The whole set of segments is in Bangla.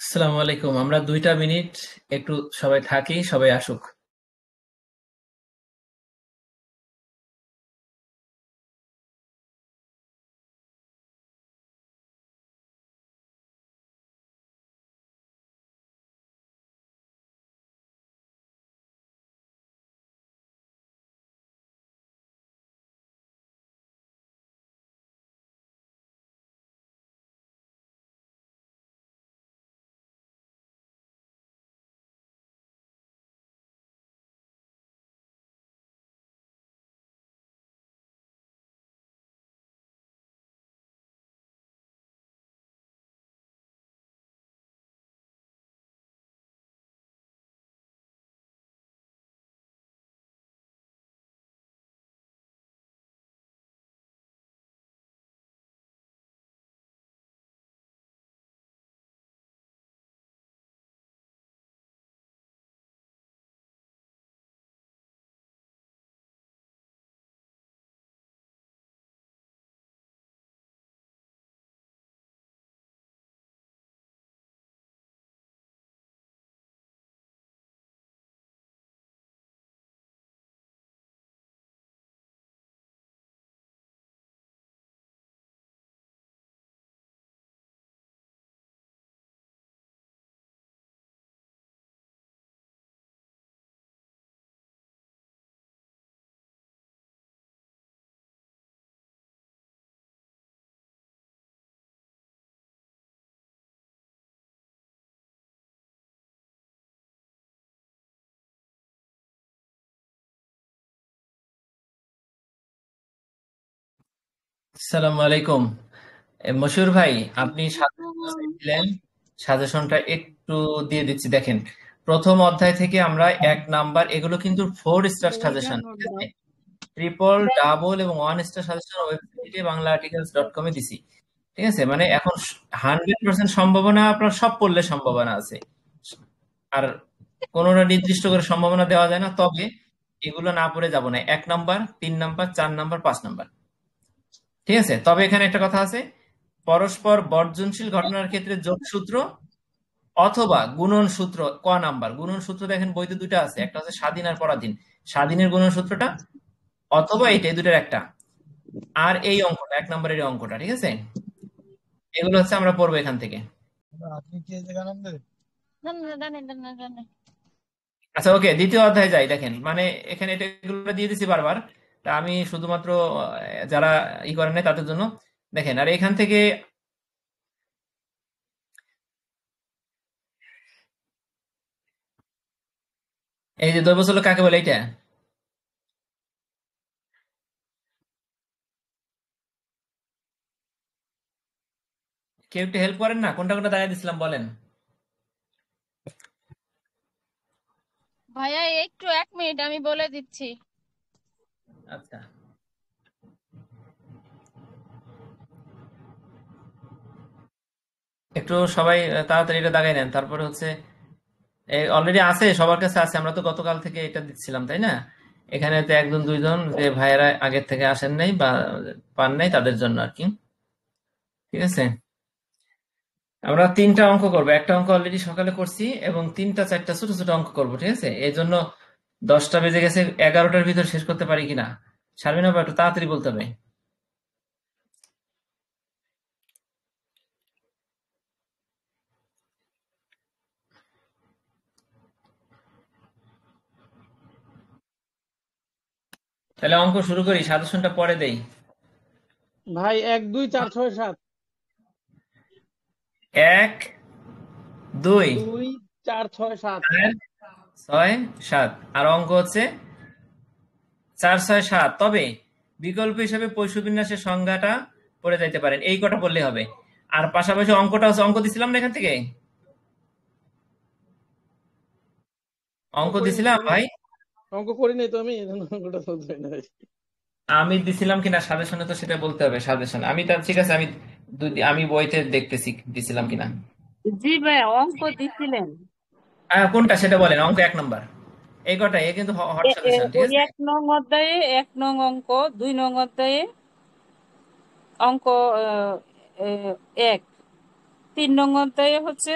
আসসালামু আলাইকুম। আমরা 2টা মিনিট একটু সবাই থাকি, সবাই আসুক। আসসালামু আলাইকুম। মশিউর ভাই, আপনি সাজেশনটা চাইছিলেন, সাজেশনটা একটু দিয়ে দিচ্ছি। দেখেন, প্রথম অধ্যায় থেকে আমরা 1 নাম্বার, এগুলো কিন্তু 4 স্টার সাজেশন, ঠিক আছে? ট্রিপল, ডাবল এবং 1 স্টার সাজেশন ওয়েবসাইটে banglaarticles.com-এ দিছি। ঠিক আছে, মানে এখন 100% সম্ভাবনা আপনার সব পড়লে সম্ভাবনা আছে। আর কোনোটা নির্দিষ্ট করে সম্ভাবনা দেওয়া যায় না, তবে এগুলো না পড়ে যাব না। 1 নাম্বার, 3 নাম্বার, 4 নাম্বার, 5 নাম্বার। ঠিক আছে, তবে এখানে একটা কথা আছে, পরস্পর বর্জনশীল ঘটনার ক্ষেত্রে যোগসূত্র অথবা গুণন সূত্র। নাম্বার গুণন সূত্র, দেখেন বইতে দুইটা আছে, একটা হচ্ছে স্বাধীন আর পরাধীন। স্বাধীনের গুণন সূত্রটা অথবা এইটা, এই দুটার একটা। আর এই অঙ্কটা 1 নাম্বারের এই অঙ্কটা, ঠিক আছে? এগুলো হচ্ছে আমরা পড়বো এখান থেকে। আচ্ছা, ওকে, দ্বিতীয় অধ্যায় যাই। দেখেন, মানে এখানে এটা এগুলো দিয়ে দিছি বারবার, তা আমি শুধুমাত্র যারা করেন নাই তাদের জন্য। দেখেন, আর এখান থেকে এই যে দৈব স্থল কাকে বলে, এইটা কেউ একটু হেল্প করেন না? কোনটা কোনটা দাঁড়িয়ে দিছিলাম বলেন। ভাইয়া একটু 1 মিনিট আমি বলে দিচ্ছি। আচ্ছা, একটু সবাই তাড়াতাড়ি এটা দাগাই নেন, তারপরে হচ্ছে অলরেডি আছে, সবার কাছে আছে। আমরা তো গতকাল থেকে এটা দিচ্ছিলাম, তাই না? এখানে তো একজন দুইজন যে ভাইয়েরা আগের থেকে আসেন নাই বা পান নাই, তাদের জন্য আর কি। ঠিক আছে, আমরা 3টা অঙ্ক করবো। একটা অঙ্ক অলরেডি সকালে করছি এবং 3টা 4টা ছোট ছোট অঙ্ক করবো। ঠিক আছে, এই জন্য 10টা বেজে গেছে, 11টার ভিতর শেষ করতে পারি কিনা। শারমিন আপা, একটু তাড়াতাড়ি বলতে হবে। তাহলে অঙ্ক শুরু করি, সাজেশনটা পরে দেই। ভাই 1 2 4 6 7। 1 2 2 4 6 7। 4 6 7, আর অঙ্ক হচ্ছে 4 6 7। তবে বিকল্প হিসেবে পৈশবিন্যাসের সংজ্ঞাটা পড়ে যাইতে পারেন, এই কটা পড়লে হবে। আর পাশাপাশি অঙ্কটা হচ্ছে, অঙ্ক দিছিলাম না এখান থেকে? অঙ্ক অঙ্ক করি নাই তো দিছিলাম আমি। ভাই। অঙ্ক করি নাই তো আমি, এই জন্য অঙ্কটা বলতে পারি না ভাই। আমি দিছিলাম কিনা সাজেশনে, তো সেটা বলতে হবে। সাজেশন আমি ঠিক আছে, আমি আমি বইতে দেখতেছি দিছিলাম কিনা। জি ভাই, অঙ্ক দিছিলেন। কোনটা সেটা বলেন। অঙ্ক 1 নাম্বার, এই কটাই, এ কিন্তু হট সাজেশন, ঠিক ওই আছে? 1 নং অধ্যায়ে 1 নং অঙ্ক, 2 নং অধ্যায়ে অঙ্ক আহ, এক। 3 নং অধ্যায়ে হচ্ছে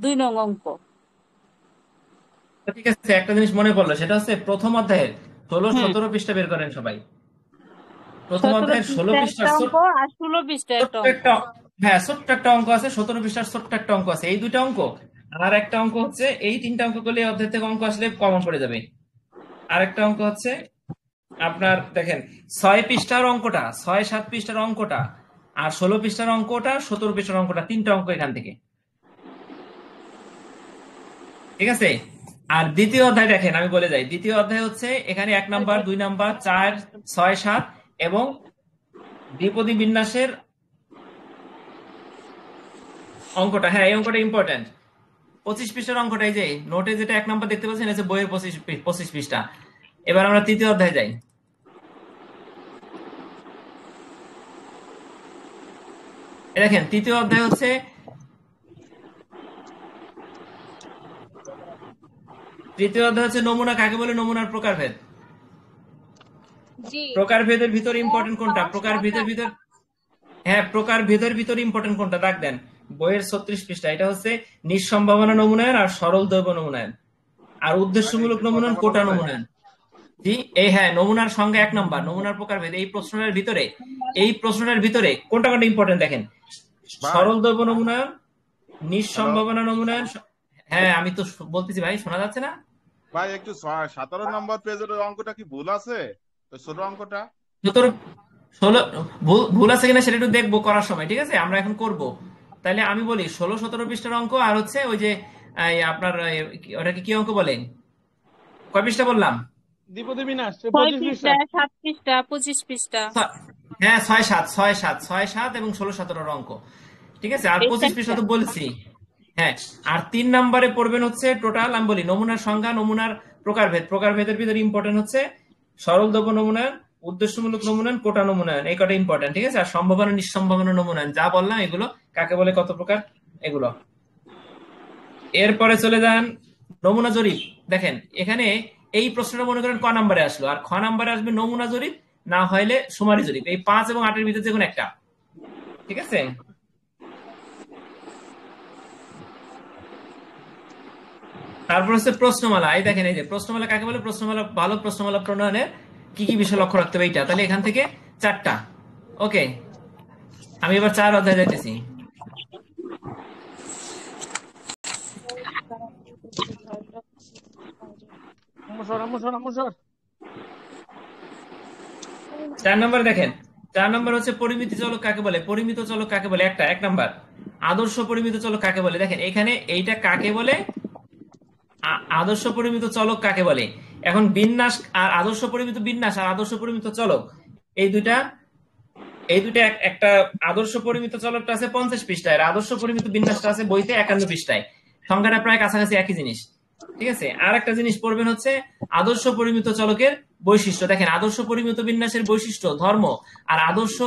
2 নং অঙ্ক। ঠিক আছে, একটা জিনিস মনে পড়লো, সেটা হচ্ছে প্রথম অধ্যায়ের 16 হুম, 17 পৃষ্ঠা বের করেন সবাই। প্রথম 17 অধ্যায়ের 16 পৃষ্ঠা একটা পৃষ্ঠার অঙ্ক আর 16 পৃষ্ঠা একটা ছোট্ট অঙ্ক। একটা, হ্যাঁ ছোট্ট একটা অঙ্ক আছে, 17 পৃষ্ঠার ছোট্ট একটা অঙ্ক আছে, এই দুইটা অঙ্ক। আর একটা অঙ্ক হচ্ছে, এই তিনটা অঙ্ক করলে এই অধ্যায় থেকে অঙ্ক আসলে কমন পড়ে যাবে। আরেকটা অঙ্ক হচ্ছে আপনার দেখেন 6 পৃষ্ঠার অঙ্কটা, 6 7 পৃষ্ঠার অঙ্কটা, আর 16 পৃষ্ঠার অঙ্কটা, 17 পৃষ্ঠার অঙ্কটা, তিনটা অঙ্ক এখান থেকে। ঠিক আছে। আর দ্বিতীয় অধ্যায় দেখেন, আমি বলে যাই, দ্বিতীয় অধ্যায় হচ্ছে এখানে 1 নাম্বার 2 নাম্বার 4 6 7 এবং দ্বিপদী বিন্যাসের অঙ্কটা। হ্যাঁ এই অঙ্কটা ইম্পর্টেন্ট। 25 পৃষ্ঠার অঙ্কটা, এই যে নোটে যেটা 1 নাম্বার দেখতে পাচ্ছেন, আছে বইয়ের 25 পৃষ্ঠা। এবার আমরা তৃতীয় অধ্যায় যাই। দেখেন তৃতীয় অধ্যায় হচ্ছে, তৃতীয় অধ্যায় হচ্ছে নমুনা কাকে বলে, নমুনার প্রকারভেদ। জি। প্রকারভেদের ভিতর ইম্পর্টেন্ট কোনটা, প্রকারভেদের ভিতর, হ্যাঁ প্রকারভেদের ভিতর ইম্পর্টেন্ট কোনটা দাগ দেন, বইয়ের 36 পৃষ্ঠা। এটা হচ্ছে নিঃসম্ভাবনা নমুনায়ন আর সরল দৈব নমুনায়ন, আর ভাই উদ্দেশ্যমূলক একটু কথা নমুনায়ন, বলা কোটা যাবে? নমুনায়ন। জি এই হ্যাঁ, নমুনার সংজ্ঞা 1 নাম্বার, নমুনার প্রকারভেদ। এই প্রশ্নটার ভিতরে, এই প্রশ্নটার ভিতরে কোনটা কোনটা ইম্পর্টেন্ট দেখেন, ভাই সরল দৈব নমুনায়ন, হ্যালো নিঃসম্ভাবনা নমুনায়ন। হ্যাঁ আমি তো বলতেছি ভাই, শোনা যাচ্ছে না? ভাই, একটু 17 নম্বর পেজের ওই অঙ্কটা কি ভুল আছে? ওই ছোট অঙ্কটা। 17 16 ভুল আছে কিনা সেটা একটু দেখবো করার সময়, ঠিক আছে আমরা এখন করব। তাহলে আমি বলি 16 17 পৃষ্ঠার অঙ্ক, আর হচ্ছে ওই যে আপনার ওটাকে কি অঙ্ক বলেন, কয় পৃষ্ঠা বললাম? দ্বিপদী বিন্যাস 6 25 পৃষ্ঠা, পৃষ্ঠা। 7 পৃষ্ঠা, 25 পৃষ্ঠা। হ্যাঁ 6 7 এবং 16 17 অঙ্ক। ঠিক আছে, আর এই 25 পৃষ্ঠা চারটা। তো বলছি। হ্যাঁ, আর 3 নম্বরে পড়বেন হচ্ছে টোটাল, আমি বলি নমুনার সংজ্ঞা, নমুনার প্রকারভেদ। প্রকারভেদের ভিতরে ইম্পর্টেন্ট হচ্ছে সরল দ্রব্য নমুনায়ন, উদ্দেশ্যমূলক নমুনায়ন, কোটা নমুনায়ন, এই কটা ইম্পর্টেন্ট। ঠিক আছে, আর সম্ভাবনা নিঃসম্ভাবনা নমুনায়ন যা বললাম, এগুলো কাকে বলে, কত প্রকার, এগুলো। এরপরে চলে যান নমুনা জরিপ। দেখেন এখানে এই প্রশ্নটা মনে করেন ক নাম্বারে আসলো, আর খ নাম্বারে আসবে নমুনা জরিপ, না হলে সুমারি জরিপ। এই 5 এবং 8 এর ভিতরে যে কোনো একটা। ঠিক আছে, তারপর হচ্ছে প্রশ্নমালা। এই দেখেন, এই যে প্রশ্নমালা কাকে বলে, প্রশ্নমালা, ভালো প্রশ্নমালা প্রণয়নের কি কি বিষয় লক্ষ্য রাখতে হবে, এইটা। তাহলে এখান থেকে 4টা। ওকে, আমি এবার 4 অধ্যায় যাইতেছি। মুসর 4 নম্বর দেখেন, 4 নম্বর হচ্ছে পরিমিত চলক কাকে বলে, পরিমিত চলক কাকে বলে, একটা 1 নাম্বার। আদর্শ পরিমিত চলক কাকে বলে, দেখেন এখানে এইটা কাকে বলে, আদর্শ পরিমিত চলক কাকে বলে। এখন বিন্যাস আর আদর্শ পরিমিত বিন্যাস আর আদর্শ পরিমিত চলক, এই দুইটা, একটা আদর্শ পরিমিত চলকটা আছে 50 পৃষ্ঠায়, আর আদর্শ পরিমিত বিন্যাসটা আছে বইতে 51 পৃষ্ঠায়। সংখ্যাটা প্রায় কাছাকাছি একই জিনিস। ঠিক আছে, আর একটা জিনিস পড়বেন হচ্ছে আদর্শ পরিমিত চলকের বৈশিষ্ট্য। দেখেন আদর্শ পরিমিত বিন্যাসের বৈশিষ্ট্য ধর্ম আর আদর্শ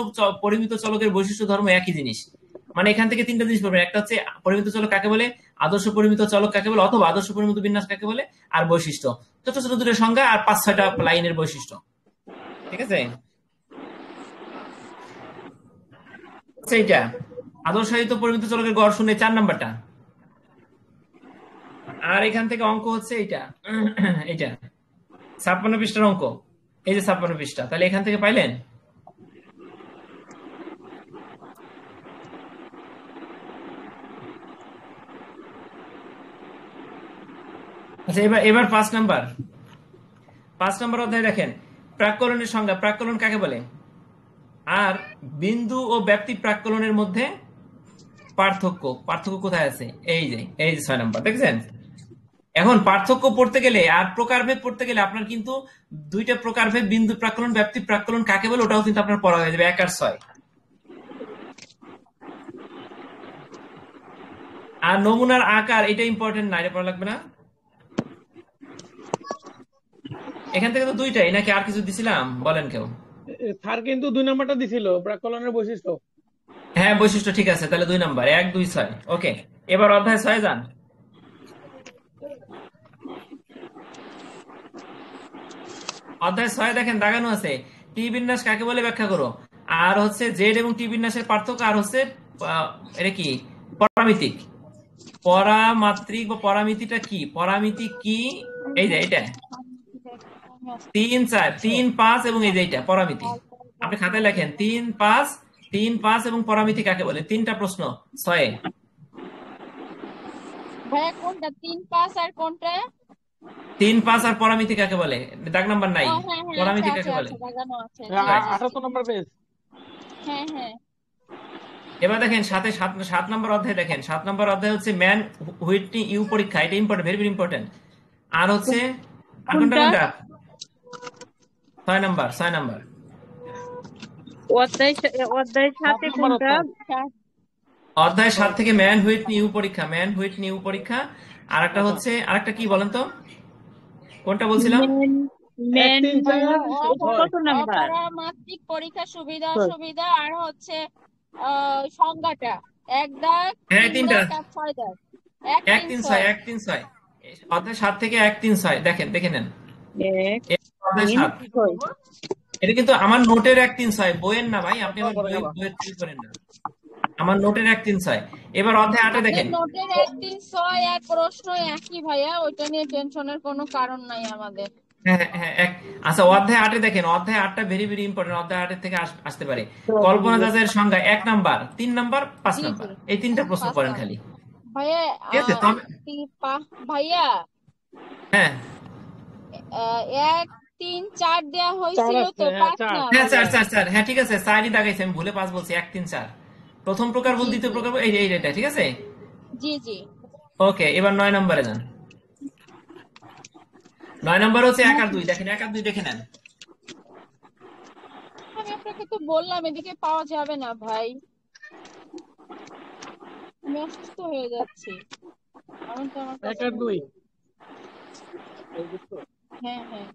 পরিমিত চলকের বৈশিষ্ট্য ধর্ম একই জিনিস। মানে এখান থেকে 3টা জিনিস পড়বেন, একটা হচ্ছে পরিমিত চলক কাকে বলে, আদর্শ পরিমিত চলক কাকে বলে, অথবা আদর্শ পরিমিত বিন্যাস কাকে বলে, আর বৈশিষ্ট্য, ছোট ছোট দুটো সংজ্ঞা আর 5-6টা লাইনের বৈশিষ্ট্য। ঠিক আছে, এইটা আদর্শায়িত পরিমিত চলকের গড় শূন্য, 4 নাম্বারটা। আর এখান থেকে অঙ্ক হচ্ছে এইটা, এইটা 56 পৃষ্ঠার অঙ্ক। এই যে 56 পৃষ্ঠা, তাহলে এখান থেকে পাইলেন। আচ্ছা এবার 5 নাম্বার অধ্যায় দেখেন, প্রাক্কলনের সংজ্ঞা। প্রাক্কলন কাকে বলে, আর বিন্দু ও ব্যাপ্তি প্রাক্কলনের মধ্যে পার্থক্য কোথায় আছে, এই যে 6 নাম্বার দেখছেন। এখন পার্থক্য পড়তে গেলে আর প্রকারভেদ পড়তে গেলে আপনার কিন্তু 2টা প্রকারভেদ, বিন্দু প্রাক্কলন, ব্যাপ্তি প্রাক্কলন কাকে বলে, ওটাও কিন্তু আপনার পড়া হয়ে যাবে 1 আর 6। আর নমুনার আকার, এটা ইম্পর্টেন্ট না, এটা পড়া লাগবে না। এখান থেকে তো 2টাই, নাকি আর কিছু দিছিলাম বলেন কেউ? স্যার কিন্তু 2 নাম্বারটা দিছিল, প্রাক্কলনের বৈশিষ্ট্য। হ্যাঁ বৈশিষ্ট্য, ঠিক আছে, তাহলে 2 নাম্বার, 1 2 6। ওকে, এবার অধ্যায় 6 যান। অধ্যায় 6 দেখেন দাগানো আছে, টি বিন্যাস কাকে বলে ব্যাখ্যা করো। আর হচ্ছে জেড এবং টি বিন্যাসের পার্থক্য, আর হচ্ছে এটা কি পরামিতিক। পরামাত্রিক বা পরামিতিটা কি? পরামিতি কি? এই যে এটা 3, 4, 3, 5 এবং এই যে এটা পরামিতি। আপনি খাতায় লেখেন 3, 5, 3, 5 এবং পরামিতি কাকে বলে? 3টা প্রশ্ন 6-এ। ভাইয়া কোনটা 3, 5 আর কোনটা? 3, 5 আর পরামিতি কাকে বলে? দাগ নাম্বার নাই। হ্যাঁ হ্যাঁ আছে পরামিতি আছে কাকে বলে? আছে লাগানো আছে। জি জি জি 18 নম্বর পেজ। হ্যাঁ হ্যাঁ এবার দেখেন সাথে 7 নম্বর অধ্যায় দেখেন। 7 নম্বর অধ্যায় হচ্ছে ম্যান হুইটনি ইউ পরীক্ষা। এটা ইম্পর্টেন্ট, ভেরি ভেরি ইম্পর্টেন্ট। আর হচ্ছে আর কোনটা কোনটা? কোনটা? 6 নম্বর, 6 নম্বর। অধ্যায় 7 সাথে নম্বর কোনটা? অধ্যায়। অধ্যায় 7 থেকে ম্যান হুইটনি ইউ পরীক্ষা, ম্যান হুইটনি ইউ পরীক্ষা। আর একটা আচ্ছা, হচ্ছে আরেকটা কি বলেন তো? কোনটা বলছিলাম? মেন 1, মেন 3, 4, ভাইয়া 6। কত নাম্বার? অপরামাত্রিক পরীক্ষা সুবিধা অসুবিধা আর হচ্ছে সংজ্ঞাটা 1 দাগ হ্যাঁ 3 তিনটা, দাগ আর 6 দাগ 1 1, 3 3, 6, 6 1, 3, 6। অধ্যায় 7 থেকে 1, 3, 6 দেখেন, দেখে নেন। এক অধ্যায় তিন 7। ছয়। এটা কিন্তু আমার নোটের 1, 3, 6, বইয়ের না ভাই। আপনি আমার করে গেল। বইয়ের থেকে করেন না। আমার নোটের 1, 3, 6। এবার অধ্যায় 8-এ আপনার দেখেন। নোটের 1 3 6 এক প্রশ্ন একই ভাইয়া, ওইটা নিয়ে টেনশনের কোনো কারণ নাই আমাদের। হ্যাঁ হ্যাঁ হ্যাঁ, আচ্ছা অধ্যায় 8-এ দেখেন। অধ্যায় 8টা ভেরি ভেরি ইম্পর্টেন্ট। অধ্যায় 8-এর থেকে আসতে পারে কল্পনা যাচাইয়ের সংজ্ঞা 1 নাম্বার, 3 নাম্বার, 5 জি নাম্বার। জি এই 3টা প্রশ্ন 5 করেন নাম্বার খালি। ভাইয়া। ঠিক আছে তবে ভাইয়া হ্যাঁ 1 3 4 দেয়া 4 হয়েছিল আছে, তো, হ্যাঁ 5 4। না হ্যাঁ 4, ভাইয়া। 4, 4। হ্যাঁ ঠিক আছে, 4ই দাগাইছি আমি, ভুলে 5 বলছি। 1, 3, 4 প্রথম প্রকার ভুল, জি দ্বিতীয় জি প্রকার ভুল, এই এটা ঠিক আছে। জি জি ওকে, এবার 9 নম্বরে যান। 9 নম্বর হচ্ছে 1 আর 2। দেখেন 1 আর 2 দেখে নেন। আমি আপনাকে তো বললাম এদিকে পাওয়া যাবে না ভাই, আমি অসুস্থ হয়ে যাচ্ছি, আমার তো আমার 1 কাছে আর 2। হ্যাঁ হ্যাঁ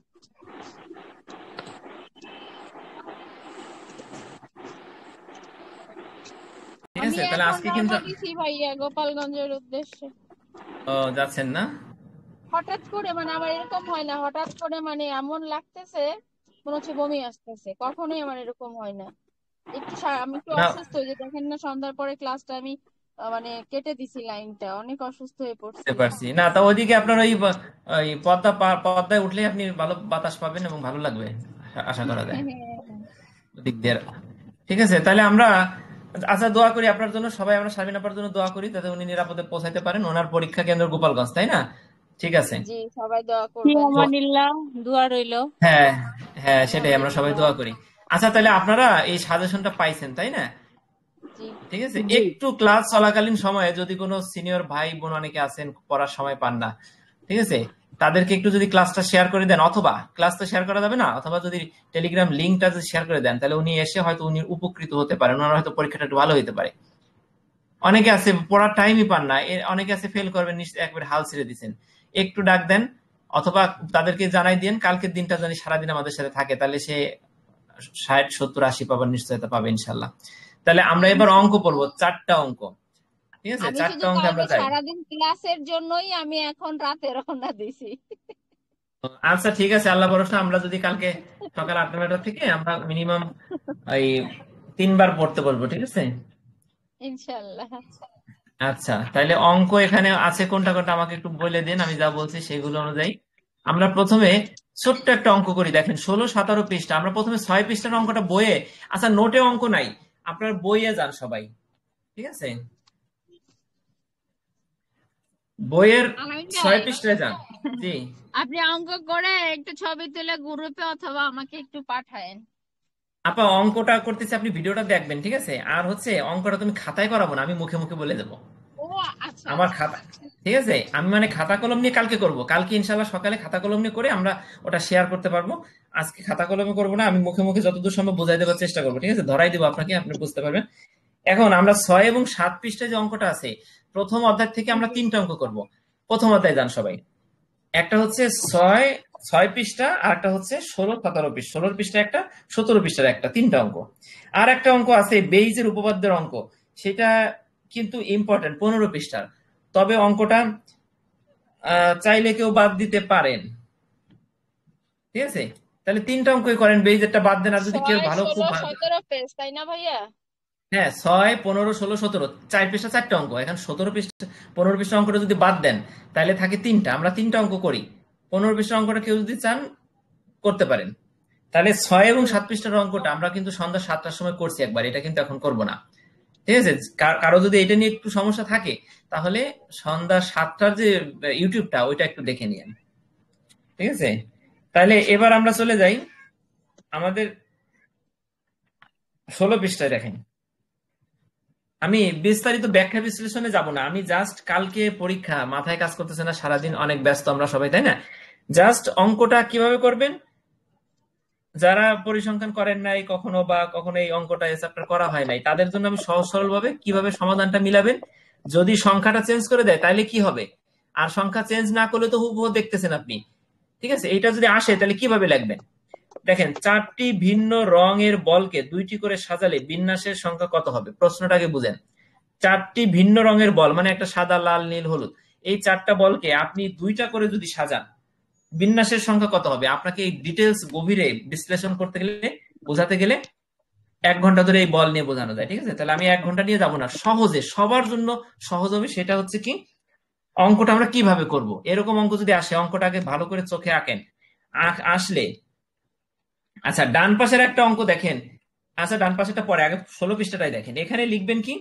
ঠিক আমি আছে, তাহলে এখন আজকে কিন্তু রওনা দিছি ভাইয়া গোপালগঞ্জের উদ্দেশ্যে। যাচ্ছেন না? হঠাৎ করে মানে আমার এরকম হয় না, হঠাৎ করে মানে এমন লাগতেছে মনে হচ্ছে বমি আসতেছে, কখনোই আমার এরকম হয় না। আমি একটু না অসুস্থ, ওই যে দেখেন না সন্ধ্যার পরে ক্লাসটা আমি মানে কেটে দিছি লাইনটা, অনেক অসুস্থ হয়ে বুঝতে পড়ছিলাম। পারছি না। তা ওইদিকে আপনার ওই পদ্মায় উঠলে আপনি ভালো বাতাস পাবেন এবং ভালো লাগবে, আশা করা যায় ওদিক দিয়ে। ঠিক আছে, তাহলে আমরা আচ্ছা দোয়া করি আপনার জন্য। সবাই আমরা শারমিন আপার জন্য দোয়া করি যাতে উনি নিরাপদে পৌঁছাইতে পারেন। ওনার পরীক্ষা কেন্দ্র গোপালগঞ্জ, তাই না? ঠিক আছে। জি সবাই দোয়া ফি করবেন। তো আমানিল্লাহ, দোয়া রইলো। হ্যাঁ হ্যাঁ, সেটাই, আমরা সবাই আলহামদুলিল্লাহ। দোয়া করি। আচ্ছা তাহলে আপনারা এই সাজেশনটা পাইছেন, তাই না? জি ঠিক আছে, জি। একটু ক্লাস চলাকালীন সময়ে যদি কোনো সিনিয়র ভাই বোন অনেকে আছেন পড়ার সময় পান না, ঠিক আছে, তাদেরকে একটু যদি ক্লাসটা শেয়ার করে দেন, অথবা ক্লাস তো শেয়ার করা যাবে না, অথবা যদি টেলিগ্রাম লিঙ্কটা যদি শেয়ার করে দেন, তাহলে উনি এসে হয়তো উনি উপকৃত হতে পারেন, ওনার হয়তো পরীক্ষাটা একটু ভালো হতে পারে। অনেকে আছে পড়ার টাইমই পান না, অনেকে আছে ফেল করবেন, নিশ্চয়ই একবার হাল ছেড়ে দিচ্ছেন। একটু ডাক দেন, অথবা তাদেরকে জানাই দেন কালকের দিনটা জানি সারাদিন আমাদের সাথে থাকে, তাহলে সে 60, 70, 80 পাবার নিশ্চয়তা পাবে ইনশাল্লাহ। তাহলে আমরা এবার অঙ্ক পড়বো, 4টা অঙ্ক। ঠিক আছে, আমি 4টা শুধু অঙ্কে আমরা কালকে যাই। সারাদিন ক্লাসের জন্যই আমি এখন রাতে রওনা দিছি। আচ্ছা ঠিক আছে, আল্লাহ ভরসা। আমরা যদি কালকে সকাল 8টা থেকে আমরা মিনিমাম এই 3 বার পড়তে বলবো, ঠিক আছে। ইনশাল্লাহ। আচ্ছা তাহলে অঙ্ক এখানে আছে কোনটা কোনটা আমাকে একটু বলে দিন, আমি যা বলছি সেগুলো অনুযায়ী আমরা প্রথমে ছোট্ট একটা অঙ্ক করি। দেখেন 16-17 পৃষ্ঠা। আমরা প্রথমে 6 পৃষ্ঠার অঙ্কটা বইয়ে, আচ্ছা নোটে অঙ্ক নাই, আপনার বইয়ে যান সবাই, ঠিক আছে, বইয়ের আলামিন 6 ভাই, পৃষ্ঠায় যান। জি আপনি অঙ্ক করে একটু ছবি তুলে গ্রুপে অথবা আমাকে একটু পাঠায়েন। আপা, অঙ্কটা করতেছি, আপনি ভিডিওটা দেখবেন, ঠিক আছে। আর হচ্ছে অঙ্কটা তুমি খাতায় করাবো না, আমি মুখে মুখে বলে দেবো। ও আচ্ছা আমার আচ্ছা খাতা, আচ্ছা। ঠিক আছে, আমি মানে খাতা কলম নিয়ে কালকে করব। কালকে ইনশাল্লাহ সকালে খাতা কলম নিয়ে করে আমরা ওটা শেয়ার করতে পারবো। আজকে খাতা কলমে করবো না, আমি মুখে মুখে যতদূর সম্ভব বোঝাই দেওয়ার চেষ্টা করবো, ঠিক আছে, ধরাই দেবো আপনাকে, আপনি বুঝতে পারবেন। এখন আমরা 6 এবং 7 পৃষ্ঠায় যে অঙ্কটা আছে, প্রথম অধ্যায় থেকে আমরা 3টা অঙ্ক করব। প্রথম অধ্যায় যান সবাই। একটা হচ্ছে 6 পৃষ্ঠা, আর একটা হচ্ছে 16-17 পৃষ্ঠা। 16 পৃষ্ঠা একটা, 17 পৃষ্ঠার একটা, 3টা অঙ্ক। আর একটা অঙ্ক আছে বেইজের উপপাদ্যের অঙ্ক, সেটা কিন্তু ইম্পর্টেন্ট, 15 পৃষ্ঠার। তবে অঙ্কটা চাইলে কেউ বাদ দিতে পারেন, ঠিক আছে। তাহলে 3টা অঙ্কই করেন, বেইজেরটা বাদ দেন। আর যদি কেউ 6 ভালো খুব 16 ভালো, 17 পেজ তাই না ভাইয়া? হ্যাঁ, 6, 15, 16, 17, 4 পৃষ্ঠা 4টা অঙ্ক। এখন 17 পৃষ্ঠা 15 পৃষ্ঠা অঙ্কটা যদি বাদ দেন তাহলে থাকে 3টা। আমরা 3টা অঙ্ক করি। 15 পৃষ্ঠা অঙ্কটা কেউ যদি চান করতে পারেন। তাহলে 6 এবং 7 পৃষ্ঠার অঙ্কটা আমরা কিন্তু সন্ধ্যা 7টার সময় করছি একবার, এটা কিন্তু এখন করব না। ঠিক আছে? কারো যদি এটা নিয়ে একটু সমস্যা থাকে তাহলে সন্ধ্যা 7টার যে ইউটিউবটা ওইটা একটু দেখে নিন। ঠিক আছে? তাহলে এবার আমরা চলে যাই আমাদের 16 পৃষ্ঠায়। দেখেন, আমি বিস্তারিত ব্যাখ্যা বিশ্লেষণে যাব না। আমি জাস্ট কালকে পরীক্ষা, মাথায় কাজ করতেছে না, সারাদিন অনেক ব্যস্ত আমরা সবাই, তাই না? জাস্ট অঙ্কটা কিভাবে করবেন, যারা পরিসংখ্যান করেন নাই কখনো বা কখনো এই অঙ্কটা চ্যাপ্টার করা হয় নাই তাদের জন্য আমি সহজ সরল ভাবে কিভাবে সমাধানটা মিলাবেন। যদি সংখ্যাটা চেঞ্জ করে দেয় তাহলে কি হবে, আর সংখ্যা চেঞ্জ না করলে তো হুবহু দেখতেছেন আপনি। ঠিক আছে? এটা যদি আসে তাহলে কিভাবে লিখবেন। দেখেন, 4টি ভিন্ন রঙের বলকে 2টি করে সাজালে বিন্যাসের সংখ্যা কত হবে। প্রশ্নটাকে বুঝেন। 4টি ভিন্ন রঙের বল মানে একটা সাদা, লাল, নীল, হলুদ, এই 4টা বলকে আপনি 2টা করে যদি সাজান বিন্যাসের সংখ্যা কত হবে। আপনাকে এই ডিটেলস গভীরে বিশ্লেষণ করতে গেলে, বোঝাতে গেলে 1 ঘন্টা ধরে এই বল নিয়ে বোঝানো যায়। ঠিক আছে? তাহলে আমি 1 ঘন্টা নিয়ে যাবো না, সহজে সবার জন্য সহজ হবে। সেটা হচ্ছে কি, অঙ্কটা আমরা কিভাবে করব। এরকম অঙ্ক যদি আসে অঙ্কটাকে ভালো করে চোখে আঁকেন। আসলে আচ্ছা, ডান পাশের একটা অঙ্ক দেখেন। আচ্ছা, ডান পাশেরটা পরে, আগে 16 পৃষ্ঠাটাই দেখেন। এখানে লিখবেন কি,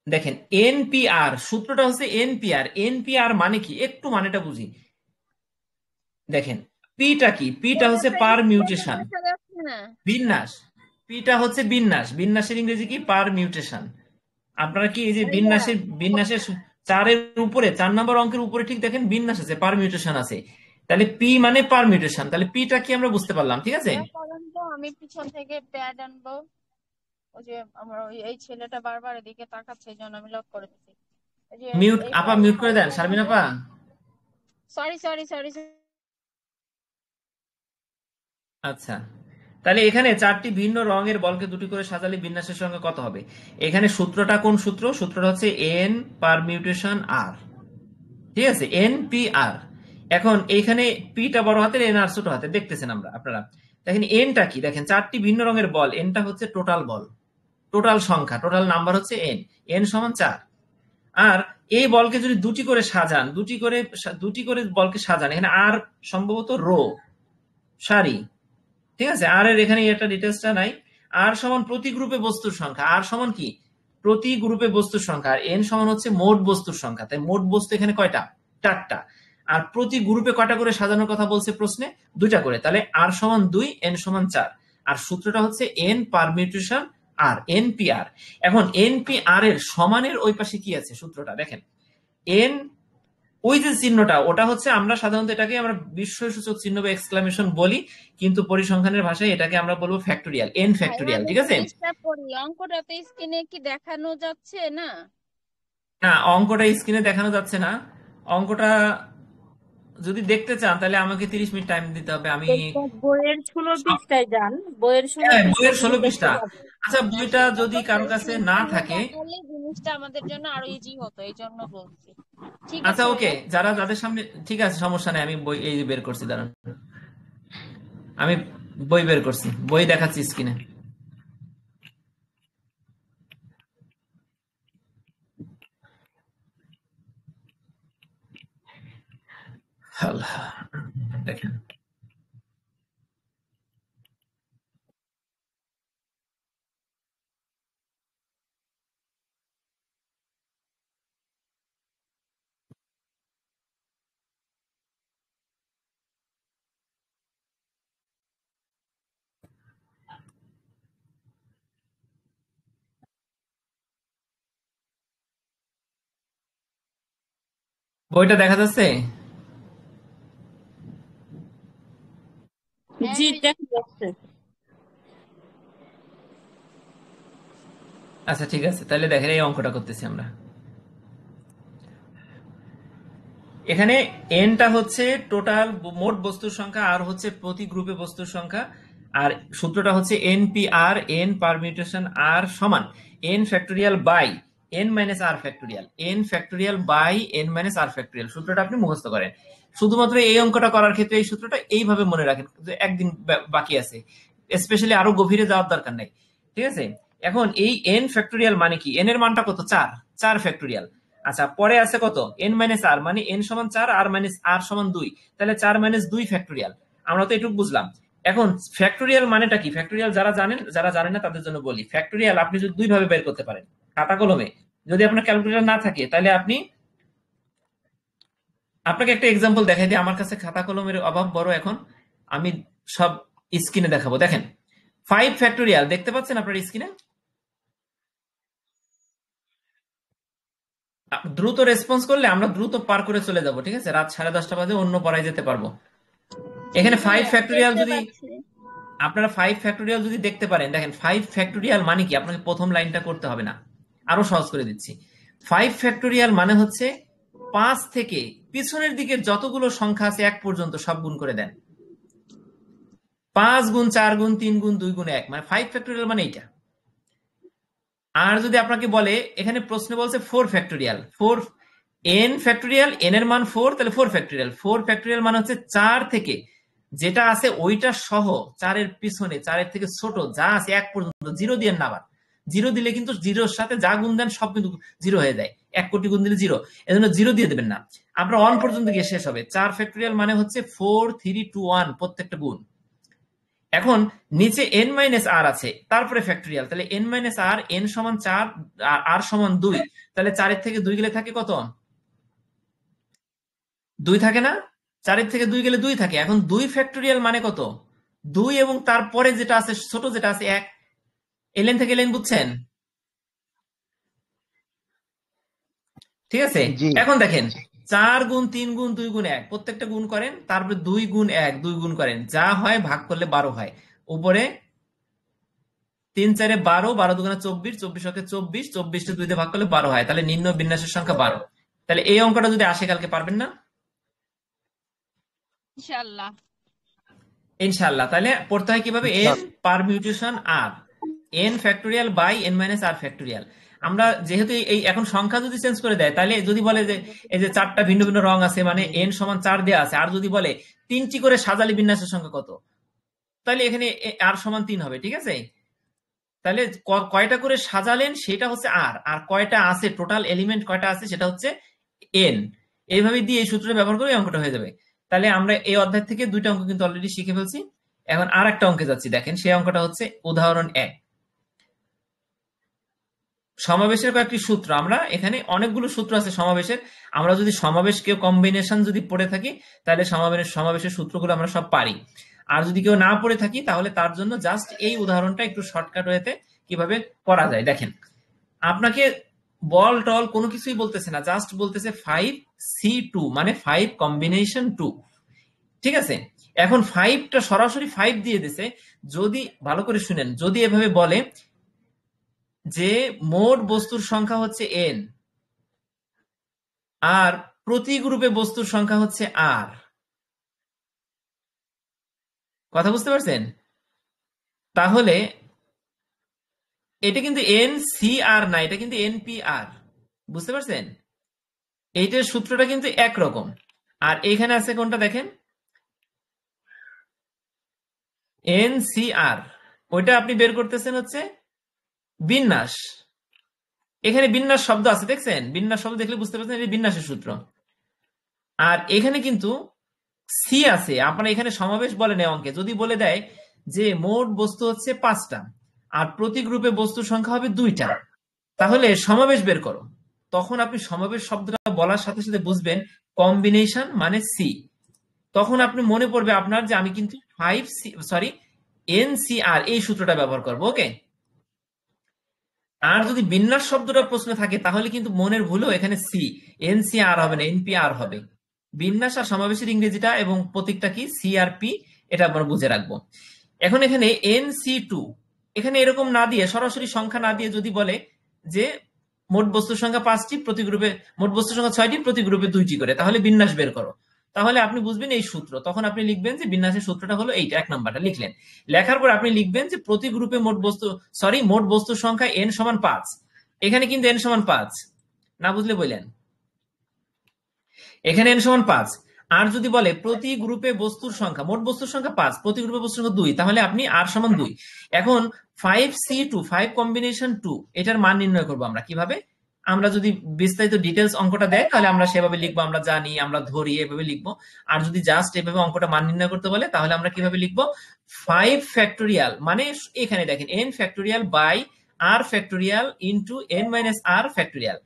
দেখেন এনপিআর, সূত্রটা হচ্ছে এনপিআর। এনপিআর মানে কি, একটু মানেটা বুঝি। দেখেন, পিটা কি, পিটা হচ্ছে পারমিউটেশন, দেখা যাচ্ছে না। বিন্যাস। পিটা হচ্ছে বিন্যাস, বিন্যাসের ইংরেজি কি, পারমিউটেশন। আপনারা কি এই যে ভাইয়া, বিন্যাসের 4-এর উপরে, 4 নম্বর অঙ্কের উপরে ঠিক দেখেন বিন্যাস আছে, পারমিউটেশন আছে। তাহলে পি মানে পারমিউটেশন। তাহলে পিটা কি আমরা বুঝতে পারলাম। ঠিক আছে? করেন তো, আমি পিছন থেকে প্যাড আনবো। ওই যে আমার এই ছেলেটা বারবার এদিকে তাকাচ্ছে, এই জন্য আমি লক করে দিচ্ছি। এই যে মিউট এই আপা, মিউট করে দেন, ফাইলটা শারমিন নিয়ে, আপা। Sorry sorry sorry. আচ্ছা, তাহলে এখানে 4টি ভিন্ন রঙের বলকে 2টি করে সাজালে বিন্যাসের সঙ্গে কত হবে। এখানে সূত্রটা কোন সূত্র, সূত্রটা হচ্ছে এন পারমিউটেশন আর। ঠিক আছে? N P R. এখন এইখানে পিটা বড় হাতের, এন আর ছোট হাতের, দেখতেছেন আমরা আপনারা। দেখেন এনটা কি, দেখেন 4টি ভিন্ন রঙের বল, এনটা হচ্ছে টোটাল বল, টোটাল সংখ্যা, টোটাল নাম্বার হচ্ছে এন। এন সমান 4। আর এই বলকে যদি 2টি করে সাজান, 2টি করে বলকে সাজান, এখানে আর সম্ভবত রো, সারি। ঠিক আছে? আর এর এখানে একটা ডিটেলসটা নাই। আর সমান প্রতি গ্রুপে বস্তুর সংখ্যা। আর সমান কি, প্রতি গ্রুপে বস্তুর সংখ্যা। আর এন সমান হচ্ছে মোট বস্তুর সংখ্যা। তাই মোট বস্তু এখানে কয়টা, 4টা। আর প্রতি গ্রুপে কয়টা করে সাজানোর কথা বলছে প্রশ্নে, 2টা করে। তাহলে আর সমান 2, এন সমান 4। আর সূত্রটা হচ্ছে এন পারমিউটেশন আর, এনপিআর। এখন এনপিআর এর সমানের ওই পাশে কি আছে সূত্রটা দেখেন। এন, ওই যে চিহ্নটা, ওটা হচ্ছে আমরা সাধারণত এটাকে আমরা বিস্ময়সূচক চিহ্ন বা এক্সক্লামেশন বলি, কিন্তু পরিসংখ্যানের ভাষায় এটাকে আমরা বলবো ফ্যাক্টোরিয়াল, এন ভাইয়া ফ্যাক্টোরিয়াল। আমি ঠিক একটু আছে? ডিস্টার্ব করি, অঙ্কটা তো স্ক্রিনে কি দেখানো যাচ্ছে না? না, অঙ্কটা স্ক্রিনে দেখানো যাচ্ছে না। অঙ্কটা যদি দেখতে চান তাহলে আমাকে 30 মিনিট টাইম দিতে হবে। আমি বইয়ের 16 পৃষ্ঠায় যান, বইয়ের 16 হ্যাঁ, পৃষ্ঠা বইয়ের থেকে 16 দেখতে পৃষ্ঠা। পাবেন। আচ্ছা, বইটা যদি কারো কাছে না স্ক্রিনে থাকে, দেখালে জিনিসটা আমাদের জন্য আরো ইজি হতো, এই জন্য বলছি। ঠিক আচ্ছা আছে ওকে, ভাইয়া। যাদের সামনে, ঠিক আছে, সমস্যা নেই। আমি বই এই যে বের করছি, দাঁড়ান, আমি বই বের করছি, বই দেখাচ্ছি স্ক্রিনে। দেখেন, বইটা দেখা যাচ্ছে? জি, দেখা যাচ্ছে। আচ্ছা ঠিক আছে, তাহলে দেখেন এই অঙ্কটা করতেছি আমরা। এখানে এনটা হচ্ছে টোটাল মোট বস্তুর সংখ্যা, আর হচ্ছে প্রতি গ্রুপে বস্তুর সংখ্যা। আর সূত্রটা হচ্ছে এনপিআর, এন পারমিউটেশন আর সমান N factorial by N minus R factorial, N factorial by N minus R factorial. সূত্রটা আপনি মুখস্থ করেন। শুধুমাত্র এই অঙ্কটা করার ক্ষেত্রে এই সূত্রটা এইভাবে মনে রাখেন যে একদিন বাকি আছে, স্পেশালি আরো গভীরে যাওয়ার দরকার নাই। ঠিক আছে। এখন এই n ফ্যাক্টোরিয়াল মানে কি, n এর মানটা কত, 4, 4 ফ্যাক্টোরিয়াল। আচ্ছা, পরে আছে কত, n মাইনাস আর, মানে n সমান 4 আর মাইনাস আর সমান 2, তাহলে 4 মাইনাস 2 ফ্যাক্টোরিয়াল। আমরা তো এটুকু বুঝলাম। এখন ফ্যাক্টোরিয়াল মানেটা কি, ফ্যাক্টোরিয়াল যারা জানেন, যারা জানেন না তাদের জন্য বলি। ফ্যাক্টোরিয়াল আপনি যদি দুই ভাবে বের করতে পারেন, খাতা কলমে। যদি আপনার ক্যালকুলেটর না থাকে তাহলে আপনাকে একটা এক্সাম্পল দেখাই দিই। আমার কাছে খাতা কলমের অভাব বড় এখন, আমি সব স্ক্রিনে দেখাবো। দেখেন 5 ফ্যাক্টোরিয়াল দেখতে পাচ্ছেন আপনার স্ক্রিনে। দ্রুত রেসপন্স করলে আমরা দ্রুত পার করে চলে যাব, ঠিক আছে, রাত 10:30 বাজে অন্য পড়ায় যেতে পারবো। এখানে 5 ফ্যাক্টোরিয়াল দেখতে যদি পাচ্ছি। আপনারা 5 ফ্যাক্টোরিয়াল যদি দেখতে পারেন, দেখেন 5 ফ্যাক্টোরিয়াল মানে কি, আপনাকে প্রথম লাইনটা করতে হবে না, আরো সহজ করে দিচ্ছি। 5 ফ্যাক্টোরিয়াল মানে হচ্ছে 5 থেকে পিছনের দিকে যতগুলো সংখ্যা আছে 1 পর্যন্ত সব গুণ করে দেন। 5 গুণ 4 গুণ 3 গুণ 2 গুণ 1, মানে 5 ফ্যাক্টোরিয়াল মানে এইটা। আর যদি আপনাকে বলে, এখানে প্রশ্ন বলছে 4 ফ্যাক্টোরিয়াল, 4 n ফ্যাক্টোরিয়াল, n এর মান 4, তাহলে 4 ফ্যাক্টোরিয়াল। 4 ফ্যাক্টোরিয়াল মানে হচ্ছে 4 থেকে যেটা আছে ওইটা সহ 4 এর পিছনে 4 এর থেকে ছোট যা আছে 1 পর্যন্ত, জিরো দিয়ে না। আবার জিরো দিলে কিন্তু জিরোর সাথে যা গুণ দেন সব কিন্তু জিরো হয়ে যায়, 1 কোটি গুণ দিলে জিরো, এজন্য জিরো দিয়ে দেবেন না। আপনার 1 পর্যন্ত গিয়ে শেষ হবে। 4 ফ্যাক্টোরিয়াল মানে হচ্ছে 4, 3, 2, 1 প্রত্যেকটা গুণ। এখন নিচে n মাইনাস আর আছে, তারপরে ফ্যাক্টোরিয়াল, তাহলে n মাইনাস আর, n সমান 4 আর সমান 2, তাহলে 4 এর থেকে 2 গেলে থাকে কত, 2 থাকে না, 4 এর থেকে 2 গেলে 2 থাকে। এখন 2 ফ্যাক্টোরিয়াল মানে কত, 2 এবং তারপরে যেটা আছে ছোট যেটা আছে 1, এলেন থেকে এলেন, বুঝছেন? ঠিক আছে। জি এখন দেখেন 4 গুণ 3 গুণ 2 গুণ 1 প্রত্যেকটা গুণ করেন, তারপরে 2 গুণ 1 2 গুণ করেন, যা হয় ভাগ করলে 12 হয়। উপরে 3 4 12, 12 দুগুণে 24, 24 ওকে 24, 24 টা 2 দিয়ে ভাগ করলে 12 হয়, তাহলে নিম্ন বিন্যাসের সংখ্যা 12। তাহলে এই অঙ্কটা যদি আসে কালকে পারবেন না ইনশাআল্লাহ। ইনশাআল্লাহ। তাহলে পড়তে হয় কিভাবে, n ইনশাআল্লাহ। Permutation r, n factorial by n minus r factorial. আমরা যেহেতু এই এখন সংখ্যা যদি চেঞ্জ করে দেয়, তাহলে যদি বলে যে এই যে 4টা ভিন্ন ভিন্ন রং আছে, মানে n সমান 4 দেওয়া আছে, আর যদি বলে 3টি করে সাজালি বিন্যাসের সংখ্যা কত, তাহলে এখানে r সমান 3 হবে, ঠিক আছে। তাহলে কয়টা করে সাজালেন সেটা হচ্ছে আর কয়টা আছে, টোটাল এলিমেন্ট কয়টা আছে সেটা হচ্ছে n। এইভাবে দিয়ে এই সূত্রটা ব্যবহার করে অঙ্কটা হয়ে যাবে। তাহলে আমরা এই অধ্যায় থেকে 2টা অঙ্ক কিন্তু অলরেডি শিখে ফেলছি। এখন আর একটা অঙ্কে যাচ্ছি, দেখেন সেই অঙ্কটা হচ্ছে উদাহরণ 1, সমাবেশের কয়েকটি সূত্র। আমরা এখানে অনেকগুলো সূত্র আছে সমাবেশের, আমরা যদি সমাবেশ কেউ কম্বিনেশন যদি পড়ে থাকি তাহলে সমাবেশের সূত্রগুলো আমরা সব পারি। আর যদি কেউ না পড়ে থাকি তাহলে তার জন্য জাস্ট এই উদাহরণটা একটু শর্টকাট ওয়েতে কিভাবে করা যায়। দেখেন আপনাকে বল টল কোনো কিছুই বলতেছে না, জাস্ট বলতেছে 5C2 মানে 5 কম্বিনেশন 2, ঠিক আছে। এখন 5টা সরাসরি 5 দিয়ে দিছে। যদি ভালো করে শুনেন, যদি এভাবে বলে যে মোট বস্তুর সংখ্যা হচ্ছে n আর প্রতি গ্রুপে বস্তুর সংখ্যা হচ্ছে r, কথা বুঝতে পারছেন? তাহলে এটা কিন্তু NCR না, এটা কিন্তু NPR, বুঝতে পারছেন? এইটার সূত্রটা কিন্তু একরকম। আর এখানে আছে কোনটা দেখেন, NCR, ওইটা আপনি বের করতেছেন হচ্ছে বিন্যাস। এখানে বিন্যাস শব্দ আছে, দেখছেন? বিন্যাস শব্দ দেখলে বুঝতে পারছেন এটা বিন্যাসের সূত্র। আর এখানে কিন্তু সি আছে। আপনারা এখানে সমাবেশ বলে নেয় অঙ্কে, যদি বলে দেয় যে মোট বস্তু হচ্ছে 5টা আর প্রতি গ্রুপে বস্তুর সংখ্যা হবে 2টা, তাহলে সমাবেশ বের করো, তখন আপনি সমাবেশ শব্দটা বলার সাথে সাথে বুঝবেন কম্বিনেশন মানে সি। তখন আপনি মনে পড়বে আপনার যে আমি কিন্তু NCR এই সূত্রটা ব্যবহার করবো, ওকে। আর যদি বিন্যাস শব্দটা প্রশ্ন থাকে তাহলে কিন্তু মনের ভুলও এখানে সি, NCR হবে না, NPR হবে। বিন্যাস আর সমাবেশের ইংরেজিটা এবং প্রতীকটা কি, CRP, এটা আমরা বুঝে রাখবো। এখন এখানে NC2, এখানে এরকম না দিয়ে সরাসরি সংখ্যা না দিয়ে যদি বলে যে মোট বস্তুর সংখ্যা 5টি, প্রতি গ্রুপে মোট বস্তুর সংখ্যা 6টি, প্রতি গ্রুপে 2টি করে, তাহলে বিন্যাস বের করো, তাহলে আপনি বুঝবেন এই সূত্র। তখন আপনি লিখবেন যে বিন্যাসের সূত্রটা হলো এইটা, 1 নাম্বারটা লিখলেন। লেখার পর আপনি লিখবেন যে প্রতি গ্রুপে মোট বস্তুর সংখ্যা n সমান 5। এখানে কিন্তু n সমান 5, না বুঝলে বললেন, এখানে n সমান 5। আর যদি বলে প্রতি গ্রুপে বস্তুর সংখ্যা, মোট বস্তুর সংখ্যা 5, প্রতি গ্রুপে বস্তুর সংখ্যা 2, তাহলে আপনি আর সমান 2। এখন 5C2 5 কম্বিনেশন 2 এটার মান নির্ণয় করবো আমরা কিভাবে? আমরা যদি বিস্তারিত ডিটেলস অঙ্কটা দেয় তাহলে আমরা সেভাবে লিখবো, আমরা জানি, আমরা ধরি, এভাবে লিখবো। আর যদি জাস্ট এভাবে অঙ্কটা মান নির্ণয় করতে বলে তাহলে আমরা কিভাবে লিখবো? 5 ফ্যাক্টোরিয়াল মানে এখানে দেখেন n factorial by r factorial into n minus r factorial.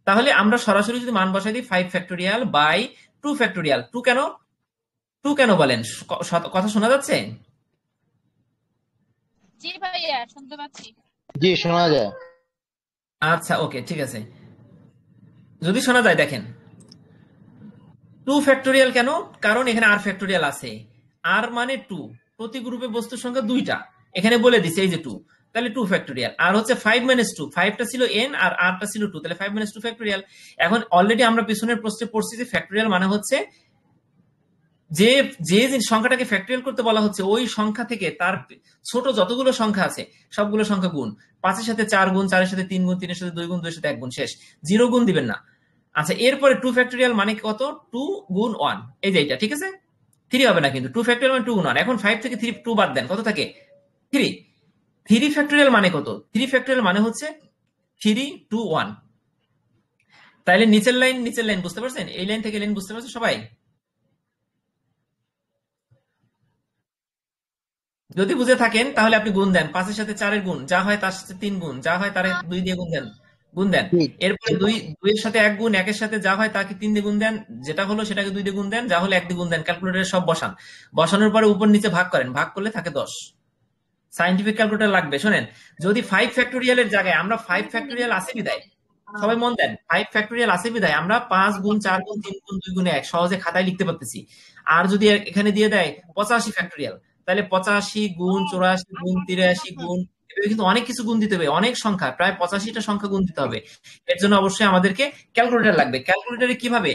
তাহলে আমরা সরাসরি যদি মান বসাই দিই 5 ফ্যাক্টোরিয়াল বাই 2 ফ্যাক্টোরিয়াল। 2 কেন বলেন? কথা শোনা যাচ্ছে? জি ভাইয়া শুনতে পাচ্ছি। জি শোনা যায়। আচ্ছা ওকে, ঠিক আছে। যদি শোনা যায় দেখেন 2 ফ্যাক্টোরিয়াল কেন? কারণ এখানে আর ফ্যাক্টোরিয়াল আছে। আর মানে 2, প্রতি গ্রুপে বস্তুর সংখ্যা 2টা, এখানে বলে দিছে এই যে 2, তাহলে 2 ফ্যাক্টোরিয়াল। আর হচ্ছে 5 মাইনাস 2, 5টা ছিল n আর rটা ছিল 2, তাহলে 5 মাইনাস 2 ফ্যাক্টোরিয়াল। এখন অলরেডি আমরা পিছনের প্রশ্নে পড়ছি যে ফ্যাক্টোরিয়াল মানে হচ্ছে যে যে সংখ্যাটাকে ফ্যাক্টোরিয়াল করতে বলা হচ্ছে ওই সংখ্যা থেকে তার ছোট যতগুলো সংখ্যা আছে সবগুলো সংখ্যা গুণ। 5-এর সাথে 4 গুণ, 4-এর সাথে 3 গুণ, 3-এর সাথে 2 গুণ, 2-এর সাথে 1 গুণ, শেষ। 0 গুণ দিবেন না। আচ্ছা, এরপরে 2 ফ্যাক্টোরিয়াল মানে কত? 2 গুণ 1, এই যে এটা, ঠিক আছে? 3 হবে না কিন্তু, 2 ফ্যাক্টোরিয়াল মানে 2 গুণ 1। এখন 5 থেকে 2 বাদ দেন, কত থাকে? 3। 3 ফ্যাক্টোরিয়াল মানে কত? 3 ফ্যাক্টোরিয়াল মানে হচ্ছে 3, 2, 1। তাইলে নিচের লাইন বুঝতে পারছেন? এই লাইন থেকে লাইন বুঝতে পারছেন সবাই? যদি বুঝে থাকেন তাহলে আপনি গুণ দেন, 5-এর সাথে 4-এর গুণ যা হয় তার সাথে 3 গুণ, যা হয় তার 2 দিয়ে গুণ দেন। এরপরে 2-এর সাথে 1 গুণ, 1-এর সাথে যা হয় তাকে 3 দিয়ে গুণ দেন, যেটা হলো সেটাকে 2 দিয়ে গুণ দেন, যা হলো 1 দিয়ে গুণ দেন। ক্যালকুলেটরে সব বসান, বসানোর পরে উপর নিচে ভাগ করেন, ভাগ করলে থাকে 10। সাইন্টিফিক ক্যালকুলেটর লাগবে। শোনেন, যদি 5 ফ্যাক্টোরিয়ালের জায়গায় আমরা 5 ফ্যাক্টোরিয়াল আছে বিদায়, সবাই মন দেন, 5 ফ্যাক্টোরিয়াল আছে বিদায় আমরা 5 গুণ 4 গুণ 3 গুণ 2 গুণ 1 সহজে খাতায় লিখতে পারতেছি। আর যদি এখানে দিয়ে দেয় 85 ফ্যাক্টোরিয়াল, তাহলে 85 গুণ 84 গুণ 83 গুণ, এভাবে কিন্তু অনেক কিছু গুণ দিতে হবে, অনেক সংখ্যা, প্রায় 85টা সংখ্যা গুণ দিতে হবে। এর জন্য অবশ্যই আমাদেরকে ক্যালকুলেটর লাগবে। ক্যালকুলেটরে কিভাবে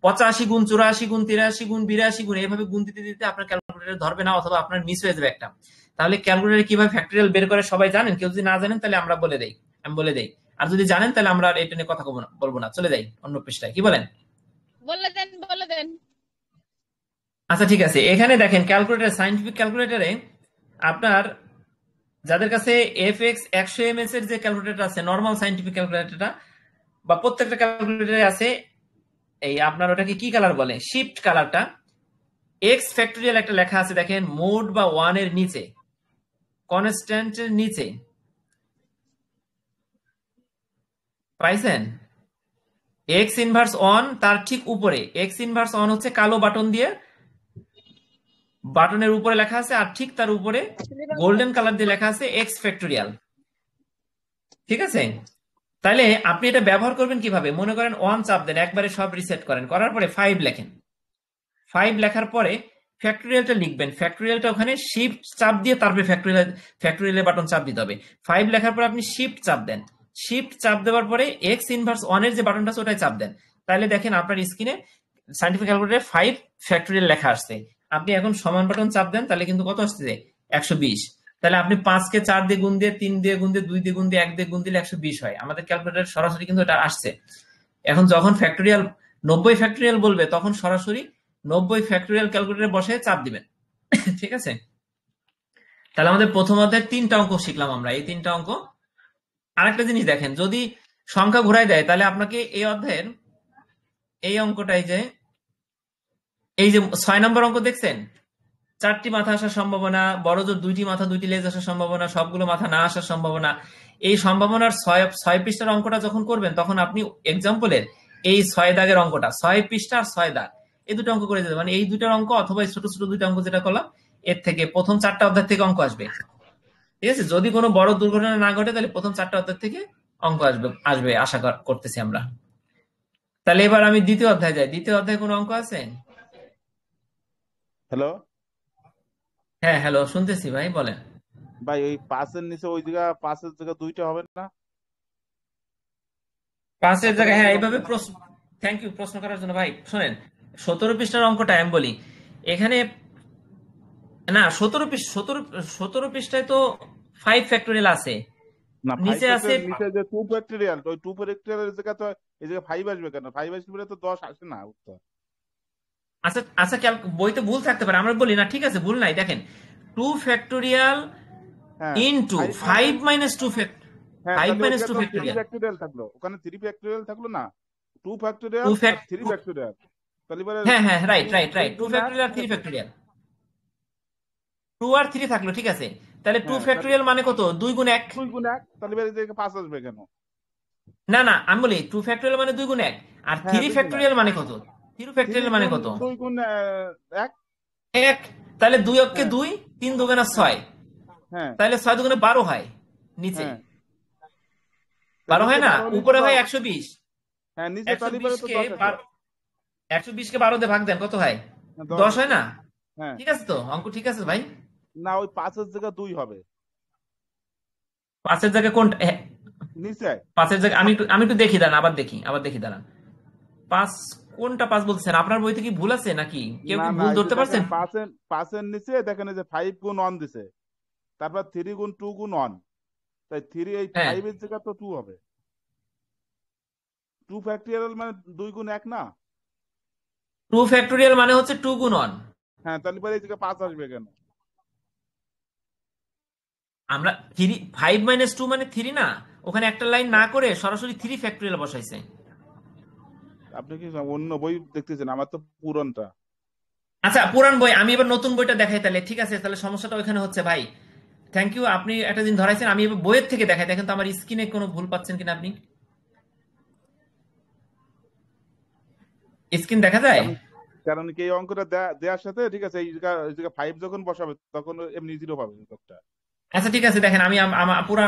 85 গুণ 84 গুণ 83 গুণ 82 গুণ এইভাবে গুণ দিতে দিতে আপনার ক্যালকুলেটর ধরবে না, অথবা আপনার মিস হয়ে যাবে একটা। তাহলে ক্যালকুলেটরে কিভাবে ফ্যাক্টোরিয়াল বের করে সবাই জানেন? কেউ যদি না জানেন তাহলে আমি বলে দেই। আর যদি জানেন তাহলে আমরা আর এটা নিয়ে কথা বলবো না, চলে যাই অন্য পৃষ্ঠায়। কি বলেন? বলে দেন। আচ্ছা ঠিক আছে, এখানে দেখেন ক্যালকুলেটর, সাইন্টিফিক ক্যালকুলেটরে আপনার যাদের কাছে FX 100 এর যে ক্যালকুলেটর আছে, নর্মাল সাইন্টিফিক ক্যালকুলেটরটা, বা প্রত্যেকটা ক্যালকুলেটরে আছে এই আপনার ওটাকে কি কালার বলে, শিফট কালারটা, এক্স ফ্যাক্টোরিয়াল একটা লেখা আছে দেখেন, মোড বা 1 এর নিচে, কনস্ট্যান্টের নিচে, পাইছেন? এক্স ইনভার্স 1 তার ঠিক উপরে, এক্স ইনভার্স 1 হচ্ছে কালো বাটন দিয়ে, বাটনের উপরে লেখা আছে, আর ঠিক তার উপরে গোল্ডেন কালার দিয়ে লেখা আছে এক্স ফ্যাক্টোরিয়াল। ঠিক আছে? তাহলে আপনি এটা ব্যবহার করবেন কিভাবে? মনে করেন 1 চাপ দেন, একবারে সব রিসেট করেন, করার পরে 5 লেখেন। 5 লেখার পরে ফ্যাক্টোরিয়ালটা লিখবেন, ফ্যাক্টোরিয়ালটা ওখানে শিফট চাপ দিয়ে তারপরে ফ্যাক্টোরিয়ালের বাটন চাপ দিতে হবে। 5 লেখার পরে আপনি শিফট চাপ দেন, শিফট চাপ দেওয়ার পরে এক্স ইনভার্স 1 এর যে বাটনটা আছে ওটাই চাপ দেন। তাহলে দেখেন আপনার স্ক্রিনে সাইন্টিফিক ক্যালকুলেটরে 5 ফ্যাক্টোরিয়াল লেখা আসছে। আপনি এখন সমান বাটন চাপ দেন, তাহলে কিন্তু কত আসছে? 120। তাহলে আপনি 5 কে 4 দিয়ে গুণ দিয়ে, 3 দিয়ে গুণ দিয়ে, 2 দিয়ে গুণ দিয়ে, 1 দিয়ে গুণ দিলে 120 হয়। আমাদের ক্যালকুলেটর সরাসরি কিন্তু এটা আসছে। এখন যখন ফ্যাক্টোরিয়াল 90 ফ্যাক্টোরিয়াল বলবে তখন সরাসরি 90 ফ্যাক্টোরিয়াল ক্যালকুলেটরে বসে চাপ দিবেন। ঠিক আছে? তাহলে আমাদের প্রথম অধ্যায়ের 3টা অঙ্ক শিখলাম আমরা, এই 3টা অঙ্ক। আরেকটা জিনিস দেখেন, যদি সংখ্যা ঘুরাই দেয় তাহলে আপনাকে এই অধ্যায়ের এই অঙ্কটাই, যে এই যে 6 নম্বর অঙ্ক দেখছেন, 4টি মাথা আসার সম্ভাবনা, বড় জোর 2টি মাথা 2টি লেজ আসার সম্ভাবনা, সবগুলো মাথা না আসার সম্ভাবনা, এই সম্ভাবনার 6 পৃষ্ঠার অঙ্কটা যখন করবেন তখন আপনি এক্সাম্পলের এই 6 দাগের অঙ্কটা, 6 পৃষ্ঠা আর 6 দাগ, এই দুটো অঙ্ক করে দিতে, মানে এই দুটার অঙ্ক অথবা ছোট ছোট 2টা অঙ্ক যেটা করলাম এর থেকে প্রথম 4টা অধ্যায় থেকে অঙ্ক আসবে। ঠিক আছে? যদি কোনো বড় দুর্ঘটনা না ঘটে তাহলে প্রথম 4টা অধ্যায় থেকে অঙ্ক আসবে আশা করতেছি আমরা। তাহলে এবার আমি দ্বিতীয় অধ্যায় যাই। দ্বিতীয় অধ্যায়ে কোনো অঙ্ক আছে? হ্যালো হ্যাঁ হ্যালো, শুনতেছি ভাই, বলেন। ভাই, ওই 5-এর নিচে ওই জায়গা 5-এর জায়গা 2টা হবে না? 5-এর জায়গায়, হ্যাঁ, এইভাবে প্রশ্ন, থ্যাংক ইউ প্রশ্ন করার জন্য ভাই। শোনেন, 17 পৃষ্ঠার অঙ্কটা আমি বলি এখানে, না 17 পৃষ্ঠায় তো 5 ফ্যাক্টোরিয়াল আছে, না, 5 নিচে আছে ফ্যাক্টরিয়াল নিচে যে 2 ফ্যাক্টরিয়াল, ওই 2 ফ্যাক্টরিয়ালের জায়গা তো এই জায়গা 5 আসবে কেন? 5 আসলে তো 10 আসে না উত্তর। আচ্ছা আচ্ছা, বইতে ভুল থাকতে পারে, আমরা বলি না, ঠিক আছে ভুল নাই। দেখেন 2 ফ্যাক্টোরিয়াল হ্যাঁ ইনটু 5 5 মাইনাস 2 হ্যাঁ, 5 তাহলে মাইনাস ওইটা 2 তো 3 ফ্যাক্টোরিয়াল, ফ্যাক্টোরিয়াল থাকলো, ওখানে 3 ফ্যাক্টোরিয়াল থাকলো না, 2 2 ফ্যাক্টোরিয়াল আর 3 ফ্যাক্ট ফ্যাক্টোরিয়াল। তাহলে এবারে হ্যাঁ হ্যাঁ, রাইট 2 রাইট 2 রাইট, 2 গুণ 1, ফ্যাক্টোরিয়াল আর ঠিক 3 আছে? ফ্যাক্টোরিয়াল, 2 আর 3 থাকলো, ঠিক আছে। তাহলে 2 হ্যাঁ, তাহলে ফ্যাক্টোরিয়াল মানে কত? 2 গুণ 1। 2 গুণ 1, তাহলে এবারে এদিকে 5 আসবে কেন? না না, আমি বলি 2 ফ্যাক্টোরিয়াল মানে 2 গুণ 1, আর হ্যাঁ 3 2 গুণ 1, ফ্যাক্টোরিয়াল মানে কত? 3 3 ফ্যাক্টোরিয়াল মানে গুণ কত? 2 গুণ 1। 1। তাহলে 2 অক্ষে হ্যাঁ 2, 3 দুগুণে 6, হ্যাঁ তাহলে 6 দুগুণে 12 হয় নিচে, হ্যাঁ, তা 12 হয় নিচে না? 12 হলে তো উপরে হয় 120। হ্যাঁ নিচে তাহলে 120 এবারে তো কে 10 আসে। 120 কে 12 দিয়ে ভাগ দেন, কত হয়? 10 10 হয় আসে। না? হ্যাঁ, ঠিক আছে তো, অঙ্ক ঠিক আছে ভাই। না ওই 5 এর জায়গায় 2 হবে 5 এর জায়গায় কোনটা? নিচে। 5 এর জায়গায় আমি একটু দেখি, দাঁড়ান, আবার দেখি দাঁড়ান। 5 কোনটা 5 বলছেন? আপনার বইতে কি ভুল আছে নাকি? কেউ না কি না, ভুল এই যে ধরতে দেখেন পারছেন? 5 এর নিচে দেখেন এই যে 5 গুণ 1 দিছে, তারপর 3 গুণ 2 গুণ 1, তাই 3 এই হ্যাঁ, 5 এর জায়গায় তো 2 হবে। 2 ফ্যাক্টোরিয়াল মানে 2 গুণ 1 না? 2 ফ্যাক্টোরিয়াল মানে হচ্ছে 2 গুণ 1। হ্যাঁ, তাহলে পরে এই জায়গায় 5 আসবে কেন? আমরা 3 5 মাইনাস 2 মানে 3 না, ওখানে একটা লাইন না করে সরাসরি 3 ফ্যাক্টোরিয়াল বসাইছে। আপনি কি অন্য বই দেখতেছেন? আমার তো পুরনটা। আচ্ছা, পুরান বই, আমি এবার নতুন বইটা দেখাই তাহলে, ঠিক আছে? তাহলে সমস্যাটা ওইখানে হচ্ছে ভাই। থ্যাংক ইউ, আপনি একটা দিন ধরাইছেন, আমি এবার বইয়ের থেকে দেখাই। দেখেন তো আমার স্ক্রিনে কোনো ভুল পাচ্ছেন কিনা আপনি। স্ক্রিন দেখা যায়? কারণ কারণ কি এই অঙ্কটা দেওয়ার সাথে, ঠিক আছে, এই জায়গা 5 যখন বসাবে তখন এমনি 0 পাবে উত্তরটা। আচ্ছা ঠিক আছে, দেখেন আমি পুরা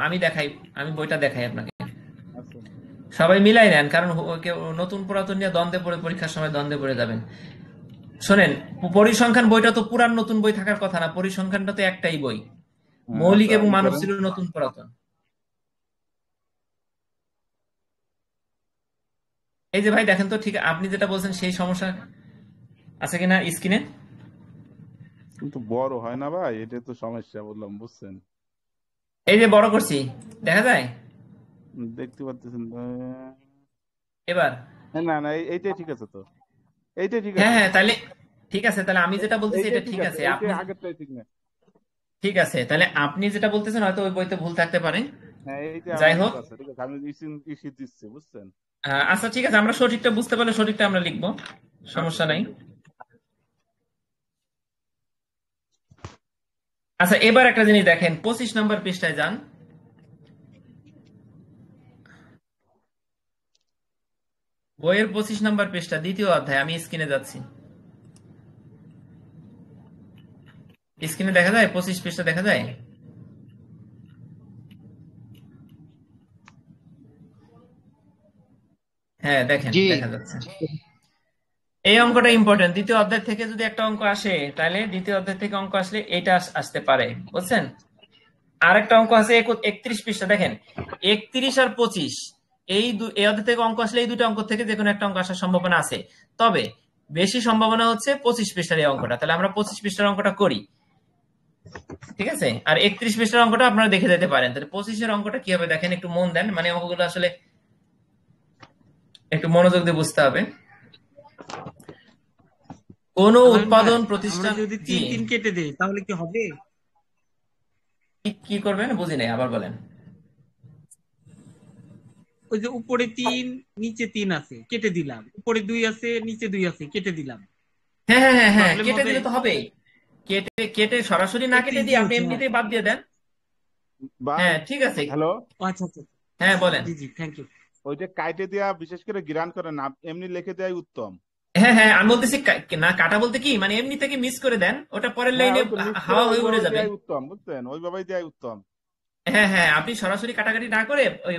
আমি দেখাই, আমি বইটা দেখাই আপনাকে। আচ্ছা সবাই মিলাই নেন, কারণ কেউ নতুন পুরাতন নিয়ে দ্বন্দ্বে পড়ে, পরীক্ষার সময় দ্বন্দ্বে পড়ে যাবেন। শোনেন, পরিসংখ্যান বইটা তো পুরান নতুন বই থাকার কথা না, পরিসংখ্যানটা তো একটাই বই, হ্যাঁ, মৌলিক আচ্ছা এবং আপনি মানব করেন। ছিল নতুন পুরাতন। এই যে ভাই দেখেন তো, ঠিক আপনি যেটা বলছেন সেই সমস্যা আছে কিনা স্ক্রিনে। কিন্তু বড় হয় না ভাই, এটা তো সমস্যা বললাম, বুঝছেন? এই যে বড় করছি, দেখা যায় দেখতে পাচ্ছেন তো? এবার? হ্যাঁ, না না, এইটাই ঠিক আছে তো, এইটাই ঠিক হ্যাঁ আছে, হ্যাঁ, তাহলে ঠিক আছে, তাহলে আমি যেটা বলতেছি এইটাই এটা ঠিক ঠিক আছে, আছে। আপনি এইটাই আগেরটাই ঠিক না। ঠিক আছে, তাহলে আপনি যেটা বলতেছেন হয়তো ওই বইতে ভুল থাকতে পারে। হ্যাঁ এইটা যাই আমার হোক, ভুল আছে, ঠিক আছে, আমি ইসি দিচ্ছি, বুঝছেন? আচ্ছা ঠিক আছে, আমরা সঠিকটা বুঝতে পারলে সঠিকটা আমরা লিখবো, আচ্ছা সমস্যা নাই। Thank you. আচ্ছা, এবার একটা জিনিস দেখেন, 25 নম্বর পৃষ্ঠায় যান। বইয়ের 25 নম্বর পৃষ্ঠা, দ্বিতীয় অধ্যায়, আমি স্ক্রিনে যাচ্ছি। স্ক্রিনে দেখা যায়? 25 পৃষ্ঠা দেখা যায়? হ্যাঁ দেখেন, জি। দেখা যাচ্ছে। এই অঙ্কটা ইম্পর্টেন্ট, দ্বিতীয় অধ্যায় থেকে যদি একটা অঙ্ক আসে তাহলে দ্বিতীয় অধ্যায় থেকে অঙ্ক আসলে এটা আসতে পারে, বুঝছেন? আরেকটা অঙ্ক আছে 31 পৃষ্ঠা, দেখেন 31 আর 25, এই অধ্যায় থেকে অঙ্ক আসলে এই দুটো অঙ্ক থেকে যে কোনো একটা অঙ্ক আসার সম্ভাবনা আছে, তবে বেশি সম্ভাবনা হচ্ছে 25 পৃষ্ঠার এই অঙ্কটা। তাহলে আমরা 25 পৃষ্ঠার অঙ্কটা করি, ঠিক আছে? আর 31 পৃষ্ঠার অঙ্কটা আপনারা দেখে যেতে পারেন। তাহলে 25 অঙ্কটা কি হবে দেখেন, একটু মন দেন, মানে অঙ্কগুলো আসলে একটু মনোযোগ দিয়ে বুঝতে হবে। কোন আলামিন ভাই, উৎপাদন আমরা প্রতিষ্ঠান, যদি জি 3 কেটে দেই তাহলে কি হবে? কি করবেন বুঝি নাই, আবার বলেন। ওই যে উপরে 3 নিচে 3 আছে, কেটে দিলাম, উপরে 2 আছে নিচে 2 আছে, কেটে দিলাম, হ্যাঁ হ্যাঁ হ্যাঁ হ্যাঁ, প্রবলেম কেটে হবে? দিলে তো হবে। কেটে কেটে সরাসরি না কেটে 31 দিয়ে দিয়ে আপনি হচ্ছে, হ্যাঁ। এমনিতেই বাদ দিয়ে দেন। ভাই হ্যাঁ ঠিক আছে, হ্যালো, ও আচ্ছা আচ্ছা, হ্যাঁ বলেন। জি জি, থ্যাংক ইউ। ওইটা কাইটে দেওয়া বিশেষ করে গ্রান করে না, এমনি লিখে দেওয়াই উত্তম। হ্যাঁ হ্যাঁ, আমি বলতেছি না, কাটা বলতে কি মানে এমনি থেকে মিস করে দেন, ওটা পরের হ্যাঁ লাইনে ওই তো মিক্স করে হাওয়া হয়ে উড়ে ওইভাবে যাবে। দেওয়াই উত্তম, বুঝছেন? ওইভাবেই দেওয়াই উত্তম। হ্যাঁ হ্যাঁ, আপনি সরাসরি কাটাকাটি না করে ওই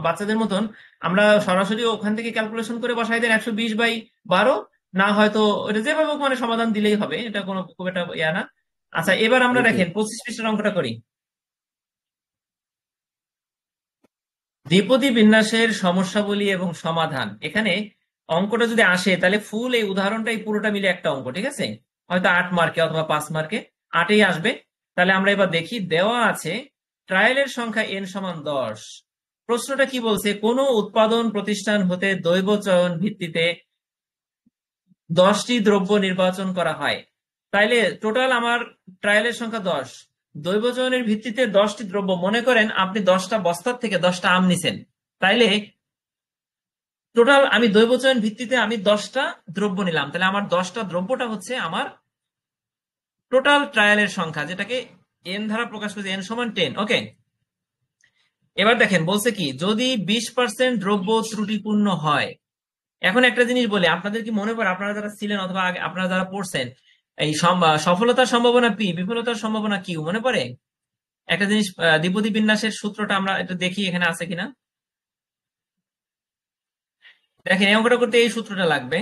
বাচ্চাদের মতন আমরা সরাসরি ওখান থেকে ক্যালকুলেশন করে বসাই দেন 120/12, না হয়তো ওটা যেভাবে হোক মানে সমাধান দিলেই হবে, এটা কোনো খুব একটা ইয়া না। আচ্ছা, এবার আমরা এইটাই। দেখেন 25 পৃষ্ঠার অঙ্কটা করি। দ্বিপদী বিন্যাসের সমস্যাবলী এবং সমাধান। এখানে অঙ্কটা যদি আসে তাহলে ফুল এই উদাহরণটাই পুরোটা মিলে একটা অঙ্ক, ঠিক আছে? হয়তো 8 মার্কে অথবা 5 মার্কে, 8এই আসবে। তাহলে আমরা এবার দেখি, দেওয়া আছে ট্রায়ালের সংখ্যা n সমান 10। প্রশ্নটা কি বলছে? কোন উৎপাদন প্রতিষ্ঠান হতে দৈব চয়ন ভিত্তিতে 10টি দ্রব্য নির্বাচন করা হয়, তাইলে টোটাল আমার ট্রায়ালের সংখ্যা 10। দৈবচনের ভিত্তিতে 10টি দ্রব্য, মনে করেন আপনি 10টা বস্তার থেকে 10টা আম নিছেন, তাইলে টোটাল আমি দৈবচয়ন ভিত্তিতে আমি 10টা দ্রব্য নিলাম, তাহলে আমার 10টা দ্রব্যটা হচ্ছে আমার টোটাল ট্রায়ালের সংখ্যা, যেটাকে এন দ্বারা প্রকাশ করছি, এন সমান 10। ওকে, এবার দেখেন বলছে কি, যদি 20% দ্রব্য ত্রুটিপূর্ণ হয়। এখন একটা জিনিস বলি, আপনাদের কি মনে পড়ে, আপনারা যারা ছিলেন অথবা আপনারা যারা পড়ছেন, এই সফলতার সম্ভাবনা পি, বিফলতার সম্ভাবনা কিউ, মনে পড়ে? একটা জিনিস, দ্বিপদী বিন্যাসের সূত্রটা আমরা একটু দেখি এখানে আছে কিনা। দেখেন এই অঙ্কটা করতে এই সূত্রটা লাগবে,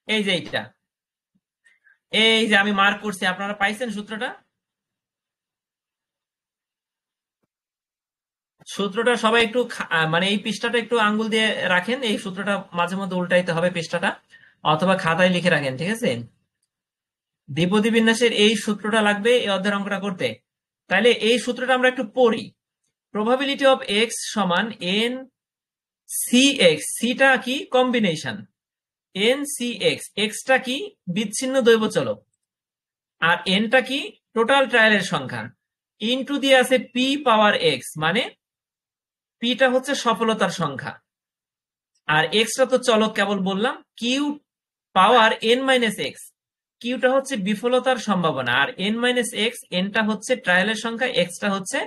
এই যে এইটা, এই যে আমি মার্ক করছি, আপনারা পাইছেন সূত্রটা? সূত্রটা সবাই একটু মানে এই পৃষ্ঠাটা একটু আঙ্গুল দিয়ে রাখেন, এই সূত্রটা মাঝে মধ্যে উল্টাইতে হবে পৃষ্ঠাটা, অথবা খাতায় লিখে রাখেন, ঠিক আছে? দ্বিপদী বিন্যাসের এই সূত্রটা লাগবে এই অধ্যায়ের অঙ্কটা করতে। তাহলে এই সূত্রটা আমরা একটু পড়ি। প্রবাবিলিটি অফ এক্স সমান এন সি এক্স, সিটা কি কম্বিনেশন, এন সি এক্স, এক্সটা কি বিচ্ছিন্ন দৈব চলক, আর এনটা কি টোটাল ট্রায়ালের সংখ্যা, ইনটু দিয়ে আছে পি পাওয়ার এক্স, মানে পিটা হচ্ছে সফলতার সংখ্যা, আর এক্সটা তো চলক কেবল বললাম, Q power N minus x, কিউটা হচ্ছে বিফলতার সম্ভাবনা, আর এন মাইনাস এক্স, এনটা হচ্ছে ট্রায়ালের সংখ্যা, এক্সটা হচ্ছে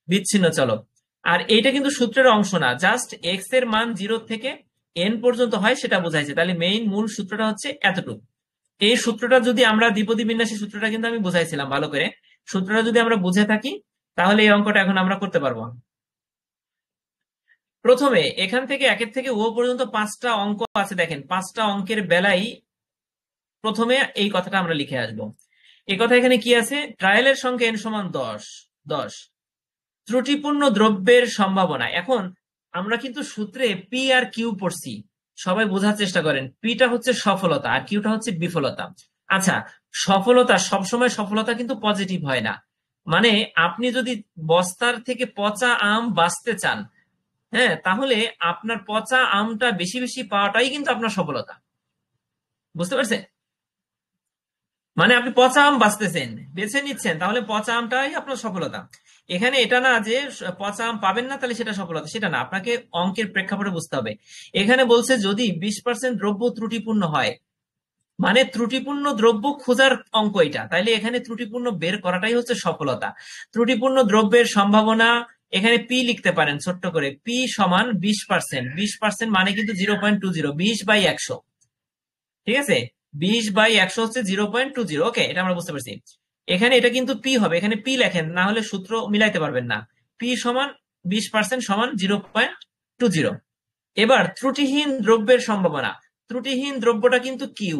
বিচ্ছিন্ন চলক। আর এইটা কিন্তু সূত্রের অংশ না, জাস্ট এক্স এর মান 0 থেকে এন পর্যন্ত হয় সেটা বোঝাইছে। তাহলে মেইন মূল সূত্রটা হচ্ছে এতটুকু। এই সূত্রটা যদি আমরা দ্বিপদী বিন্যাসের সূত্রটা কিন্তু আমি বুঝাইছিলাম ভালো করে, সূত্রটা যদি আমরা বুঝে থাকি তাহলে এই অঙ্কটা এখন আমরা করতে পারবো। প্রথমে এখান থেকে 1 থেকে ও পর্যন্ত 5টা অঙ্ক আছে, দেখেন 5টা অঙ্কের বেলায় প্রথমে এই কথাটা আমরা লিখে আসবো। এই কথা এখানে কি আছে, ট্রায়ালের সংখ্যা এন সমান 10, ত্রুটিপূর্ণ দ্রব্যের সম্ভাবনা। এখন আমরা কিন্তু সূত্রে পি আর কিউ পড়ছি, সবাই বোঝার চেষ্টা করেন, পিটা হচ্ছে সফলতা আর কিউটা হচ্ছে বিফলতা। আচ্ছা, সফলতা সবসময় সফলতা কিন্তু পজিটিভ হয় না, মানে আপনি যদি বস্তার থেকে পচা আম বাঁচতে চান, হ্যাঁ, তাহলে আপনার পচা আমটা বেশি বেশি পাওয়াটাই কিন্তু আপনার সফলতা, বুঝতে পারছেন? মানে আপনি পচা আম বাঁচতেছেন, বেছে নিচ্ছেন, তাহলে পচা আমটাই আপনার সফলতা। এখানে এটা না যে পচা আম পাবেন না তাহলে সেটা সফলতা, সেটা না, আপনাকে অঙ্কের প্রেক্ষাপটে বুঝতে হবে। এখানে বলছে যদি 20% দ্রব্য ত্রুটিপূর্ণ হয়, মানে ত্রুটিপূর্ণ দ্রব্য খোঁজার অঙ্ক এটা, তাইলে এখানে ত্রুটিপূর্ণ বের করাটাই হচ্ছে সফলতা। ত্রুটিপূর্ণ দ্রব্যের সম্ভাবনা এখানে পি লিখতে পারেন ছোট্ট করে, পি সমান 20%, 20% মানে কিন্তু 0.20, 20/100, ঠিক আছে? 20/100 হচ্ছে 0.20। ওকে, এটা আমরা বুঝতে পারছি। এখানে এটা কিন্তু পি হবে, এখানে পি লেখেন, না হলে সূত্র মিলাইতে পারবেন না। পি সমান 20% সমান 0.20। এবার ত্রুটিহীন দ্রব্যের সম্ভাবনা, ত্রুটিহীন দ্রব্যটা কিন্তু কিউ,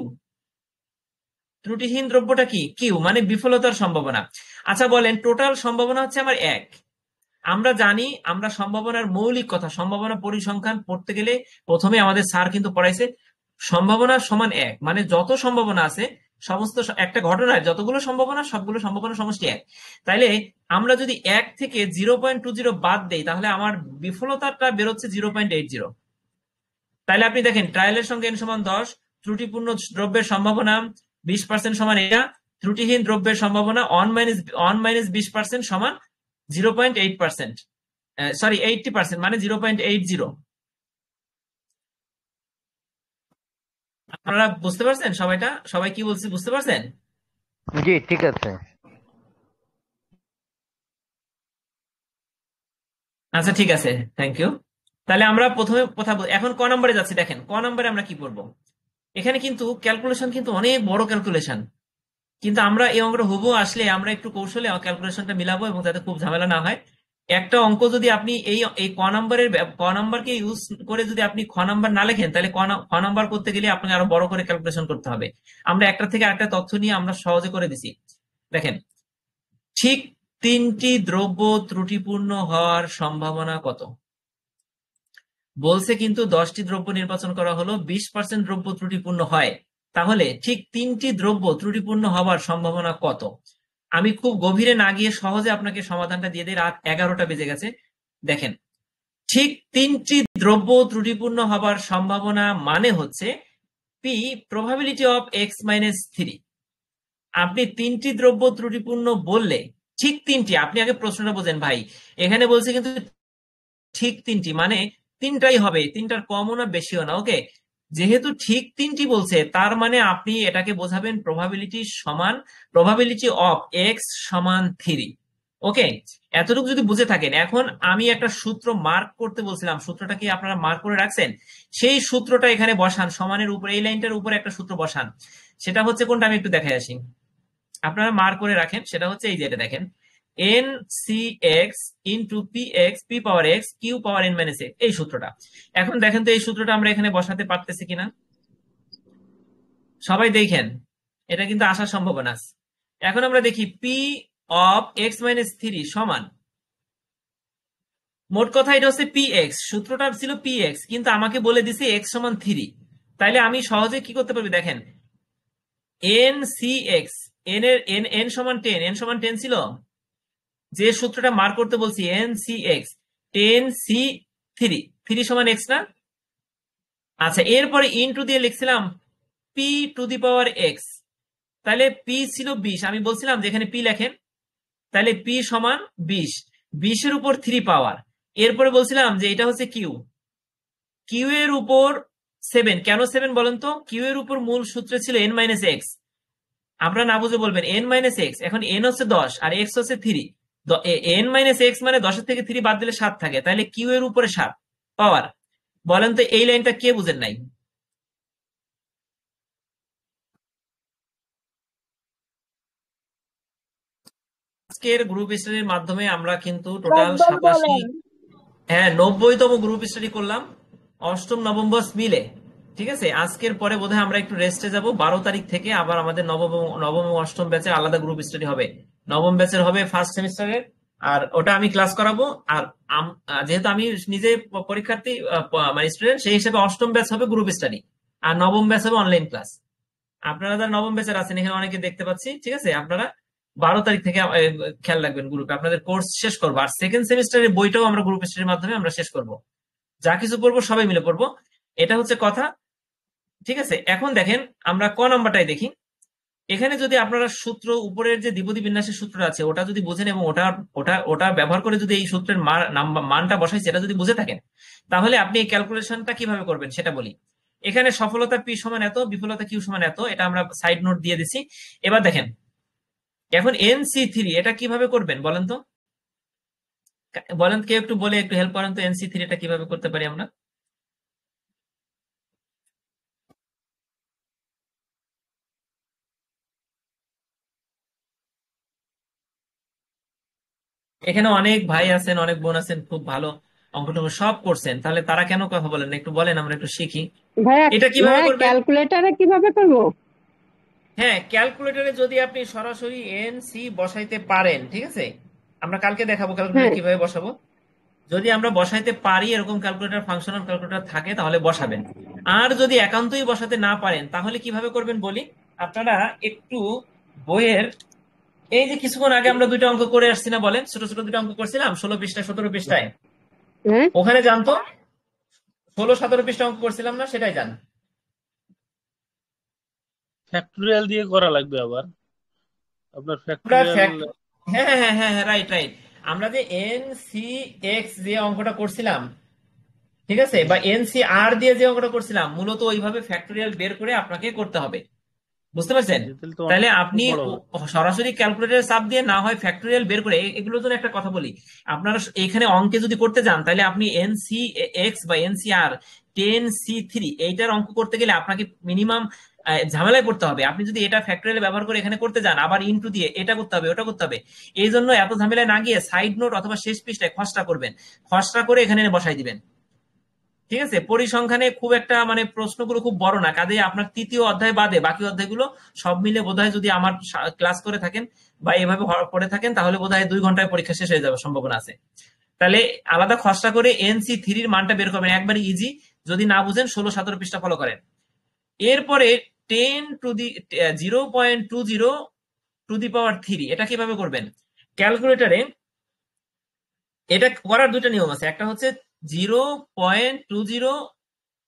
ত্রুটিহীন দ্রব্যটা কি কিউ, মানে বিফলতার সম্ভাবনা। আচ্ছা বলেন, টোটাল সম্ভাবনা হচ্ছে আমার 1। আমরা জানি, আমরা সম্ভাবনার মৌলিক কথা, সম্ভাবনা পরিসংখ্যান পড়তে গেলে প্রথমে আমাদের স্যার কিন্তু পড়াইছে সম্ভাবনা সমান 1, মানে যত সম্ভাবনা আছে সমস্ত, একটা ঘটনায় যতগুলো সম্ভাবনা সবগুলো সম্ভাবনা সমষ্টি 1। তাইলে আমরা যদি 1 থেকে 0.20 বাদ দেই তাহলে আমার বিফলতাটা বেরোচ্ছে 0.80। তাহলে আপনি দেখেন ট্রায়ালের সঙ্গে এন সমান 10, ত্রুটিপূর্ণ দ্রব্যের সম্ভাবনা 20% সমান এটা, ত্রুটিহীন দ্রব্যের সম্ভাবনা 1 - 20% সমান 0.8%, সরি 80%, মানে 0.80। আপনারা বুঝতে পারছেন? সবাই কি বলছি বুঝতে পারছেন? জি ঠিক আছে। আচ্ছা ঠিক আছে, থ্যাংক ইউ। তাহলে আমরা প্রথমে কথা এখন ক নম্বরে যাচ্ছি। দেখেন ক নম্বরে আমরা কি করব, এখানে কিন্তু ক্যালকুলেশন কিন্তু অনেক বড় ক্যালকুলেশন, কিন্তু আমরা এই অঙ্কটা হুবহু আসলে আমরা একটু কৌশলে ক্যালকুলেশনটা মিলাবো এবং যাতে খুব ঝামেলা না হয়। একটা অঙ্ক যদি আপনি এই ক নাম্বারকে ইউজ করে যদি আপনি খ নাম্বার না লেখেন তাহলে খ নাম্বার করতে গেলে আপনাকে আরো বড় করে ক্যালকুলেশন করতে হবে। আমরা একটা থেকে আরেকটা তথ্য নিয়ে আমরা সহজে করে দিছি। দেখেন, ঠিক 3টি দ্রব্য ত্রুটিপূর্ণ হওয়ার সম্ভাবনা কত বলছে, কিন্তু 10টি দ্রব্য নির্বাচন করা হলো, 20% দ্রব্য ত্রুটিপূর্ণ হয়, তাহলে ঠিক 3টি দ্রব্য ত্রুটিপূর্ণ হওয়ার সম্ভাবনা কত? আমি খুব গভীরে না গিয়ে সহজে আপনাকে সমাধানটা দিয়ে দিই, রাত 11টা বেজে গেছে। দেখেন, ঠিক 3টি দ্রব্য ত্রুটিপূর্ণ হবার সম্ভাবনা মানে হচ্ছে P probability of x minus 3। আপনি তিনটি দ্রব্য ত্রুটিপূর্ণ বললে, ঠিক তিনটি, আপনি আগে প্রশ্নটা বোঝেন ভাই, এখানে বলছে কিন্তু ঠিক তিনটি, মানে তিনটাই হবে, তিনটার কমও না বেশিও না। ওকে, যেহেতু ঠিক তিনটি বলছে তার মানে আপনি এটাকে বোঝাবেন প্রবাবিলিটি সমান প্রবাবিলিটি অফ এক্স সমান 3। ওকে, এতটুকু যদি বুঝে থাকেন। এখন আমি একটা সূত্র মার্ক করতে বলছিলাম, সূত্রটা কি আপনারা মার্ক করে রাখছেন? সেই সূত্রটা এখানে বসান, সমানের উপরে এই লাইনটার উপরে একটা সূত্র বসান। সেটা হচ্ছে কোনটা আমি একটু দেখাই আসি, আপনারা মার্ক করে রাখেন। সেটা হচ্ছে এই যে এটা দেখেন, N C X into P X P power X Q power N minus X, এই সূত্রটা। এখন দেখেন তো এই সূত্রটা আমরা এখানে বসাতে পারতেছি কিনা, সবাই দেখেন, এটা কিন্তু আসার সম্ভাবনা আছে। এখন আমরা দেখি পি অফ এক্স মাইনাস 3 সমান, মোট কথা এটা হচ্ছে পি এক্স, সূত্রটা ছিল পি এক্স, কিন্তু আমাকে বলে দিছে এক্স সমান 3। তাইলে আমি সহজে কি করতে পারবি, দেখেন এন সি এক্স, এন এর এন সমান 10, এন সমান 10 ছিল, যে সূত্রটা মার্ক করতে বলছি এন সি এক্স 10 সি 3 সমান এক্স না? আচ্ছা, এরপরে ইনটু দিয়ে লিখছিলাম P to the power X, তাহলে পি ছিল 20, আমি বলছিলাম যেখানে পি লেখেন, তাহলে পি সমান 20, 20 এর উপর 3 পাওয়ার। এরপরে বলছিলাম যে এটা হচ্ছে কিউ, কিউ এর উপর 7, কেন 7 বলেন তো? কিউ এর উপর মূল সূত্র ছিল এন মাইনাস এক্স, আপনারা না বুঝে বলবেন এন মাইনাস এক্স, এখন এন হচ্ছে 10 আর এক্স হচ্ছে 3, এন মাইনাস এক্স মানে 10 থেকে 3 বাদ দিলে 7 থাকে, তাহলে কিউ এর উপরে 7 পাওয়ার। বলেন তো এই লাইনটা কে বুঝেন নাই? আজকের গ্রুপ স্টাডির মাধ্যমে আমরা কিন্তু টোটাল একদম 87, বলেন। হ্যাঁ 90তম গ্রুপ স্টাডি করলাম, অষ্টম নবম বর্ষ মিলে। ঠিক আছে, আজকের পরে বোধহয় আমরা একটু রেস্টে যাব, 12 তারিখ থেকে আবার আমাদের নবম নবম এবং অষ্টম ব্যাচের আলাদা গ্রুপ স্টাডি হবে। নবম ব্যাচের হবে ফার্স্ট সেমিস্টারের, আর ওটা আমি ক্লাস করাবো। আর যেহেতু আমি নিজে পরীক্ষার্থী মানে স্টুডেন্ট, সেই হিসেবে অষ্টম ব্যাচ হবে গ্রুপ স্টাডি, আর নবম ব্যাচ হবে অনলাইন ক্লাস। আপনারা যারা নবম ব্যাচের আছেন এখানে অনেকে দেখতে পাচ্ছি, ঠিক আছে, আপনারা 12 তারিখ থেকে খেয়াল রাখবেন গ্রুপে, আপনাদের কোর্স শেষ করবো। আর সেকেন্ড সেমিস্টারের বইটাও আমরা গ্রুপ স্টাডির মাধ্যমে আমরা শেষ করব, যা কিছু পড়বো সবাই মিলে পড়বো, এটা হচ্ছে কথা। ঠিক আছে, এখন দেখেন আমরা ক নাম্বারটাই দেখি। এখানে যদি আপনারা সূত্র উপরের যে দ্বিপদী বিন্যাসের সূত্র আছে ওটা যদি বুঝেন এবং ওটা ওটা ওটা ব্যবহার করে যদি এই সূত্রের মানটা বসাই সেটা যদি বুঝে থাকেন, তাহলে আপনি এই ক্যালকুলেশনটা কিভাবে করবেন সেটা বলি। এখানে সফলতা পি সমান এত, বিফলতা কিউ সমান এত, এটা আমরা সাইড নোট দিয়ে দিছি। এবার দেখেন এখন NC3 এটা কিভাবে করবেন বলেন তো, বলেন কেউ একটু বলে একটু হেল্প করেন তো, NC3 এটা কিভাবে করতে পারি আমরা? এখানে অনেক ভাই আছেন, অনেক বোন আছেন, খুব ভালো অঙ্ক টঙ্ক সব করছেন, তাহলে তারা কেন কথা বলেন না, একটু বলেন আমরা একটু শিখি ভাইয়া এটা কিভাবে করবেন। ক্যালকুলেটরে কিভাবে করব? হ্যাঁ, ক্যালকুলেটরে যদি আপনি সরাসরি NC বসাইতে পারেন, ঠিক আছে, আমরা কালকে দেখাবো ক্যালকুলেটর কিভাবে বসাবো। যদি আমরা বসাইতে পারি, এরকম ক্যালকুলেটর ফাংশনাল ক্যালকুলেটর থাকে তাহলে বসাবেন। আর যদি একান্তই বসাতে না পারেন তাহলে কিভাবে করবেন বলি। আপনারা একটু বইয়ের এই যে কিছুক্ষণ আগে আমরা দুইটা অঙ্ক করে আসছি না, বলেন, ছোট ছোট দুটো অঙ্ক করছিলাম 16 পৃষ্ঠায় 17 পৃষ্ঠায়, ওখানে জানতো 16-17 পৃষ্ঠা অঙ্ক করছিলাম না, সেটাই জান। ফ্যাক্টরিয়াল দিয়ে করা লাগবে আবার আপনার আমরা ফ্যাক্টরিয়াল। হ্যাঁ হ্যাঁ হ্যাঁ হ্যাঁ, রাইট রাইট, আমরা যে NCX যে অঙ্কটা করছিলাম, ঠিক আছে, বা NCR দিয়ে যে অঙ্কটা করছিলাম, মূলত ওইভাবে ফ্যাক্টরিয়াল বের করে আপনাকে করতে হবে, বুঝতে পারছেন? তাহলে আপনি সরাসরি ক্যালকুলেটরের চাপ দিয়ে না হয় ফ্যাক্টরিয়াল বের করে, এগুলোর জন্য একটা কথা বলি, আপনারা এখানে অঙ্কে যদি করতে যান তাহলে আপনি NCX বা NCR 10C3 এইটার অঙ্ক করতে গেলে আপনাকে মিনিমাম ঝামেলায় পড়তে হবে। আপনি যদি এটা ফ্যাক্টরিয়াল ব্যবহার করে এখানে করতে যান, আবার ইনটু দিয়ে এটা করতে হবে ওটা করতে হবে, এই জন্য এত ঝামেলায় না গিয়ে সাইড নোট অথবা শেষ পৃষ্ঠায় খসড়া করবেন, খসড়া করে এখানে বসাই দিবেন। ঠিক আছে, পরিসংখ্যানে খুব একটা মানে প্রশ্নগুলো খুব বড় না, কাজে আপনার তৃতীয় অধ্যায় বাদে বাকি অধ্যায়গুলো সব মিলে বোধহয় যদি আমার ক্লাস করে থাকেন বা এভাবে পড়ে থাকেন তাহলে বোধহয় 2 ঘন্টায় পরীক্ষা শেষ হয়ে যাবে সম্ভাবনা আছে। তাহলে আলাদা খসড়া করে NC3 এর মানটা বের করবেন, একবারে ইজি, যদি না বুঝেন 16-17 পৃষ্ঠা ফলো করেন। এরপরে 0.20 টু দি পাওয়ার 3 এটা কিভাবে করবেন ক্যালকুলেটরে। এটা করার দুটো নিয়ম আছে, একটা হচ্ছে 0.20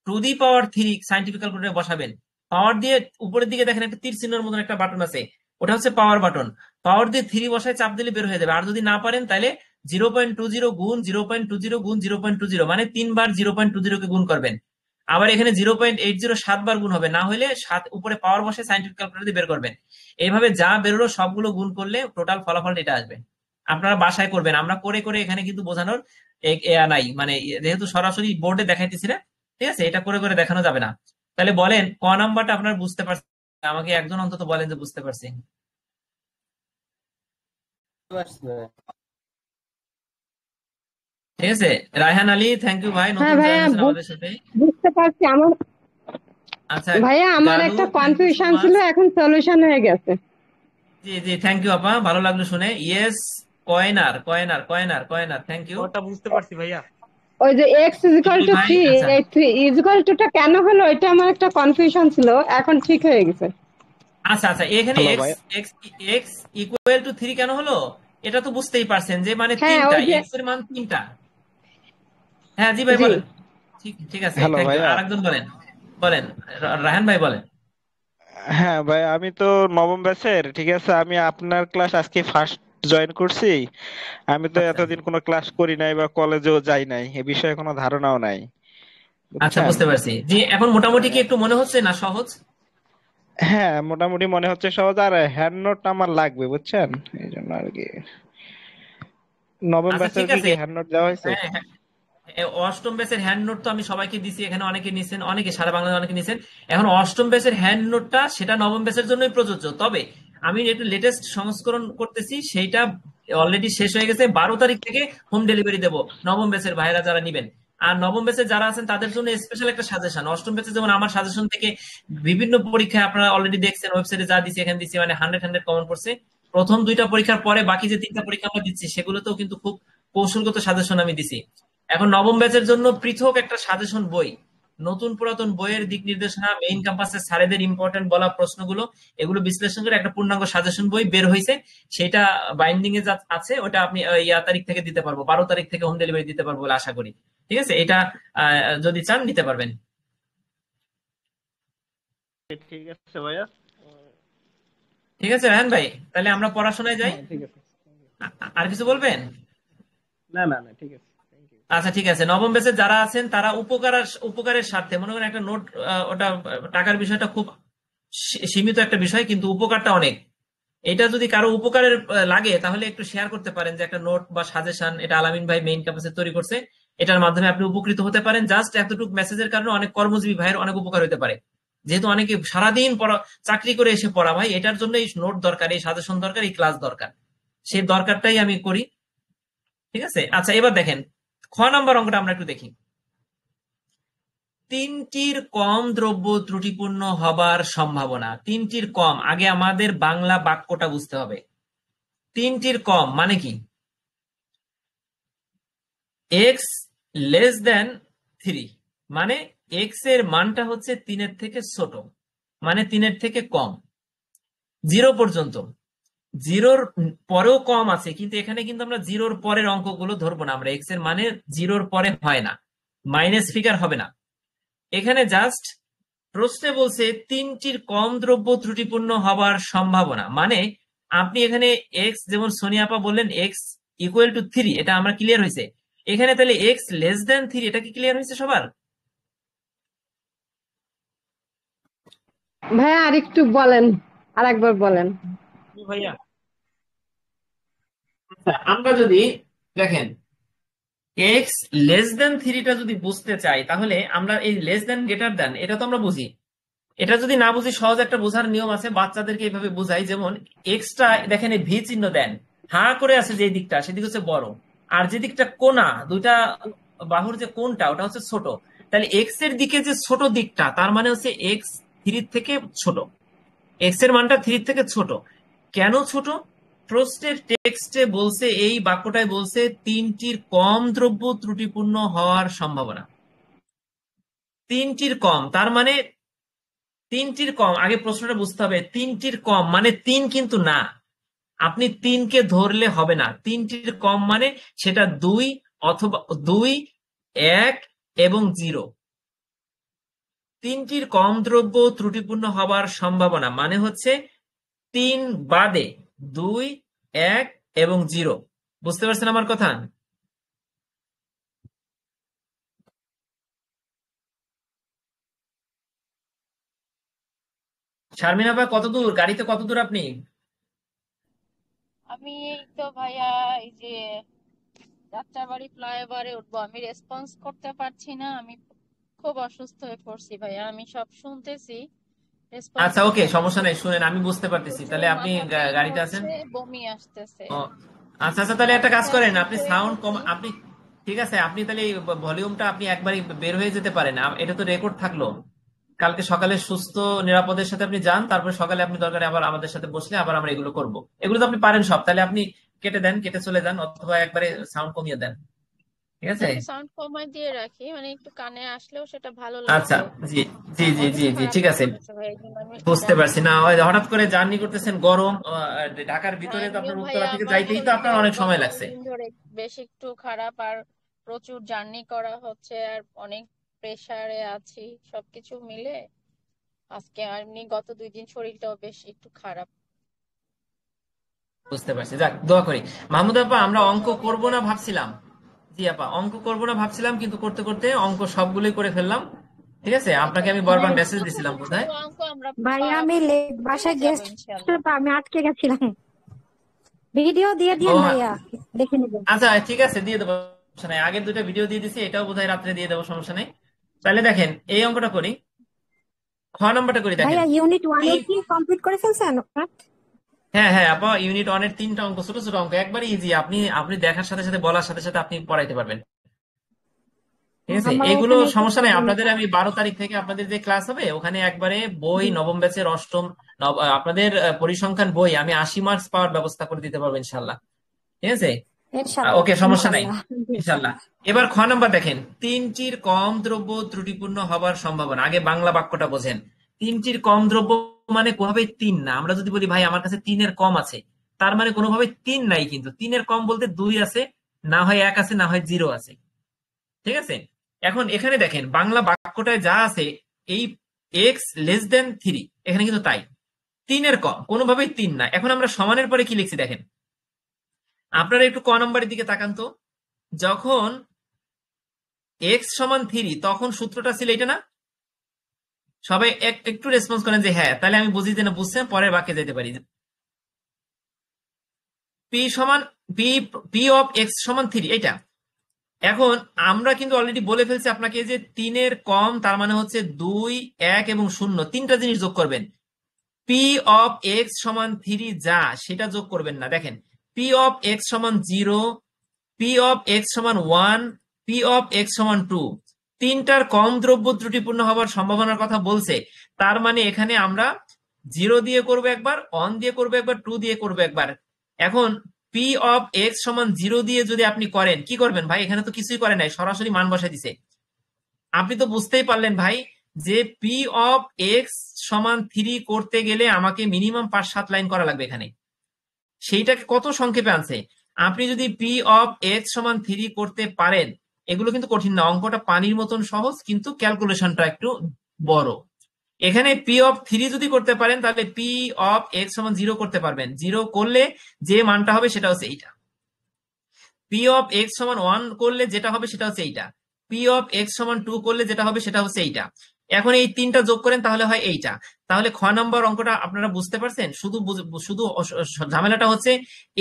টু দি পাওয়ার 3 সাইন্টিফিক ক্যালকুলেটরে বসাবেন, পাওয়ার দিয়ে উপরের দিকে দেখেন একটা তীর চিহ্নের মতন একটা বাটন আছে, ওটা হচ্ছে পাওয়ার বাটন। পাওয়ার দিয়ে 3 বসায় চাপ দিলে বের হয়ে যাবে। আর যদি না পারেন তাহলে 0.20 গুণ 0.20 গুণ 0.20 মানে 3 বার 0.20 কে গুণ করবেন। আবার এখানে 0.80 7 বার গুণ হবে, না হলে 7 উপরে পাওয়ার বসে সাইন্টিফিক ক্যালকুলেটর দিয়ে বের করবেন। এইভাবে যা বেরোলো সবগুলো গুণ করলে টোটাল ফলাফল এটা আসবে। আপনারা বাসায় করবেন, আমরা করে করে এখানে কিন্তু বোঝানোর নাই, মানে যেহেতু সরাসরি বোর্ডে দেখাইতেছি না, ঠিক আছে, এটা করে করে দেখানো যাবে না। তাহলে বলেন ক নাম্বারটা আপনারা বুঝতে পারছেন? আমাকে একজন অন্তত বলেন যে বুঝতে পারছি। ঠিক আছে, রায়হান আলী, থ্যাংক ইউ ভাই, হ্যাঁ নতুন ভাইয়া, জয়েন হয়েছেন আমাদের সাথে। বুঝতে পারছি। আমার আচ্ছা ভাইয়া আমার জাদু, একটা thank you so confusion much. ছিল, এখন সলিউশন হয়ে গেছে। জি জি, থ্যাংক ইউ আপা, ভালো লাগলো শুনে। ইয়েস, কয়নার কয়নার কয়নার কয়নার, থ্যাংক ইউ। ওটা বুঝতে পারছি ভাইয়া। ওই যে x ইকুয়াল টু ভাই 3, আচ্ছা, এই 3 ইকুয়াল টুটা কেন হলো, এটা আমার একটা কনফিউশন ছিল, এখন ঠিক হয়ে গেছে। আচ্ছা আচ্ছা, এখানে হ্যালো এক্স ভাই। এক্স এক্স ইকুয়াল টু 3 কেন হলো, এটা তো বুঝতেই পারছেন যে মানে হ্যাঁ, তিনটা, ওই যে এক্স এর মান 3টা। হ্যাঁ জি ভাই জি বলেন। ঠিক ঠিক আছে, হ্যালো থ্যাংক ইউ। ভাইয়া। আরেকজন বলেন, বলেন রায়হান ভাই বলেন। হ্যাঁ ভাই, আমি তো নবম ব্যাচের, ঠিক আছে। আমি আপনার ক্লাস আজকে ফার্স্ট জয়েন করছি। আমি তো আচ্ছা এতদিন কোনো ক্লাস করি নাই বা কলেজেও যাই নাই, এ বিষয়ে কোনো ধারণাও নাই, আচ্ছা, বুঝছেন। বুঝতে পারছি জি। এখন মোটামুটি কি একটু মনে হচ্ছে না সহজ? হ্যাঁ, মোটামুটি মনে হচ্ছে সহজ। আর হ্যান্ড নোট আমার লাগবে, বুঝছেন, এই জন্য আর কি। নবম আচ্ছা ব্যাচের ঠিক কি আছে। হ্যান্ড নোট দেওয়া হয়েছে? হ্যাঁ হ্যাঁ, অষ্টম ব্যাচের হ্যান্ড নোট তো আমি সবাইকে দিছি, এখানে অনেকে নিছেন, অনেকে সারা বাংলাদেশে অনেকে নিছেন। এখন অষ্টম ব্যাচের হ্যান্ড নোটটা সেটা নবম ব্যাচের জন্যই প্রযোজ্য, তবে আমি একটু লেটেস্ট সংস্করণ করতেছি, সেইটা অলরেডি শেষ হয়ে গেছে। 12 তারিখ থেকে হোম ডেলিভারি দেবো নবম ব্যাচের ভাইরা যারা নিবেন। আর নবম ব্যাচে যারা আছেন তাদের জন্য স্পেশাল একটা সাজেশন। অষ্টম ব্যাচে যেমন আমার সাজেশন থেকে বিভিন্ন পরীক্ষায় আপনারা অলরেডি দেখছেন, ওয়েবসাইটে যা দিচ্ছি এখানে দিচ্ছি, মানে 100 কমন করছে। প্রথম 2টা পরীক্ষার পরে বাকি যে 3টা পরীক্ষা আমরা দিচ্ছি সেগুলোতেও কিন্তু খুব কৌশলগত সাজেশন আমি দিছি। এখন নবম ব্যাচের জন্য পৃথক একটা সাজেশন বই, নতুন পুরাতন বইয়ের দিক নির্দেশনা, মেইন ক্যাম্পাসের স্যারেদের ইম্পর্টেন্ট বলা প্রশ্নগুলো, এগুলো বিশ্লেষণ করে একটা পূর্ণাঙ্গ সাজেশন বই বের হয়েছে। সেটা বাইন্ডিং এ আছে, ওটা আপনি তারিখ থেকে দিতে পারবো, 12 তারিখ থেকে হোম ডেলিভারি দিতে পারবো বলে আশা করি। ঠিক আছে, এটা যদি চান নিতে পারবেন। ঠিক আছে ভাইয়া। ঠিক আছে রায়হান ভাই, তাহলে আমরা পড়াশোনায় যাই। হ্যাঁ ঠিক আছে। আর কিছু বলবেন? না না না, ঠিক আছে। আচ্ছা ঠিক আছে, নবম ব্যাচে যারা আছেন তারা উপকারের স্বার্থে মনে করেন একটা নোট, ওটা টাকার বিষয়টা খুব সীমিত একটা বিষয়, কিন্তু উপকারটা অনেক। এটা যদি কারো উপকারের লাগে তাহলে একটু শেয়ার করতে পারেন যে একটা নোট বা সাজেশন এটা আলামিন ভাই মেইন ক্যাম্পাসে তৈরি করছে, এটার মাধ্যমে আপনি উপকৃত হতে পারেন। জাস্ট এতটুকু মেসেজের কারণে অনেক কর্মজীবী ভাইয়ের অনেক উপকার হতে পারে। যেহেতু অনেকে সারাদিন চাকরি করে এসে পড়া, ভাই এটার জন্য এই নোট দরকার, এই সাজেশন দরকার, এই ক্লাস দরকার, সেই দরকারটাই আমি করি। ঠিক আছে, আচ্ছা এবার দেখেন খ নাম্বার অঙ্কটা আমরা একটু দেখি। 3টির কম দ্রব্য ত্রুটিপূর্ণ হবার সম্ভাবনা। 3টির কম, আগে আমাদের বাংলা বাক্যটা বুঝতে হবে। 3টির কম মানে কি? এক্স লেস দেন 3, মানে এক্স এর মানটা হচ্ছে 3-এর থেকে ছোট, মানে 3-এর থেকে কম। 0 পর্যন্ত, 0-র পরেও কম আছে, কিন্তু এখানে কিন্তু আমরা 0-র পরের অঙ্কগুলো ধরবো না, আমরা এক্স এর মানে 0-র পরে হয় না, মাইনাস ফিগার হবে না। এখানে জাস্ট প্রশ্নে বলছে 3টির কম দ্রব্য ত্রুটিপূর্ণ হবার সম্ভাবনা, মানে আপনি এখানে এক্স, যেমন সোনিয়াপা বললেন এক্স ইকুয়াল টু 3, এটা আমরা ক্লিয়ার হয়েছে। এখানে তাহলে এক্স লেস দেন 3, এটা কি ক্লিয়ার হয়েছে সবার? ভাইয়া আরেকটু বলেন, আরেকবার বলেন। ভাইয়া আচ্ছা, আমরা যদি দেখেন এক্স লেস দেন 3টা যদি বুঝতে চাই, তাহলে আমরা এই লেস দেন গ্রেটার দেন এটা তো আমরা বুঝি। এটা যদি না বুঝি, সহজ একটা বোঝার নিয়ম আছে, বাচ্চাদেরকে এইভাবে বোঝাই। যেমন এক্সট্রা দেখেন ভি চিহ্ন দেন, হা করে আছে যে দিকটা সেদিক হচ্ছে বড়, আর যে দিকটা কোনা, দুইটা বাহুর যে কোনটা ওটা হচ্ছে ছোট। তাহলে এক্স এর দিকে যে ছোট দিকটা, তার মানে হচ্ছে এক্স 3 থেকে ছোট, এক্স এর মানটা 3 থেকে ছোট। কেন ছোট? প্রশ্নের টেক্সটে বলছে, এই বাক্যটায় বলছে 3টির কম দ্রব্য ত্রুটিপূর্ণ হওয়ার সম্ভাবনা। 3টির কম, তার মানে 3টির কম, আগে প্রশ্নটা বুঝতে হবে। 3টির কম মানে 3 কিন্তু না, আপনি 3কে ধরলে হবে না। 3টির কম মানে সেটা 2 অথবা 2, 1 এবং 0। তিনটির কম দ্রব্য ত্রুটিপূর্ণ হবার সম্ভাবনা মানে হচ্ছে 3 বাদে 2, 1 এবং 0। বুঝতে পারছেন আমার কথা? শারমিন আপা কত দূর গাড়িতে, কত দূর আপনি? আমি এই তো ভাইয়া এই যে যাত্রাবাড়ি ফ্লাইওভারে উঠবো, আমি রেসপন্স করতে পারছি না, আমি খুব অসুস্থ হয়ে পড়ছি ভাইয়া, আমি সব শুনতেছি, রেসপন্স আচ্ছা ওকে, করতে সমস্যা পারছি নাই, না। শুনেন আমি বুঝতে পারতেছি। প্রচুর তাহলে আপনি মাথা পেইন গাড়িতে আছেন? হচ্ছে, বমি আসতেছে। ও আচ্ছা আচ্ছা, তাহলে একটা কাজ করেন, অ্যাসিড আপনি হয়ে সাউন্ড কম, গেছি। আপনি ঠিক আছে, আপনি তাহলে ভলিউমটা আপনি একবারই বের হয়ে যেতে পারেন, এটা তো রেকর্ড থাকলো। কালকে সকালে সুস্থ নিরাপদের সাথে আপনি যান, তারপরে সকালে আপনি দরকারে আবার আমাদের সাথে বসলে আবার আমরা এগুলো করব। এগুলো তো আপনি পারেন সব, তাহলে আপনি কেটে দেন, কেটে চলে যান, অথবা একবারে সাউন্ড কমিয়ে দেন, ঠিক আছে? আমি সাউন্ড কমায় দিয়ে রাখি, মানে একটু কানে আসলেও সেটা ভালো আচ্ছা, লাগবে। জি জি জি অনেক জি জি, খারাপ ঠিক আছে, লাগতেছে ভাই, এই জন্য আমি বুঝতে ডাক্তার পারছি। না ওই হঠাৎ করে জার্নি করতেছেন, গরম, ঢাকার হ্যাঁ ভিতরে তো এমনিও আপনার ভাইয়া উত্তরা থেকে আমার যাইতেই তো আপনার শরীরটাও অনেক গত সময় লাগছে। দুদিন ধরে বেশ একটু খারাপ, আর প্রচুর জার্নি করা হচ্ছে, আর অনেক প্রেসারে আছি, সবকিছু মিলে আজকে আর এমনি গত 2 দিন শরীরটাও বেশ একটু খারাপ। বুঝতে পারছি, যাক দোয়া করি। মাহমুদ আপা, আমরা তারপর অঙ্ক ভাইয়া করব না ভাবছিলাম। জি আপা, অঙ্ক করব না ভাবছিলাম, কিন্তু করতে করতে অঙ্ক সবগুলোই করে ফেললাম। ঠিক আছে, আপনাকে আমি বারবার মেসেজ দিছিলাম ছোট ছোট বোধহয়। অঙ্ক আমরা ভাইয়া আমি পেরে বাসায় যাবো গেস্ট ইনশাল্লাহ। তো আমি আটকে গেছিলাম। ভিডিও দিয়ে ও দিন ভাইয়া, দেখে নেবেন। আচ্ছা ঠিক আছে, দিয়ে দেবো, সমস্যা নাই। আগের 2টা ভিডিও দিয়ে দিছি, এটাও বোধহয় রাত্রে দিয়ে দেবো, সমস্যা নেই। তাহলে দেখেন এই অঙ্কটা করি, খ নম্বরটা করি, দেখেন। ভাইয়া ইউনিট 1 এর তিন কি কমপ্লিট করে ফেলছেন আপনার? হ্যাঁ হ্যাঁ আপা, ইউনিট 1-এর 3টা অঙ্ক, ছোট ছোট অঙ্ক, একবারই ইজি। আপনি আপনি দেখার সাথে সাথে, বলার সাথে সাথে আপনি পড়াইতে পারবেন, ঠিক আছে? আমার এগুলো ওখানে একটু সমস্যা নাই, প্রবলেম আপনাদের আছে। আমি 12 তারিখ থেকে আপনাদের যে ক্লাস হবে ওখানে একবারে বই, নবম ব্যাচের অষ্টম আপনাদের পরিসংখ্যান বই আমি 80 মার্কস পাওয়ার ব্যবস্থা করে দিতে পারবো ইনশাল্লাহ, ঠিক আছে? ইনশাআল্লাহ ওকে, সমস্যা নাই, ইনশাআল্লাহ। ইনশাল্লাহ। এবার খ নাম্বার দেখেন, তিনটির কম দ্রব্য ত্রুটিপূর্ণ হবার সম্ভাবনা। আগে বাংলা বাক্যটা বোঝেন। তিনটির কম দ্রব্য মানে কোনোভাবে 3 না। আমরা যদি বলি ভাই আমার কাছে 3-এর কম আছে, তার মানে কোনোভাবে 3 নাই, কিন্তু 3-এর কম বলতে 2 আছে, না হয় 1 আছে, না হয় 0 আছে, ঠিক আছে? এখন এখানে দেখেন বাংলা বাক্যটায় যা আছে, এই x<3, এখানে কিন্তু তাই, 3-এর কম, কোনোভাবেই 3 না। এখন আমরা সমানের পরে কি লিখছি দেখেন, আপনারা একটু ক নম্বরের দিকে তাকান তো। যখন x = 3 তখন সূত্রটা ছিল এটা না? সবাই একটু রেসপন্স করেন যে হ্যাঁ, তাহলে আমি বুঝি যে না বুঝছেন, পরের বাক্যে যেতে পারি। p of x = 3, এটা। এখন আমরা কিন্তু অলরেডি বলে ফেলছি আপনাকে যে 3-এর কম তার মানে হচ্ছে 2, 1 এবং 0, 3টা জিনিস যোগ করবেন। p of x = 3 যা, সেটা যোগ করবেন না। দেখেন p of x = 0, p of x = 1, p of x = 2, 3টার কম দ্রব্য ত্রুটিপূর্ণ হওয়ার সম্ভাবনার কথা বলছে। তার মানে এখানে আমরা 0 দিয়ে করবো একবার, 1 দিয়ে করবো একবার, 2 দিয়ে করবো একবার। এখন p of x = 0 দিয়ে যদি আপনি করেন, কি করবেন ভাই? এখানে তো কিছুই করে নাই, সরাসরি মান বসাই দিছে। আপনি তো বুঝতেই পারলেন ভাই যে p of x = 3 করতে গেলে আমাকে মিনিমাম 5-7 লাইন করা লাগবে এখানে। সেইটাকে কত সংক্ষেপে আনছে। আপনি যদি p of x = 3 করতে পারেন, এগুলো কিন্তু কঠিন না, অঙ্কটা পানির মতন সহজ, কিন্তু ক্যালকুলেশনটা একটু বড়। এখানে p of 3 যদি করতে পারেন, তাহলে p of x = 0 করতে পারবেন। 0 করলে যে মানটা হবে সেটা হচ্ছে এইটা। p of x = 1 করলে যেটা হবে সেটা হচ্ছে এইটা। p of x = 2 করলে যেটা হবে সেটা হচ্ছে এইটা। এখন এই 3টা যোগ করেন, তাহলে হয় এইটা। তাহলে খ নম্বর অঙ্কটা আপনারা বুঝতে পারছেন। শুধু শুধু ঝামেলাটা হচ্ছে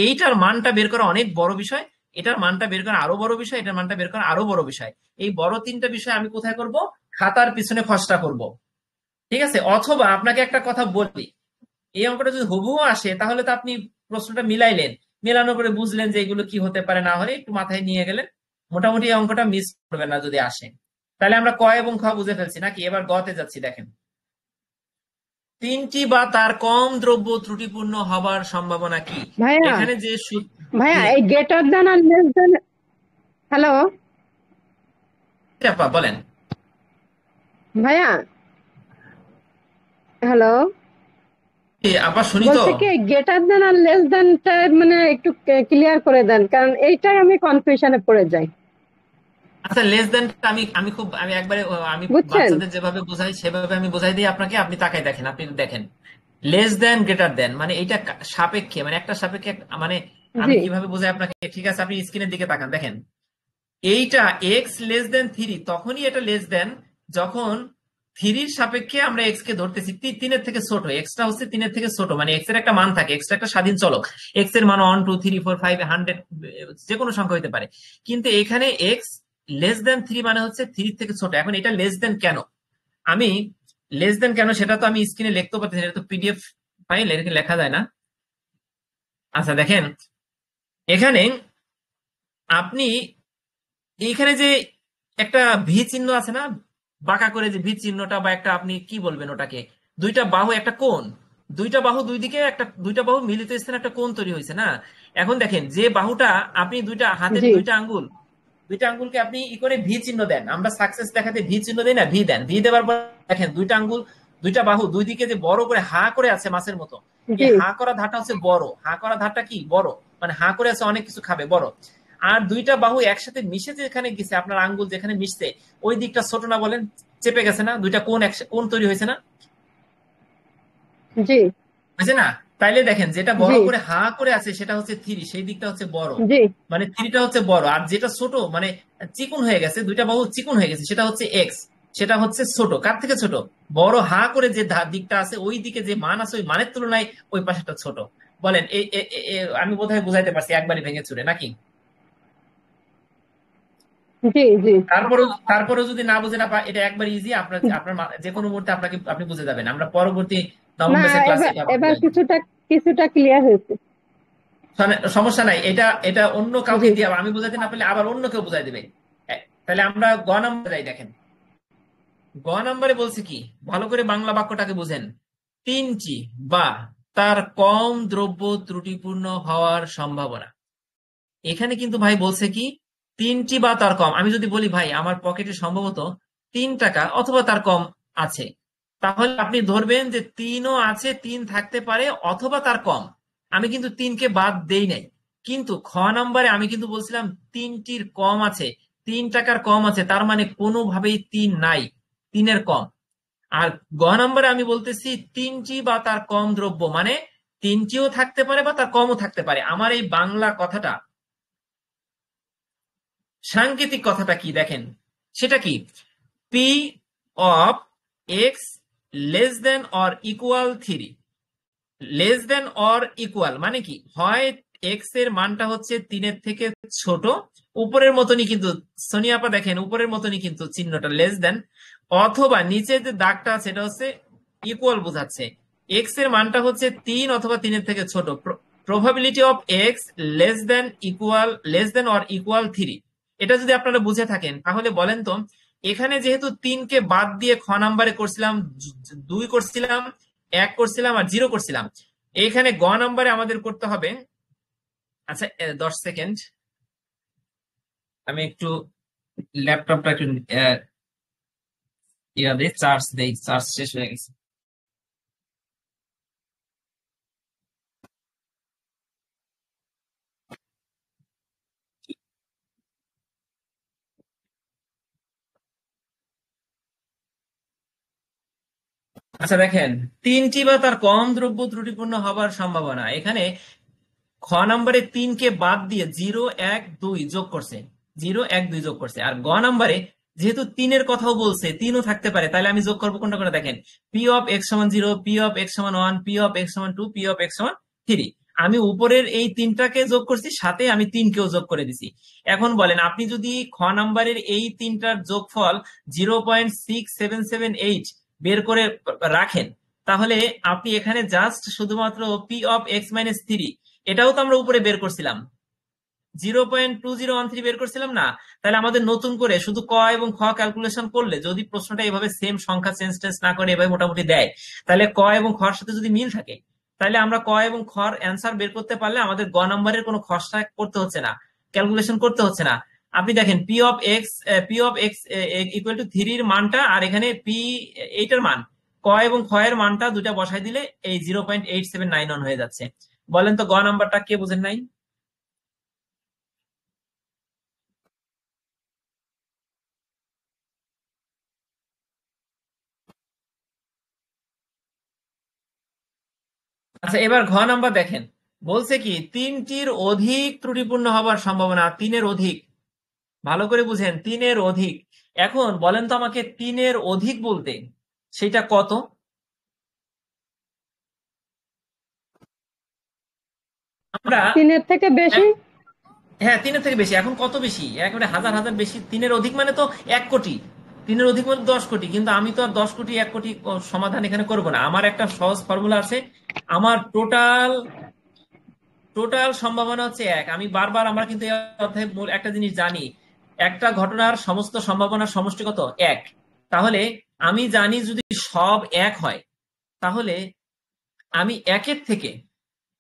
এইটার মানটা বের করা অনেক বড় বিষয়, এটার মানটা বের করা আরো বড় বিষয়, এটার মানটা বের করা আরো বড় বিষয়। এই বড় 3টা বিষয় আমি কোথায় করব? খাতার পিছনে খসড়া করব, ঠিক আছে? অথবা আপনাকে একটা কথা বলি, এই অঙ্কটা যদি হুবহু আসে তাহলে তো আপনি প্রশ্নটা মিলাইলেন, মেলানোর পরে বুঝলেন যে এগুলো কি হতে পারে, না হলে একটু মাথায় নিয়ে গেলেন, মোটামুটি এই অঙ্কটা মিস করবেন না যদি আসে। তাহলে আমরা ক এবং খ বুঝে ফেলছি নাকি? এবার গতে যাচ্ছি। দেখেন, 3টি বা তার কম দ্রব্য ত্রুটিপূর্ণ হবার সম্ভাবনা কি? ভাইয়া এখানে যে ভাইয়া এই গ্রেটার দ্যান আর লেস দ্যান, হ্যালো বলেন ভাইয়া, হ্যালো, আবার শুনি তো। বলছে কি গ্রেটার দ্যান আর লেস দ্যানটা মানে একটু ক্লিয়ার করে দেন, কারণ এইটাই আমি কনফিউশনে পড়ে যাই। আচ্ছা, লেস দেন আমি আমি খুব আমি একবারে আমি বুঝছেন? বাচ্চাদের যেভাবে বোঝাই সেভাবে আমি বোঝাই দিই আপনাকে, আপনি তাকাই দেখেন, আপনি দেখেন লেস দেন গ্রেটার দেন মানে এইটা সাপেক্ষে, মানে একটা সাপেক্ষে মানে আমি জি কিভাবে বোঝাই আপনাকে, ঠিক আছে আপনি স্ক্রিনের দিকে তাকান দেখেন, এইটা এক্স লেস দেন 3 তখনই এটা লেস দেন যখন 3-র সাপেক্ষে আমরা এক্স কে ধরতেছি 3-এর থেকে ছোট, এক্সটা হচ্ছে 3-এর থেকে ছোট, মানে এক্স এর একটা মান থাকে, এক্সটা একটা স্বাধীন চলক, এক্স এর মান 1 2 3 4 5 100 যে কোনো সংখ্যা হতে পারে, কিন্তু এখানে এক্স লেস দেন 3 মানে হচ্ছে 3 থেকে ছোট। এখন এটা লেস দেন কেন, আমি লেস দেন কেন সেটা তো আমি স্ক্রিনে লিখতে পারতেছি না, এটা তো পিডিএফ ফাইল, এটাকে লেখা যায় না। আচ্ছা দেখেন, এখানে আপনি এইখানে যে একটা ভি চিহ্ন আছে না, বাঁকা করে যে ভি চিহ্নটা, বা একটা আপনি কি বলবেন ওটাকে, দুইটা বাহু একটা কোণ, দুইটা বাহু দুই দিকে একটা, দুইটা বাহু মিলিত স্থানে একটা কোণ তৈরি হয়েছে না। এখন দেখেন যে বাহুটা আপনি দুইটা হাতের জি দুইটা আঙ্গুলকে আপনি ই করে ভি চিহ্ন দেন, আমরা সাকসেস দেখাতে ভি চিহ্ন দেই না, ভি দেন, ভি দেওয়ার পর দেখেন দুইটা আঙ্গুল দুইটা বাহু দুই দিকে যে বড় করে হা করে আছে মাছের মতো, জি এই হা করা ধারটা হচ্ছে বড়, হা করা ধারটা কি বড়, মানে হা করে আছে অনেক কিছু খাবে বড়, আর দুইটা বাহু একসাথে মিশে যেখানে গেছে আপনার আঙ্গুল যেখানে মিশছে ওই দিকটা ছোট না বলেন, চেপে গেছে না, দুইটা কোণ কোণ তৈরি হয়েছে না, জি হয়েছে না? তাইলে দেখেন যেটা বড় জি করে হা করে আছে সেটা হচ্ছে 3, সেই দিকটা হচ্ছে বড়, জি মানে 3টা হচ্ছে বড়, আর যেটা ছোট মানে চিকন হয়ে গেছে, দুইটা বাহু চিকন হয়ে গেছে সেটা হচ্ছে এক্স, সেটা হচ্ছে ছোট। কার থেকে ছোট? বড় হা করে যে দিকটা আছে ওই দিকে যে মান আছে ওই মানের তুলনায় ওই পাশেটা ছোট। বলেন আমি বোধহয় বুঝাইতে পারছি একবারই ভেঙে চুরে নাকি? জি জি তারপরে যদি না বুঝে না এটা একবার ইজি, আপনার আপনার যে কোনো মুহূর্তে আপনি বুঝে যাবেন, আমরা পরবর্তী নবম না ব্যাচের ক্লাসে এবার এটা আবার এবার বুঝাই দিব। কিছুটা ক্লিয়ার হয়েছে। সমস্যা নাই, এটা এটা অন্য কাউকে জি দিয়ে আমি বুঝাইতে না পারলে আবার অন্য কেউ বুঝাই দেবে। তাহলে আমরা গ নম্বরে যাই, দেখেন গ নম্বরে বলছে কি, ভালো করে বাংলা বাক্যটাকে বুঝেন, 3টি বা তার কম দ্রব্য ত্রুটিপূর্ণ হওয়ার সম্ভাবনা। এখানে কিন্তু ভাই বলছে কি 3টি বা তার কম, আমি যদি বলি ভাই আমার পকেটে সম্ভবত 3 টাকা অথবা তার কম আছে, তাহলে আপনি ধরবেন যে 3ও আছে, 3 থাকতে পারে অথবা তার কম, আমি কিন্তু 3কে বাদ দেই নাই। কিন্তু খ নম্বরে আমি কিন্তু বলছিলাম 3টির কম আছে, 3 টাকার কম আছে, তার মানে কোনোভাবেই 3 নাই, 3-এর কম। আর গ নম্বরে আমি বলতেছি 3টি বা তার কম দ্রব্য, মানে 3টিও থাকতে পারে বা তার কমও থাকতে পারে। আমার এই বাংলা কথাটা সাংকেতিক কথাটা কি দেখেন, সেটা কি, P of x less than or equal 3, less than or equal মানে কি, হয় এক্স এর মানটা হচ্ছে 3-এর থেকে ছোট, উপরের মতনই কিন্তু সোনিয়া আপা দেখেন উপরের মতনই কিন্তু চিহ্নটা লেস দেন, অথবা নিচে যে দাগটা আছে এটা হচ্ছে ইকুয়াল বোঝাচ্ছে, এক্স এর মানটা হচ্ছে 3 অথবা 3-এর থেকে ছোট, probability of x less than or equal 3, এটা যদি আপনারা বুঝে থাকেন তাহলে বলেন তো, এখানে যেহেতু 3কে বাদ দিয়ে খ নাম্বারে করছিলাম, 2 করছিলাম, 1 করছিলাম আর 0 করছিলাম, এখানে গ নাম্বারে আমাদের করতে হবে, আচ্ছা 10 সেকেন্ড আমি একটু ল্যাপটপটা একটু চার্জ দেই, চার্জ শেষ হয়ে গেছে। আচ্ছা দেখেন, 3টি বা তার কম দ্রব্য ত্রুটিপূর্ণ হবার সম্ভাবনা, এখানে খ নম্বরে 3কে বাদ দিয়ে 0 1 2 যোগ করছে, 0 1 2 যোগ করছে, আর গ নম্বরে যেহেতু 3-এর কথাও বলছে 3ও থাকতে পারে, তাহলে আমি যোগ করবো কোনটা করে দেখেন, পি অফ এক্স সমান 0, পি অফ এক্স সমান 1, পি অফ এক্স সমান 2, পি অফ এক্স সমান 3। আমি উপরের এই 3টাকে যোগ করছি, সাথে আমি 3কেও যোগ করে দিছি। এখন বলেন আপনি যদি খ নাম্বারের এই 3টার যোগফল 0.6778 বের করে রাখেন, তাহলে আপনি এখানে জাস্ট শুধুমাত্র পি অফ এক্স মাইনাস 3, এটাও তো আমরা উপরে বের করছিলাম, 0.2013 বের করছিলাম না, তাহলে আমাদের নতুন করে শুধু ক এবং খ ক্যালকুলেশন করলে, যদি প্রশ্নটা এভাবে সেম সংখ্যা চেঞ্জ না করে এভাবে মোটামুটি দেয়, তাহলে ক এবং খর সাথে যদি মিল থাকে, তাহলে আমরা ক এবং খর অ্যান্সার বের করতে পারলে আমাদের গ নম্বরের কোনো খরচা করতে হচ্ছে না, ক্যালকুলেশন করতে হচ্ছে না। আপনি দেখেন P of X equal to 3-র মানটা, আর এখানে পি 8-এর মান, ক এবং খ এর মানটা দুটা বসাই দিলে এই 0.8791 হয়ে যাচ্ছে। বলেন তো গ নাম্বারটা কে বুঝেন নাই? আচ্ছা, এবার ঘ নাম্বার দেখেন, বলছে কি 3টির অধিক ত্রুটিপূর্ণ হবার সম্ভাবনা। 3-এর অধিক, ভালো করে বুঝেন, 3-এর অধিক। এখন বলেন তো আমাকে 3-এর অধিক বলতে সেটা কত? আমরা 3-এর থেকে বেশি। হ্যাঁ, 3-এর থেকে বেশি। এখন কত বেশি? একেবারে হাজার হাজার বেশি। 3-এর অধিক মানে তো 1 কোটি। 3-এর অধিক মানে 10 কোটি। কিন্তু আমি তো আর 10 কোটি 1 কোটি সমাধান এখানে করব না। আমার একটা সহজ ফর্মুলা আছে। আমার টোটাল টোটাল সম্ভাবনা হচ্ছে 1। আমি বারবার, আমরা কিন্তু এই অধ্যায়ে মূল একটা জিনিস জানি, একটা ঘটনার সমস্ত সম্ভাবনার সমষ্টি কত? 1। তাহলে আমি জানি যদি সব 1 হয়, তাহলে আমি 1-এর থেকে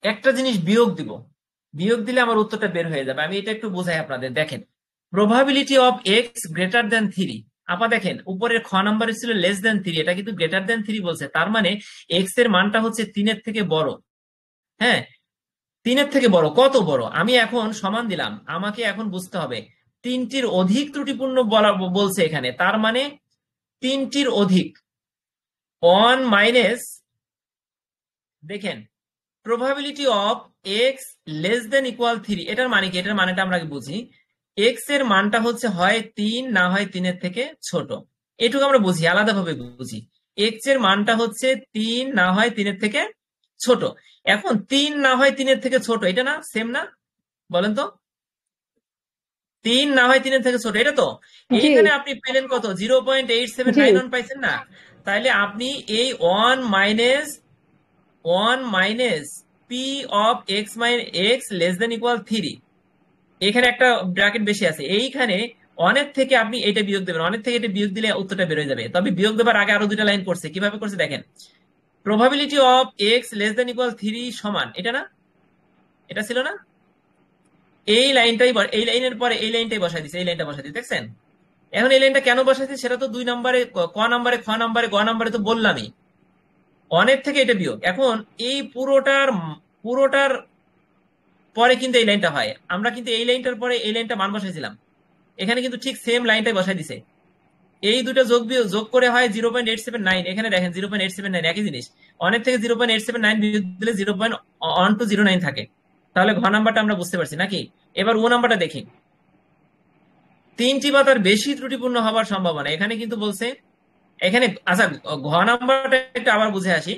একটা জিনিস বিয়োগ দিব। বিয়োগ দিলে আমার উত্তরটা বের হয়ে যাবে। আমি এটা একটু বোঝাই আপনাদের। দেখেন, probability of x greater than 3। আপা দেখেন, উপরের খ নাম্বারে ছিল লেস দেন 3, এটা কিন্তু গ্রেটার দেন 3 বলছে। তার মানে এক্স এর মানটা হচ্ছে 3-এর থেকে বড়। হ্যাঁ, 3-এর থেকে বড়। কত বড়? আমি এখন সমান দিলাম। আমাকে এখন বুঝতে হবে 3টির অধিক ত্রুটিপূর্ণ বলা বলছে এখানে। তার মানে 3টির অধিক 1 মাইনাস, দেখেন, probability of x less than equal 3। এটার মানে কি? এটার মানেটা আমরা আগে বুঝি। এক্স এর মানটা হচ্ছে হয় 3, না হয় 3-এর থেকে ছোট। এটুকু আমরা বুঝি, আলাদাভাবে বুঝি। এক্স এর মানটা হচ্ছে 3, না হয় 3-এর থেকে ছোট। এখন 3 না হয় 3-এর থেকে ছোট, এটা না সেম না? বলেন তো, 3 না হয় 3-এর থেকে ছোট, এটা তো। জি এইখানে আপনি পেলেন কত? জি 0.8791 পাইছেন না? তাইলে আপনি এই 1 minus P of x x less than equal 3, এখানে একটা ব্র্যাকেট বেশি আছে, এইখানে অনেক থেকে আপনি এটা বিয়োগ দেবেন। অনেক থেকে এটা বিয়োগ দিলে উত্তরটা বের হয়ে যাবে। তবে বিয়োগ দেবার আগে আরো দুটা লাইন করছে। কিভাবে করছে দেখেন, probability of x less than equal 3 সমান, এটা না, এটা ছিল না, এই লাইনটাই, এই লাইনের পরে এই লাইনটাই বসাই দিচ্ছে। এই লাইনটা বসাই দিচ্ছে, দেখছেন? এখন এই লাইনটা কেন বসাইছে সেটা তো 2 নম্বরে, ক নম্বরে, খ নম্বরে, গ নম্বরে তো বললামই। অনেক থেকে এটা বিয়োগ। এখন এই পুরোটার পরে কিন্তু এই লাইনটা হয়। আমরা কিন্তু এই লাইনটার পরে এই লাইনটা মান বসাইছিলাম। এখানে কিন্তু ঠিক সেম লাইনটাই বসাই দিছে। এই দুটো যোগ করে হয় 0.879। এখানে দেখেন 0.879, একই জিনিস। অনেক থেকে 0.879 বিয়োগ দিলে 0.1209 থাকে। তাহলে ঘ নাম্বারটা আমরা বুঝতে পারছি নাকি? এবার ও নাম্বারটা দেখি। 3টি বা তার বেশি ত্রুটিপূর্ণ হবার সম্ভাবনা। এখানে কিন্তু বলছে, এখানে আচ্ছা, ঘ নাম্বারটা একটু আবার বুঝে আসি।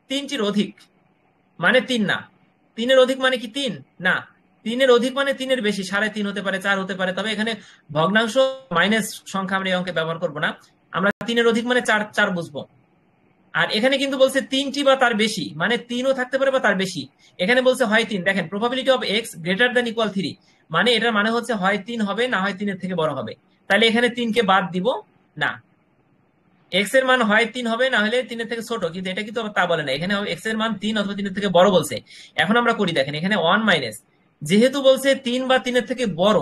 3টির অধিক মানে 3 না। 3-এর অধিক মানে কি 3 না। 3-এর অধিক মানে 3-এর বেশি, 3.5 হতে পারে, 4 হতে পারে। তবে এখানে ভগ্নাংশ মাইনাস সংখ্যা আমরা এই অঙ্কে ব্যবহার করবো না। আমরা 3-এর অধিক মানে 4 বুঝবো। আর এখানে কিন্তু বলছে 3টি বা তার বেশি, মানে 3ও থাকতে পারে বা তার বেশি। এখানে বলছে হয় 3। দেখেন, probability of x greater than equal 3, মানে এটার মানে হচ্ছে হয় 3 হবে, না হয় 3-এর থেকে বড় হবে। তাহলে এখানে 3-কে বাদ দিব না। এক্স এর মান হয় 3 হবে, না হলে 3-এর থেকে ছোট। কিন্তু এটা কিন্তু তা বলে না। এখানে এক্স এর মান 3 অথবা 3-এর থেকে বড় বলছে। এখন আমরা করি, দেখেন এখানে 1 মাইনাস, যেহেতু বলছে 3 বা 3-এর থেকে বড়,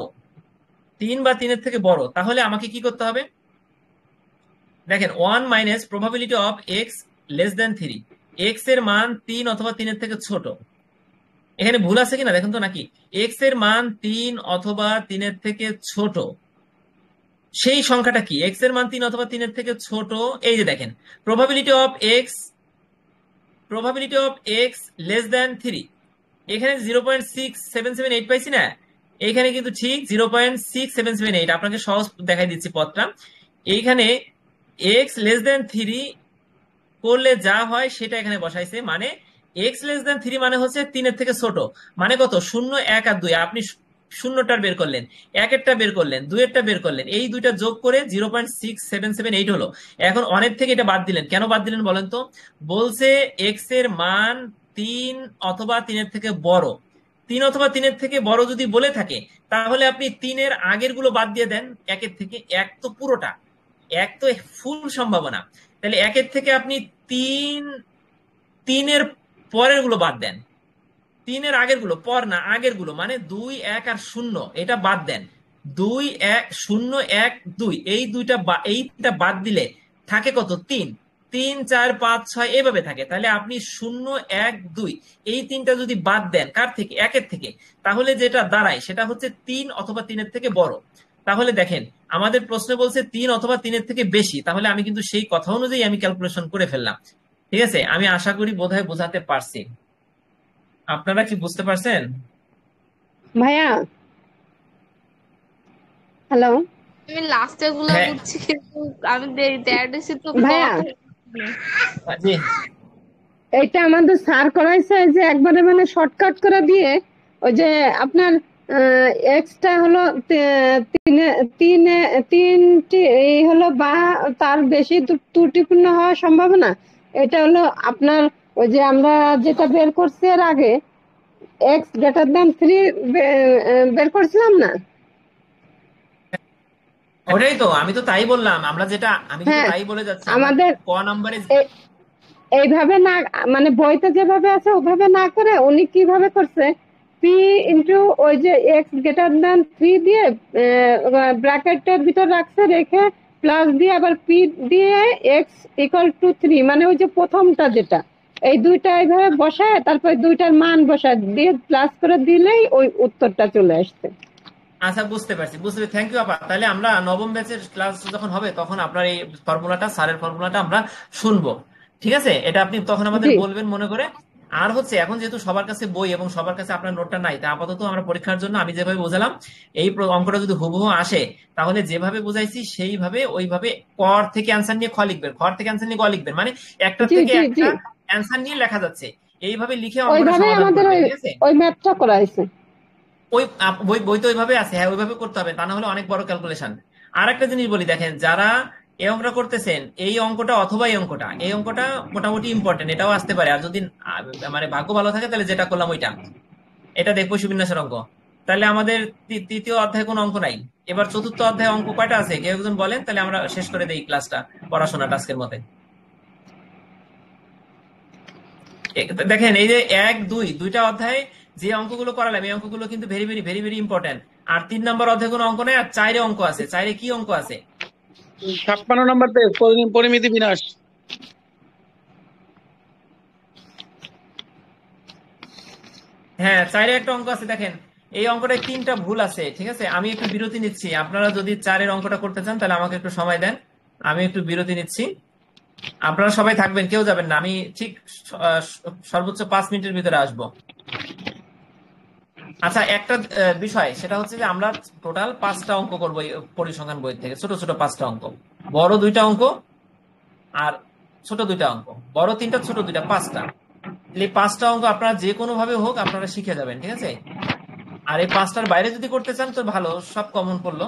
3 বা 3-এর থেকে বড়, তাহলে আমাকে কি করতে হবে? দেখেন 1 minus probability of x less than 3, x এর মান 3 অথবা 3-এর থেকে ছোট। এখানে ভুল আছে কিনা দেখেন তো, নাকি এক্স এর মান 3 অথবা 3-এর থেকে ছোট, সেই সংখ্যাটা কি? এক্স এর মান 3 অথবা 3-এর থেকে ছোট। এই যে দেখেন, probability of x less than 3, এখানে 0.6778 পাইছি না? এইখানে কিন্তু ঠিক 0.6778। আপনাকে সহজ দেখাই দিচ্ছি পথটা। এইখানে এক্স লেস দেন 3 করলে যা হয় সেটা এখানে বসাইছে। মানে এক্স লেস দেন 3 মানে হচ্ছে 3-এর থেকে ছোট। মানে কত? 0, 1 আর 2। আপনি 0টার বের করলেন, 1-এরটা বের করলেন, 2-এরটা বের করলেন, এই দুইটা যোগ করে 0.6778 হলো। এখন অনেক থেকে এটা বাদ দিলেন। কেন বাদ দিলেন বলেন তো? বলছে এক্স এর মান 3 অথবা 3-এর থেকে বড়। 3 অথবা 3-এর থেকে বড় যদি বলে থাকে, তাহলে আপনি 3-এর আগের গুলো বাদ দিয়ে দেন 1-এর থেকে। 1 তো পুরোটা, 1 তো ফুল সম্ভাবনা। তাহলে 1-এর থেকে আপনি 3-এর পরের গুলো বাদ দেন। 3-এর আগের গুলো, পর না আগের গুলো, মানে 2, 1 আর 0, এটা বাদ দেন। 2, 1, 0, 1, 2, এইটা বাদ দিলে থাকে কত? 3, 3, 4, 5, 6 এভাবে থাকে। তাহলে আপনি 0, 1, 2 এই 3টা যদি বাদ দেন কার থেকে? 1-এর থেকে, তাহলে যেটা দাঁড়ায় সেটা হচ্ছে 3 অথবা 3-এর থেকে বড়। তাহলে দেখেন, আমাদের প্রশ্নে বলছে 3 অথবা 3-এর থেকে বেশি। তাহলে আমি কিন্তু সেই কথা অনুযায়ী আমি ক্যালকুলেশন করে ফেললাম। ঠিক আছে? আমি আশা করি বোধহয় বোঝাতে পারছি। আপনারা কি বুঝতে পারছেন? ভাইয়া, হ্যালো আমি লাস্টের গুলা হ্যাঁ বুঝছি কিন্তু আমি দেড় তো ভাইয়া, জি এটা আমাদের স্যার করাইছে যে একবারে মানে শর্টকাট করে দিয়ে ওই যে আপনার এক্সটা হলো তিনে তিনে তিনটি এই হলো বা তার বেশি ত্রুটিপূর্ণ হওয়ার সম্ভাবনা। এটা হলো আপনার ওই যে আমরা যেটা বের করছি এর আগে এক্স গ্রেটার দ্যান 3 বের করছিলাম না? ওটাই তো, আমি তো তাই বললাম, আমি কিন্তু হ্যাঁ, তাই বলে যাচ্ছি আমরা আমাদের ক নাম্বারে। এইভাবে না, মানে বইতে যেভাবে আছে ওভাবে না করে উনি কিভাবে করছে, পি ইন্টু ওই যে এক্স গ্রেটার দ্যান 3 দিয়ে ব্র্যাকেটের ভিতর রাখছে, রেখে প্লাস দিয়ে আবার পি দিয়ে এক্স ইকুয়াল টু 3, মানে ওই যে প্রথমটা যেটা, এই দুইটা এইভাবে বসায় তারপর দুইটার মান বসায় দিয়ে প্লাস করে দিলেই ওই উত্তরটা চলে আসছে। আচ্ছা বুঝতে পারছি, থ্যাংক ইউ আপা। তাহলে আমরা নবম ব্যাচের ক্লাস যখন হবে তখন আপনার এই ফর্মুলাটা, স্যারের ফর্মুলাটা আমরা শুনবো, ঠিক আছে? এটা আপনি তখন আমাদের জি বলবেন মনে করে। আর হচ্ছে এখন যেহেতু সবার কাছে বই এবং সবার কাছে আপনার নোটটা নাই, তা আপাতত আমরা পরীক্ষার জন্য আমি যেভাবে বোঝালাম, এই অঙ্কটা যদি হুবহু আসে তাহলে যেভাবে বুঝাইছি সেইভাবে ওইভাবে কর থেকে অ্যান্সার নিয়ে খ লিখবেন, খর থেকে অ্যান্সার নিয়ে গ লিখবেন, মানে একটা জি থেকে জি জি একটা অ্যান্সার নিয়ে লেখা যাচ্ছে, এইভাবে লিখে অঙ্কটা ওইভাবে সমাধান আমাদের করবেন, ওই ঠিক আছে? ওই ম্যাথটা করাইছে। ওই বই তো ওইভাবে আছে, হ্যাঁ ওইভাবে করতে হবে, তা না হলে অনেক বড় ক্যালকুলেশন। আর একটা জিনিস বলি, দেখেন যারা এই অঙ্কটা করতেছেন, এই অঙ্কটা অথবা এই অঙ্কটা মোটামুটি ইম্পর্টেন্ট, এটাও আসতে পারে। আর যদি মানে ভাগ্য ভালো থাকে তাহলে যেটা করলাম ওইটা, এটা দেখবো সুবিন্যাসের অঙ্ক। তাহলে আমাদের তৃতীয় অধ্যায়ে কোনো অঙ্ক নাই। এবার চতুর্থ অধ্যায়ে অঙ্ক কয়টা আছে কেউ একজন বলেন, তাহলে আমরা শেষ করে দেই ক্লাসটা, পড়াশোনাটা আজকের মতে। দেখেন এই যে 1, 2 দুইটা অধ্যায় যে অঙ্কগুলো করালাম, এই অঙ্কগুলো কিন্তু very very very very important. আর 3 নম্বর অধ্যায় কোনো অঙ্ক নেই, আর 4-এ অঙ্ক আছে। 4-এ কি অঙ্ক আছে? 56 নম্বর পেজ, পরিমিতি বিনাশ। হ্যাঁ 4-এ একটা অঙ্ক আছে। দেখেন এই অঙ্কটায় 3টা ভুল আছে, ঠিক আছে? আমি একটু বিরতি নিচ্ছি, আপনারা যদি 4-এর অঙ্কটা করতে চান তাহলে আমাকে একটু সময় দেন, আমি একটু বিরতি নিচ্ছি। আপনারা সবাই থাকবেন, কেউ যাবেন না, আমি ঠিক সর্বোচ্চ 5 মিনিটের ভিতরে আসবো। আচ্ছা একটা বিষয়, সেটা হচ্ছে যে আমরা টোটাল 5টা অঙ্ক করবো এই পরিসংখ্যান বই থেকে, ছোট ছোট 5টা অঙ্ক, বড় 2টা অঙ্ক আর ছোট 2টা অঙ্ক, বড় 3টা, ছোট 2টা, 5টা। এই 5টা অঙ্ক আপনারা যে কোনো ভাবে হোক আপনারা শিখে যাবেন, ঠিক আছে? আর এই 5টার বাইরে যদি করতে চান তো ভালো, সব কমন পড়লো।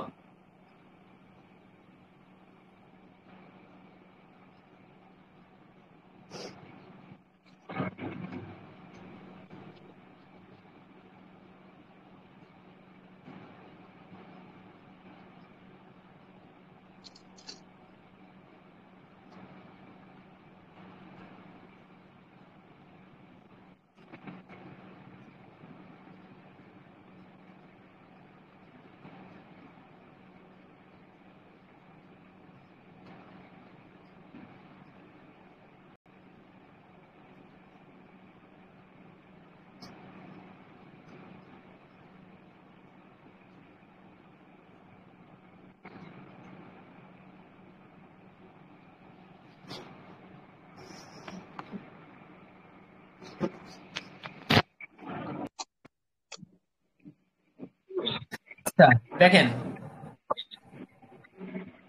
আচ্ছা দেখেন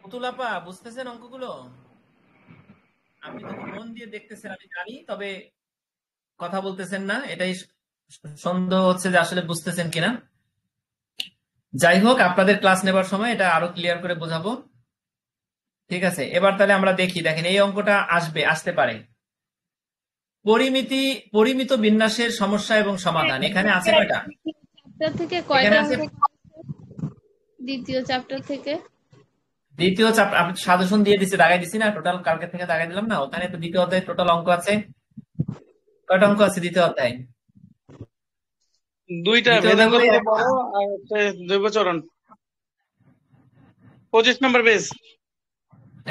পুতুলাপা, বুঝতেছেন অঙ্কগুলো? আপনি তো মন দিয়ে দেখতেছেন আমি জানি, তবে কথা বলতেছেন না, এটাই সন্দেহ হচ্ছে যে আসলে বুঝতেছেন কিনা। যাই হোক, আপনাদের ক্লাস নেবার সময় এটা আরো ক্লিয়ার করে বোঝাবো, ঠিক আছে? এবার তাহলে আমরা দেখি, দেখেন এই অঙ্কটা আসতে পারে। পরিমিত বিন্যাসের সমস্যা এবং সমাধান, এখানে আছে কয়টা? চ্যাপ্টার থেকে এখানে কয়টা আছে অঙ্ক? দ্বিতীয় চ্যাপ্টার থেকে দ্বিতীয় চ্যাপ্টার, আমি সাজেশন দিয়ে দিচ্ছি, দাগাই দিচ্ছি না, টোটাল কালকে থেকে দাগাই দিলাম না, ওখানে তো দ্বিতীয় অধ্যায়ে টোটাল অঙ্ক আছে কয়টা? অঙ্ক আছে দ্বিতীয় অধ্যায়? 2টা, দ্বিতীয় ভেদাঙ্গ অধ্যায় থেকে বড় আর হচ্ছে দৈবচরণ। 25 নম্বর পেজ।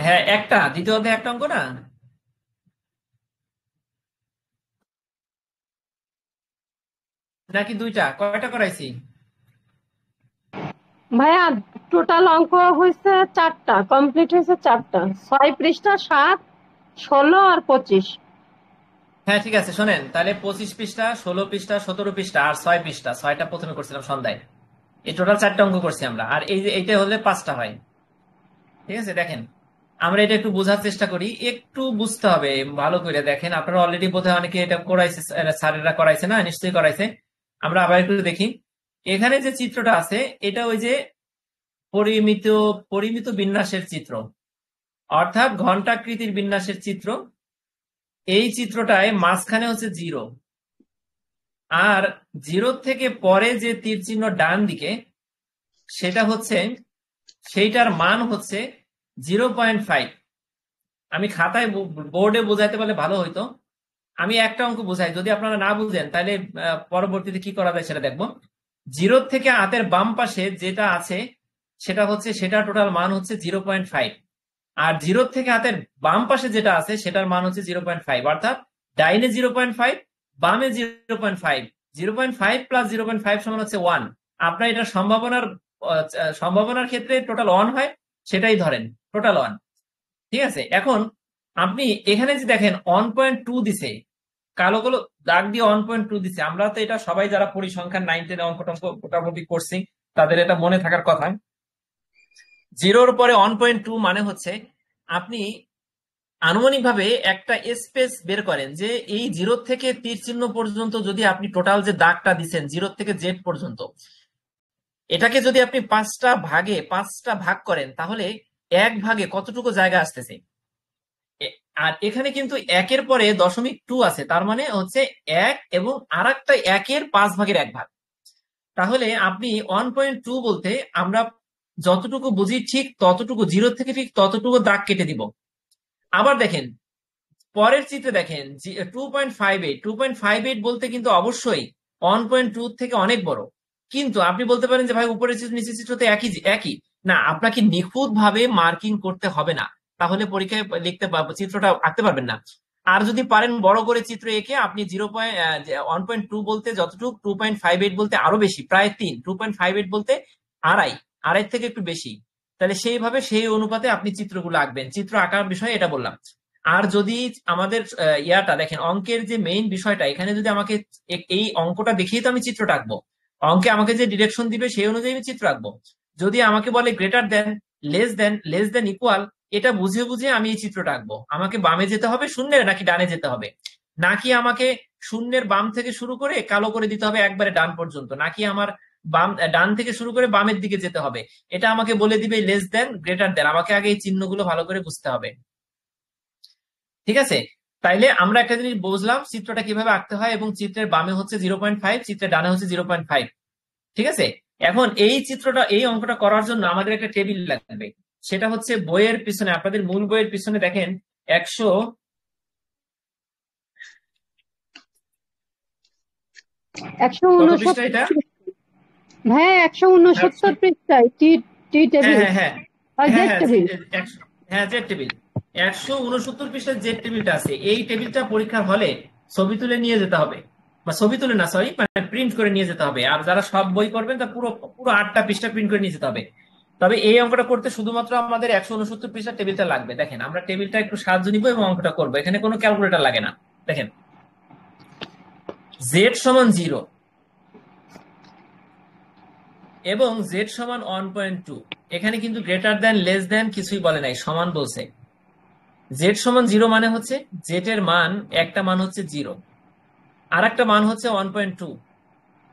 হ্যাঁ একটা, দ্বিতীয় অধ্যায় একটা অঙ্ক না, নাকি 2টা? কয়টা করাইছি? ভাইয়া টোটাল অঙ্ক হয়েছে 4টা, কমপ্লিট হয়েছে 4টা, 6 পৃষ্ঠা, 7, 16 আর 25। হ্যাঁ ঠিক আছে, শোনেন তাহলে 25 পৃষ্ঠা, 16 পৃষ্ঠা, 17 পৃষ্ঠা আর 6 পৃষ্ঠা, 6টা প্রথমে করছিলাম সন্ধ্যায়। এই টোটাল 4টা অঙ্ক করছি আমরা, আর এই যে এইটা হলে 5টা হয়। ঠিক আছে, দেখেন আমরা এটা একটু বোঝার চেষ্টা করি, একটু বুঝতে হবে ভালো করে। দেখেন আপনারা অলরেডি বোধহয় অনেকে এটা করাইছে, স্যারেরা করাইছে না, নিশ্চয়ই করাইছে। আমরা আবার একটু দেখি, এখানে যে চিত্রটা আছে এটা ওই যে পরিমিত পরিমিত বিন্যাসের চিত্র, অর্থাৎ ঘণ্টাকৃতির বিন্যাসের চিত্র। এই চিত্রটায় মাঝখানে হচ্ছে 0, আর 0 থেকে পরে যে তীর চিহ্ন ডান দিকে সেটা হচ্ছে, সেইটার মান হচ্ছে 0.5। আমি খাতায় বোর্ডে বোঝাইতে পারলে ভালো হইতো। আমি একটা অঙ্ক বোঝাই, যদি আপনারা না বুঝেন তাহলে পরবর্তীতে কি করা যায় সেটা দেখবো। 0 থেকে হাতের বাম পাশে যেটা আছে সেটা হচ্ছে, সেটা টোটাল মান হচ্ছে 0.5, আর 0 থেকে হাতের বাম পাশে যেটা আছে সেটার মান হচ্ছে 0.5, অর্থাৎ ডাইনে 0.5, বামে 0.5, 0.5 প্লাস 0.5 সমান হচ্ছে 1। আপনার এটা সম্ভাবনার ক্ষেত্রে টোটাল 1 হয়, সেটাই ধরেন টোটাল 1। ঠিক আছে, এখন আপনি এখানে যে দেখেন 1.2 দিছে, কালো কালো দাগ দিয়ে 1.2 দিছে। আমরা তো এটা সবাই যারা পরিসংখ্যান 9 10 অঙ্ক টঙ্ক মোটামুটি করছি তাদের এটা মনে থাকার কথা। 0-র পরে 1.2 মানে হচ্ছে আপনি আনুমানিকভাবে একটা স্পেস বের করেন, যে এই 0 থেকে তীর চিহ্ন পর্যন্ত যদি আপনি টোটাল যে দাগটা দিচ্ছেন 0 থেকে জেড পর্যন্ত, এটাকে যদি আপনি 5টা ভাগ করেন তাহলে 1 ভাগে কতটুকু জায়গা আসতেছে। আর এখানে কিন্তু 1-এর পরে 0.2 আছে, তার মানে হচ্ছে 1 এবং আর একটা 1-এর 5 ভাগের 1 ভাগ। তাহলে আপনি 1.2 বলতে আমরা যতটুকু বুঝি ঠিক ততটুকু, 0 থেকে ঠিক ততটুকু দাগ কেটে দিব। আবার দেখেন পরের চিত্রে দেখেন 2.58 বলতে কিন্তু অবশ্যই 1.2 থেকে অনেক বড়। কিন্তু আপনি বলতে পারেন যে ভাই উপরের চিত্র নিচের চিত্র তো একই না, আপনাকে নিখুঁত ভাবে মার্কিং করতে হবে না, তাহলে পরীক্ষায় চিত্রটা আঁকতে পারবেন না। আর যদি পারেন বড় করে চিত্র এঁকে আপনি 1.2 বলতে যতটুকু, 2.58 বলতে আরো বেশি, প্রায় 3, 2.58 বলতে আড়াই থেকে একটু বেশি, তাহলে সেইভাবে সেই অনুপাতে আপনি চিত্রগুলো আঁকবেন। চিত্র আঁকার বিষয়ে এটা বললাম। আর যদি আমাদের ইয়াটা দেখেন, অঙ্কের যে মেইন বিষয়টা, এখানে যদি আমাকে এই অঙ্কটা দেখিয়ে তো আমি চিত্রটা আঁকবো, অঙ্কে আমাকে যে ডিরেকশন দিবে সেই অনুযায়ী আমি চিত্র আঁকবো। যদি আমাকে বলে greater than, less than, equal, এটা বুঝে বুঝে আমি এই চিত্রটা আঁকবো। আমাকে বামে যেতে হবে শূন্যের নাকি ডানে যেতে হবে, নাকি আমাকে শূন্যের বাম থেকে শুরু করে কালো করে দিতে হবে একবারে ডান পর্যন্ত, নাকি আমার ডান থেকে শুরু করে বামের দিকে যেতে হবে, এটা আমাকে বলে দিবে লেস দেন, গ্রেটার দেন। আমাকে আগে এই চিহ্নগুলো ভালো করে বুঝতে হবে। ঠিক আছে, তাইলে আমরা একটা জিনিস বুঝলাম চিত্রটা কিভাবে আঁকতে হয়, এবং চিত্রের বামে হচ্ছে 0.5, চিত্রের ডানে হচ্ছে 0.5। ঠিক আছে, এখন এই চিত্রটা, এই অঙ্কটা করার জন্য আমাদের একটা টেবিল লাগবে। সেটা হচ্ছে বইয়ের পিছনে, আপনাদের মূল বইয়ের পিছনে দেখেন 169 এটা, ভাই 169 পৃষ্ঠায় টি টেবিল। হ্যাঁ জেড টেবিল 169 পৃষ্ঠার যে টেবিলটা আছে, এই টেবিলটা পরীক্ষার হলে ছবি তুলে নিয়ে যেতে হবে, বা ছবি তুলে না সরি, মানে প্রিন্ট করে নিয়ে যেতে হবে। আর যারা সব বই করবেন তা পুরো 8টা পৃষ্ঠা প্রিন্ট করে নিয়ে যেতে হবে। তবে এই অঙ্কটা করতে শুধুমাত্র আমাদের 169 পৃষ্ঠার টেবিলটা লাগবে। দেখেন আমরা টেবিলটা একটু সাহায্য নিব এবং অঙ্কটা করবো। এখানে কোনো ক্যালকুলেটর লাগে না। দেখেন জেড সমান 0 এবং জেড সমান 1.2, এখানে কিন্তু গ্রেটার দেন, লেস দেন কিছুই বলে নাই, সমান বলছে। জেড সমান 0 মানে হচ্ছে জেড এর মান, একটা মান হচ্ছে 0 আর একটা মান হচ্ছে 1.2।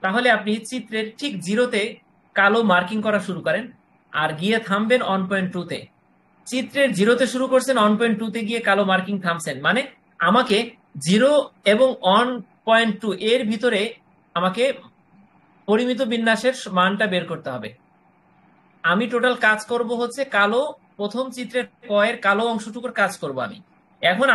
তাহলে আপনি চিত্রের ঠিক 0-তে কালো মার্কিং করা শুরু করেন আর গিয়ে থামবেন 1.2-তে। চিত্রের 0-তে শুরু করছেন, 1.2-তে গিয়ে কালো মার্কিং থামছেন, মানে আমাকে 0 এবং 1.2 এর ভিতরে আমাকে পরিমিত বিন্যাসের মানটা বের করতে হবে। আমি টোটাল কাজ করব হচ্ছে কালো, প্রথম চিত্রের কয়ের কালো অংশটুকুর কাজ করব আমি। এখন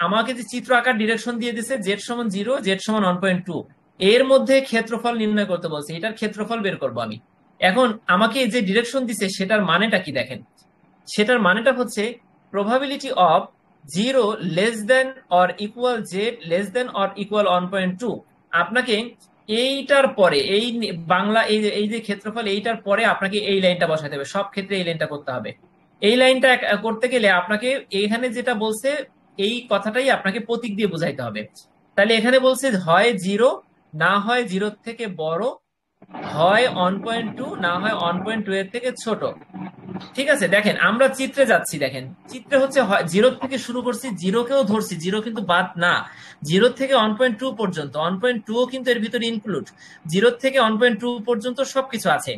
আমাকে যে চিত্র আঁকার ডিরেকশন দিয়ে দিচ্ছে জেড সমান 0, জেড সমান 1.2, এর মধ্যে ক্ষেত্রফল নির্ণয় করতে বলছে, এটার ক্ষেত্রফল বের করব আমি। এখন আমাকে যে ডিরেকশন দিচ্ছে সেটার মানেটা কি দেখেন, সেটার মানেটা হচ্ছে probability of 0 less than or equal Z less than or equal 1.2। আপনাকে এইটার পরে এই বাংলা এই যে ক্ষেত্রফল, এইটার পরে আপনাকে এই লাইনটা বসাতে হবে, সব ক্ষেত্রে এই লাইনটা করতে হবে। এই লাইনটা করতে গেলে আপনাকে এখানে যেটা বলছে এই কথাটাই আপনাকে প্রতীক দিয়ে বোঝাইতে হবে। তাহলে এখানে বলছে হয় 0, না হয় 0 থেকে বড়, হয় 1.2, না হয় 1.2 এর থেকে ছোট। ঠিক আছে, দেখেন আমরা চিত্রে যাচ্ছি। দেখেন চিত্রে হচ্ছে 0 থেকে শুরু করছি, 0 কেও ধরছি, 0 কিন্তু বাদ না। 0 থেকে 1.2 পর্যন্ত, 1.2 কিন্তু এর ভিতরে ইনক্লুড। 0 থেকে 1.2 পর্যন্ত সবকিছু আছে,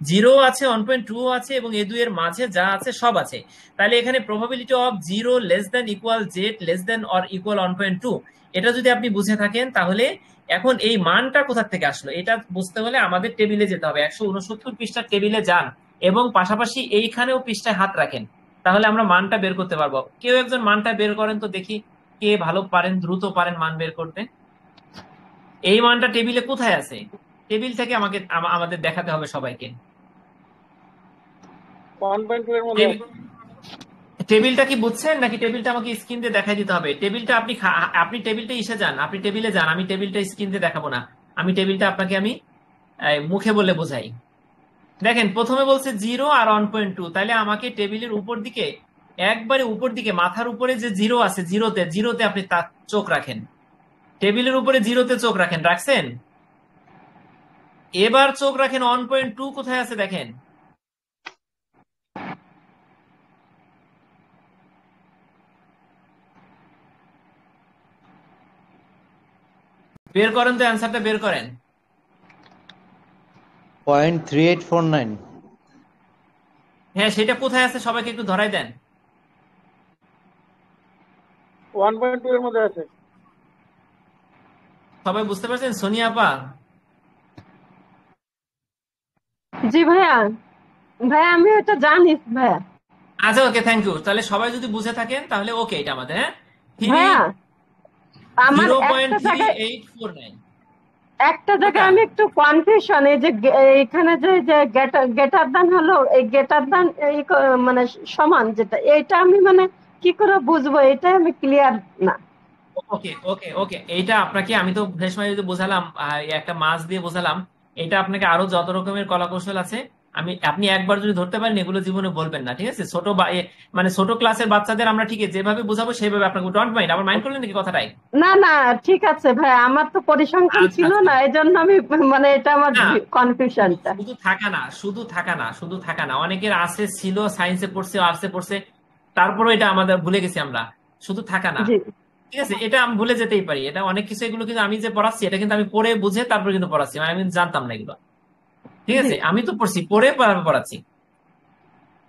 0 আছে, 1.2 আছে, এবং এই দুইয়ের মাঝে যা আছে সব আছে। তাহলে এখানে probability of 0 less than equal Z less than or equal 1.2, এটা যদি আপনি বুঝে থাকেন, তাহলে এখন এই মানটা কোথা থেকে আসলো এটা বুঝতে হলে আমাদের টেবিলে যেতে হবে। 169 পৃষ্ঠার টেবিলে যান এবং পাশাপাশি এইখানেও পৃষ্ঠায় হাত রাখেন, তাহলে আমরা মানটা বের করতে পারবো। কেউ একজন মানটা বের করেন তো দেখি, কে ভালো পারেন, দ্রুত পারেন মান বের করতে। এই মানটা টেবিলে কোথায় আছে? টেবিল থেকে আমাদের দেখাতে হবে সবাইকে। 1.2 এর মধ্যে আছে। টেবিলটা কি বুঝছেন নাকি টেবিলটা আমাকে স্ক্রিন দিয়ে দেখাই দিতে হবে? টেবিলটা আপনি টেবিলটা ইসে যান, আপনি টেবিলে যান, আমি টেবিলটা স্ক্রিন দিয়ে দেখাবো না, আমি টেবিলটা আপনাকে আমি মুখে বলে বোঝাই। দেখেন প্রথমে বলছে 0 আর 1.2, তাহলে আমাকে টেবিলের উপর দিকে, একবারে উপর দিকে মাথার উপরে যে 0 আছে, জিরোতে আপনি তার চোখ রাখেন। টেবিলের উপরে 0-তে চোখ রাখেন, রাখছেন? এবার চোখ রাখেন 1.2 কোথায় আছে দেখেন। বের করেন তো, অ্যান্সারটা বের করেন। 0.3849। হ্যাঁ, সেটা কোথায় আছে সবাইকে একটু ধরাই দেন। 1.2 এর মধ্যে আছে। সবাই বুঝতে পারছেন? সোনিয়া আপা? জি ভাইয়া, ভাইয়া আমি এটা জানি ভাইয়া। আচ্ছা, ওকে, থ্যাংক ইউ। তাহলে সবাই যদি বুঝে থাকেন তাহলে ওকে, এটা আমাদের, হ্যাঁ, ভাইয়া আমার একটা জায়গায় 0.3849। একটা জায়গায় আমি একটু কনফিউশন, এই যে এখানে যে গেটার দান হলো, এই গেটার দান মানে সমান যেটা, এটা আমি মানে কি করে বুঝবো, এটা আমি ক্লিয়ার না। ওকে ওকে ওকে, এইটা আপনাকে আমি তো শেষ সময় যদি বোঝালাম, একটা মাছ দিয়ে বোঝালাম। এটা আপনাকে আরো যত রকমের কলা কৌশল আছে, আপনি একবার যদি ধরতে পারেন এগুলো জীবনে বলবেন না, ঠিক আছে? মানে ছোট ক্লাসের বাচ্চাদের আমরা ঠিক যেভাবে বোঝাবো সেইভাবে আপনাকে, ডোন্ট মাইন্ড, আমার মাইন্ড করলেন নাকি কথাটাই? না না, ঠিক আছে ভাই, আমার তো পরিসংখ্যান আচ্ছা, ছিল না, এই জন্য আমি মানে এটা আমার না, কনফিউশনটা। শুধু থাকা না, অনেকের আছে, ছিল, সায়েন্সে পড়ছে, আর্টসে পড়ছে, তারপরও এটা আমাদের ভুলে গেছি আমরা। শুধু থাকা না, জি ঠিক আছে, এটা আমি ভুলে যেতেই পারি, এটা অনেক কিছু, এগুলো কিন্তু আমি যে পড়াচ্ছি এটা কিন্তু আমি পড়ে বুঝে তারপর কিন্তু পড়াচ্ছি, মানে আমি জানতাম না এগুলো, ঠিক জি আছে, আমি তো পড়ছি, পড়ে পড়াচ্ছি।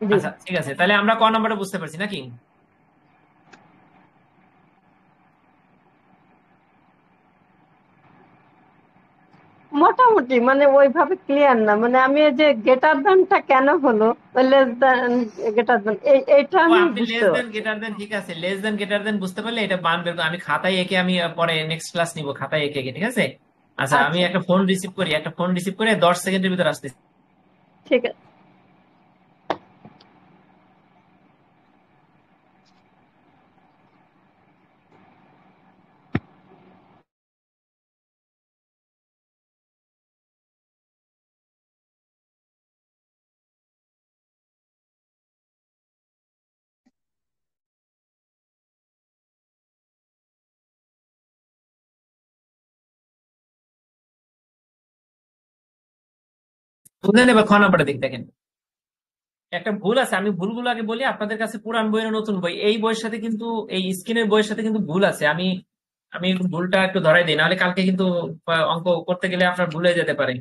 জি আচ্ছা, ঠিক আছে, তাহলে আমরা ক নাম্বারটা বুঝতে পারছি নাকি? মোটামুটি মানে ওইভাবে ক্লিয়ার না, মানে আমি এই যে গেটার দানটা কেন হলো, লেস দেন গেটার দান, এইটা ও, আমি আপনি বুঝতে লেস দেন পারছি। গেটার দেন, ঠিক আছে, লেস দেন গেটার দেন বুঝতে পারলে এটা বান বের আমি খাতায় এঁকে, আমি পরে নেক্সট ক্লাস নিব খাতায় এঁকে এঁকে, ঠিক আছে? আচ্ছা, আমি আচ্ছা একটা ফোন রিসিভ করি, 10 সেকেন্ডের ভিতর আসতেছি। ঠিক আছে। বুঝলেন? এবার খ নাম্বারটা দিক দেখেন, একটা ভুল আছে, আমি ভুলগুলো আগে বলি আপনাদের কাছে। পুরান বই না নতুন বই, এই বইয়ের সাথে কিন্তু, এই স্ক্রিনের বইয়ের সাথে কিন্তু ভুল আছে। আমি আমি ভুলটা একটু ধরাই দিই, নাহলে কালকে কিন্তু অঙ্ক করতে গেলে আপনার ভুলে যেতে পারে।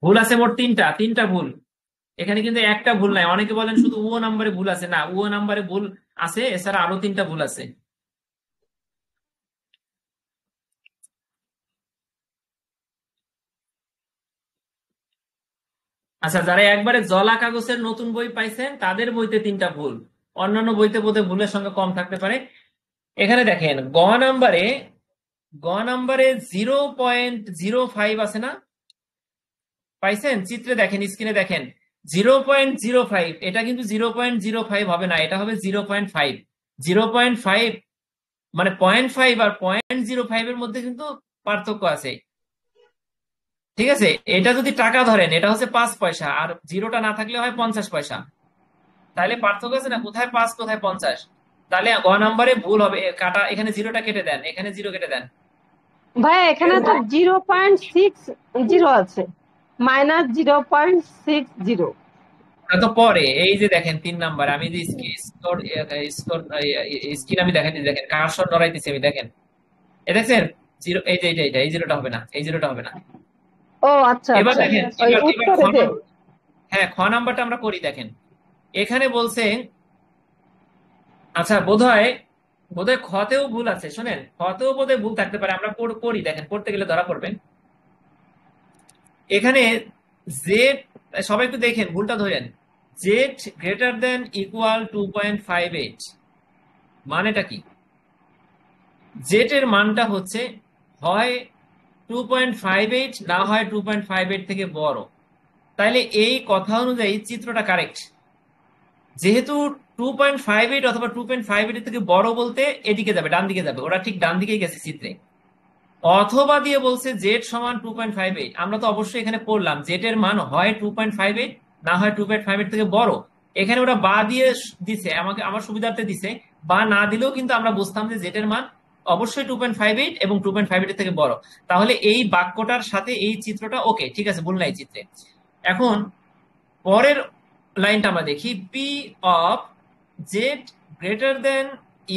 ভুল আছে মোট তিনটা ভুল। এখানে কিন্তু একটা ভুল নাই। অনেকে বলেন শুধু ও নাম্বারে ভুল আছে, না, ও নাম্বারে ভুল আছে, এছাড়া আরো 3টা ভুল আছে। আচ্ছা, যারা একবারে জলা কাগজের নতুন বই পাইছেন তাদের বইতে 3টা ভুল, অন্যান্য বইতে বোধহয় ভুলের সংখ্যা কম থাকতে পারে। এখানে দেখেন গ নাম্বারে 0.05 আছে না, পাইছেন? চিত্রে দেখেন, স্ক্রিনে দেখেন 0.05, এটা কিন্তু 0.05 হবে না, এটা হবে 0.5। 0.5 মানে 0.5 আর 0.05 এর মধ্যে কিন্তু পার্থক্য আছে, ঠিক আছে? এটা যদি টাকা ধরেন এটা হচ্ছে 5 পয়সা, আর জিরোটা না থাকলে হয় 50 পয়সা। তাহলে পার্থক্য আছে না, কোথায় 5 কোথায় 50? তাহলে গ নাম্বারে ভুল হবে, কাটা এখানে জিরোটা কেটে দেন, এখানে জিরো কেটে দেন। ভাই এখানে তো 0.60 আছে, -0.60। তো পরে এই যে দেখেন 3 নাম্বার, আমি যে স্ক্রিন আমি দেখেন, দেখেন কার্সর নড়াইতেছি আমি, দেখেন এই দেখছেন জিরো, এই যে এইটা এই জিরোটা হবে না, এই জিরোটা হবে না। ও আচ্ছা এবার আচ্ছা, দেখেন, ওই এবার উত্তরে যে হ্যাঁ খ নাম্বারটা আমরা করি। দেখেন এখানে বলছে, আচ্ছা বোধহয় খতেও ভুল আছে, শোনেন খতেও বোধহয় ভুল থাকতে পারে, আমরা করি। দেখেন করতে গেলে ধরা পড়বেন। এখানে জেড, সবাই একটু দেখেন ভুলটা ধরেন, জেড গ্রেটার দেন ইকুয়াল 2.58, মানেটা কি? জেড এর মানটা হচ্ছে হয় 2.58 না হয় 2.58 থেকে বড়। তাইলে এই কথা অনুযায়ী চিত্রটা কারেক্ট, যেহেতু 2.58 অথবা 2.58 থেকে বড় বলতে এদিকে যাবে, ডান দিকে যাবে, ওরা ঠিক ডান দিকেই গেছে চিত্রে। অথবা দিয়ে বলছে জেড সমান 2.58, আমরা তো অবশ্যই এখানে পড়লাম জেড এর মান হয় 2.58 না হয় 2.58 থেকে বড়। এখানে ওরা বা দিয়ে দিছে, আমাকে আমার সুবিধার্থে দিছে, বা না দিলেও কিন্তু আমরা বুঝতাম যে জেড এর মান অবশ্যই 2.58 এবং 2.58 থেকে বড়। তাহলে এই বাক্যটার সাথে এই চিত্রটা ওকে, ঠিক আছে, ভুল নাই চিত্রে। এখন পরের লাইনটা আমরা দেখি, P of Z greater than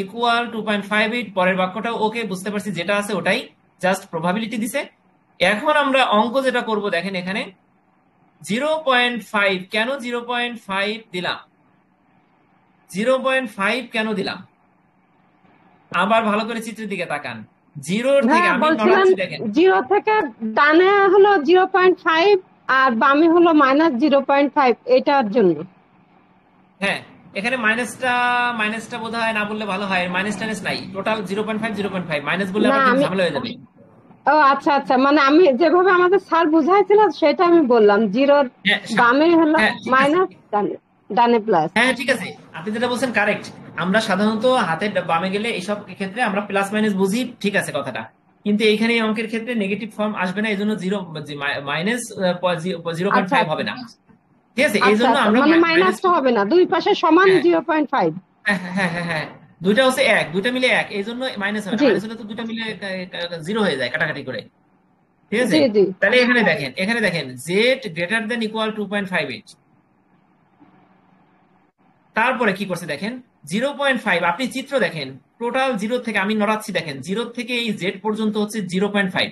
equal 2.58, পরের বাক্যটা ওকে, বুঝতে পারছি যেটা আছে ওটাই, জাস্ট প্রবাবিলিটি দিছে। এখন আমরা অঙ্ক যেটা করব, দেখেন এখানে 0.5 কেন 0.5 দিলাম, 0.5 কেন দিলাম, আবার ভালো করে চিত্রের দিকে তাকান। জিরোর থেকে আমি বলছিলেন নড়াচ্ছি, দেখেন 0 থেকে ডানে হলো 0.5 আর বামে হলো -0.5, এটার জন্য। হ্যাঁ এখানে মাইনাসটা বোধ হয় না বললে ভালো হয়, মাইনাস টাইনাস নাই, টোটাল 0.5 মাইনাস বললে না আবার কিন্তু আমি, ঝামেলা হয়ে যাবে। ও আচ্ছা আচ্ছা, মানে আমি যেভাবে আমাদের স্যার বুঝাইছিল সেটা আমি বললাম, 0 বামে হলো হ্যাঁ ঠিক আছে, মাইনাস, ডানে প্লাস। হ্যাঁ ঠিক আছে, আপনি যেটা বলছেন কারেক্ট। আমরা সাধারণত হাতের বামে গেলে এইসব ক্ষেত্রে আমরা প্লাস মাইনাস বুঝি, ঠিক আছে কথাটা, কিন্তু এইখানে এই অঙ্কের ক্ষেত্রে নেগেটিভ ফর্ম আসবে না, এই জন্য মাইনাস আচ্ছা 0.5 হবে না, ঠিক আছে, এই আচ্ছা জন্য আচ্ছা, আমরা মানে মাইনাস, মাইনাসটা হবে না, দুই পাশে সমান হ্যাঁ 0.5। হ্যাঁ হ্যাঁ হ্যাঁ হ্যাঁ, দুইটা হচ্ছে এক, দুইটা মিলে এক, এই জন্য মাইনাস হবে না, জি মাইনাস হলে তো দুইটা মিলে জিরো হয়ে যায় কাটাকাটি করে, ঠিক আছে। জি জি। তাহলে এখানে দেখেন জেড গ্রেটার দেন ইকুয়াল 2.58, তারপরে কি করছে দেখেন 0.5, আপনি চিত্র দেখেন, টোটাল জিরো থেকে আমি নড়াচ্ছি, দেখেন জিরো থেকে এই জেড পর্যন্ত হচ্ছে 0.5,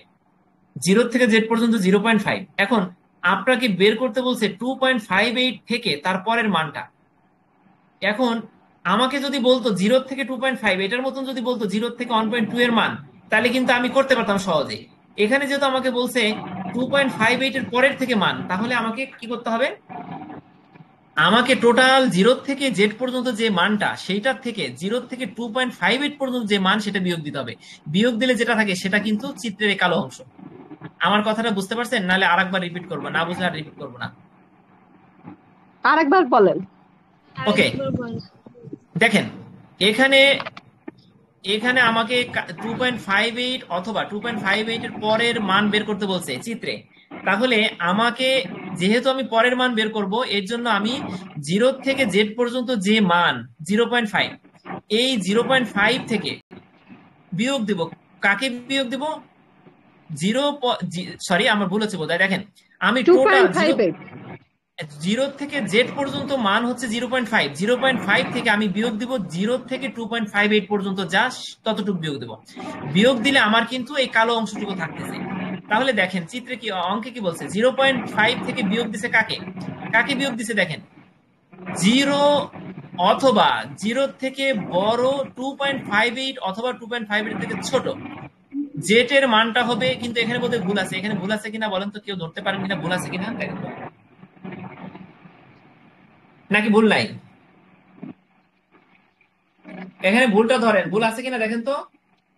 জিরো থেকে জেড পর্যন্ত 0.5। এখন আপনাকে বের করতে বলছে 2.58 থেকে তারপরের মানটা। এখন আমাকে যদি বলতো 0 থেকে 2.5, এটার মতন যদি বলতো 0 থেকে 1.2 এর মান, তাহলে কিন্তু আমি করতে পারতাম সহজে। এখানে যেহেতু আমাকে বলছে 2.58 এর পরের থেকে মান, তাহলে আমাকে কি করতে হবে, আমাকে টোটাল 0 থেকে জেড পর্যন্ত যে মানটা, সেইটার থেকে 0 থেকে 2.58 পর্যন্ত যে মান সেটা বিয়োগ দিতে হবে। বিয়োগ দিলে যেটা থাকে সেটা কিন্তু চিত্রের কালো অংশ। আমার কথাটা বুঝতে পারছেন? নাহলে আরেকবার রিপিট করবো, না বুঝলে আর রিপিট করবো না। আরেকবার বলেন। ওকে, দেখেন এখানে আমাকে 2.58 অথবা 2.58 এর পরের মান বের করতে বলছে চিত্রে। তাহলে আমাকে, যেহেতু আমি পরের মান বের করব, এর জন্য আমি 0 থেকে জেড পর্যন্ত যে মান 0.5, এই 0.5 থেকে বিয়োগ দিব। কাকে বিয়োগ দিব? সরি আমার ভুল হচ্ছে বোধহয়। দেখেন আমি টোটাল 0 থেকে জেড পর্যন্ত মান হচ্ছে 0.5, 0.5 থেকে আমি বিয়োগ দিব 0 থেকে 2.58 পর্যন্ত, যা ততটুকু বিয়োগ দিব। বিয়োগ দিলে আমার কিন্তু এই কালো অংশটুকু থাকতেছে। তাহলে দেখেন চিত্রে কি, অঙ্কে কি বলছে, 0.5 থেকে বিয়োগ দিছে কাকে বিয়োগ দিছে, দেখেন 0 অথবা 0 থেকে বড় 2.58 অথবা 2.58 থেকে ছোট জেড এর মানটা হবে। কিন্তু এখানে বোধহয় ভুল আছে, এখানে ভুল আছে কিনা বলেন তো, কেউ ধরতে পারেন কিনা ভুল আছে কিনা, দেখেন তো, নাকি ভুল নাই? এখানে ভুলটা ধরেন, ভুল আছে কিনা দেখেন তো।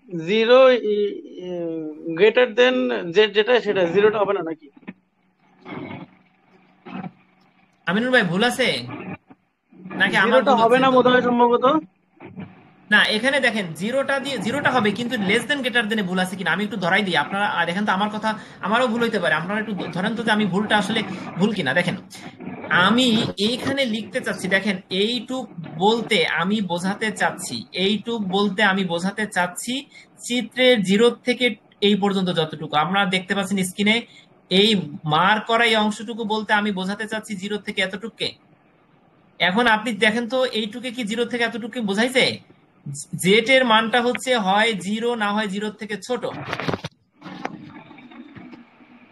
0 গ্রেটার দেন জেড, যেটা সেটা জিরোটা হবে না নাকি? আমিনুর ভাই ভুল আছে নাকি আমার জিরোটা ভুল হবে হচ্ছে? না বোধহয়, সম্ভবত। না এখানে দেখেন জিরোটা হবে, কিন্তু লেস দেন গ্রেটার দেনে ভুল আছে কিনা আমি একটু ধরাই দিই। আপনারা দেখেন তো, আমার কথা আমারও ভুল হইতে পারে, আপনারা একটু ধরেন তো যে আমি ভুলটা আসলে ভুল কিনা। দেখেন আমি এইখানে লিখতে চাচ্ছি, দেখেন এইটুক বলতে আমি বোঝাতে চাচ্ছি, এইটুক বলতে আমি বোঝাতে চাচ্ছি চিত্রের 0 থেকে এই পর্যন্ত যতটুকু আমরা দেখতে পাচ্ছেন স্ক্রিনে, এই মার্ক করা এই অংশটুকু বলতে আমি বোঝাতে চাচ্ছি 0 থেকে এতটুকুকে। এখন আপনি দেখেন তো এইটুকে কি 0 থেকে এতটুকু বোঝাইছে? জেড এর মানটা হচ্ছে হয় 0 না হয় 0 থেকে ছোট,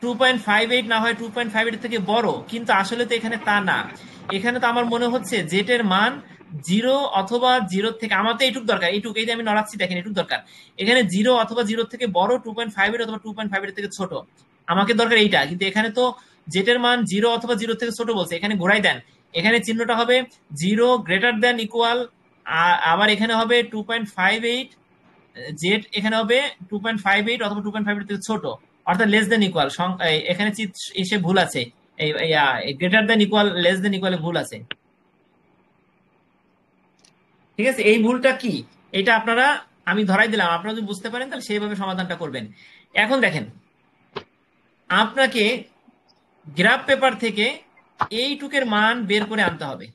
2.58 না হয় 2.58 থেকে বড়, কিন্তু আসলে তো এখানে তা না। এখানে তো আমার মনে হচ্ছে জেড এর মান 0 অথবা 0 থেকে, আমার তো এইটুক দরকার, এইটুক এই যে আমি নড়াচ্ছি দেখেন এইটুক দরকার, এখানে 0 অথবা 0 থেকে বড়, 2.58 অথবা 2.58 থেকে ছোট আমাকে দরকার এইটা। কিন্তু এখানে তো জেড এর মান 0 অথবা 0 থেকে ছোট বলছে, এখানে ঘোরাই দেন, এখানে চিহ্নটা হবে 0 গ্রেটার দেন ইকুয়াল, আবার এখানে হবে 2.58, জেড এখানে হবে 2.58 অথবা 2.58 থেকে ছোট, অর্থাৎ লেস দেন ইকুয়াল। এখানে এসে ভুল আছে, greater than equal less than ইকুয়ালে ভুল আছে। ঠিক আছে, এই ভুলটা কি এটা আপনারা আমি ধরাই দিলাম, আপনারা যদি বুঝতে পারেন তাহলে সেইভাবে সমাধানটা করবেন। এখন দেখেন আপনাকে গ্রাফ পেপার থেকে এইটুকের মান বের করে আনতে হবে।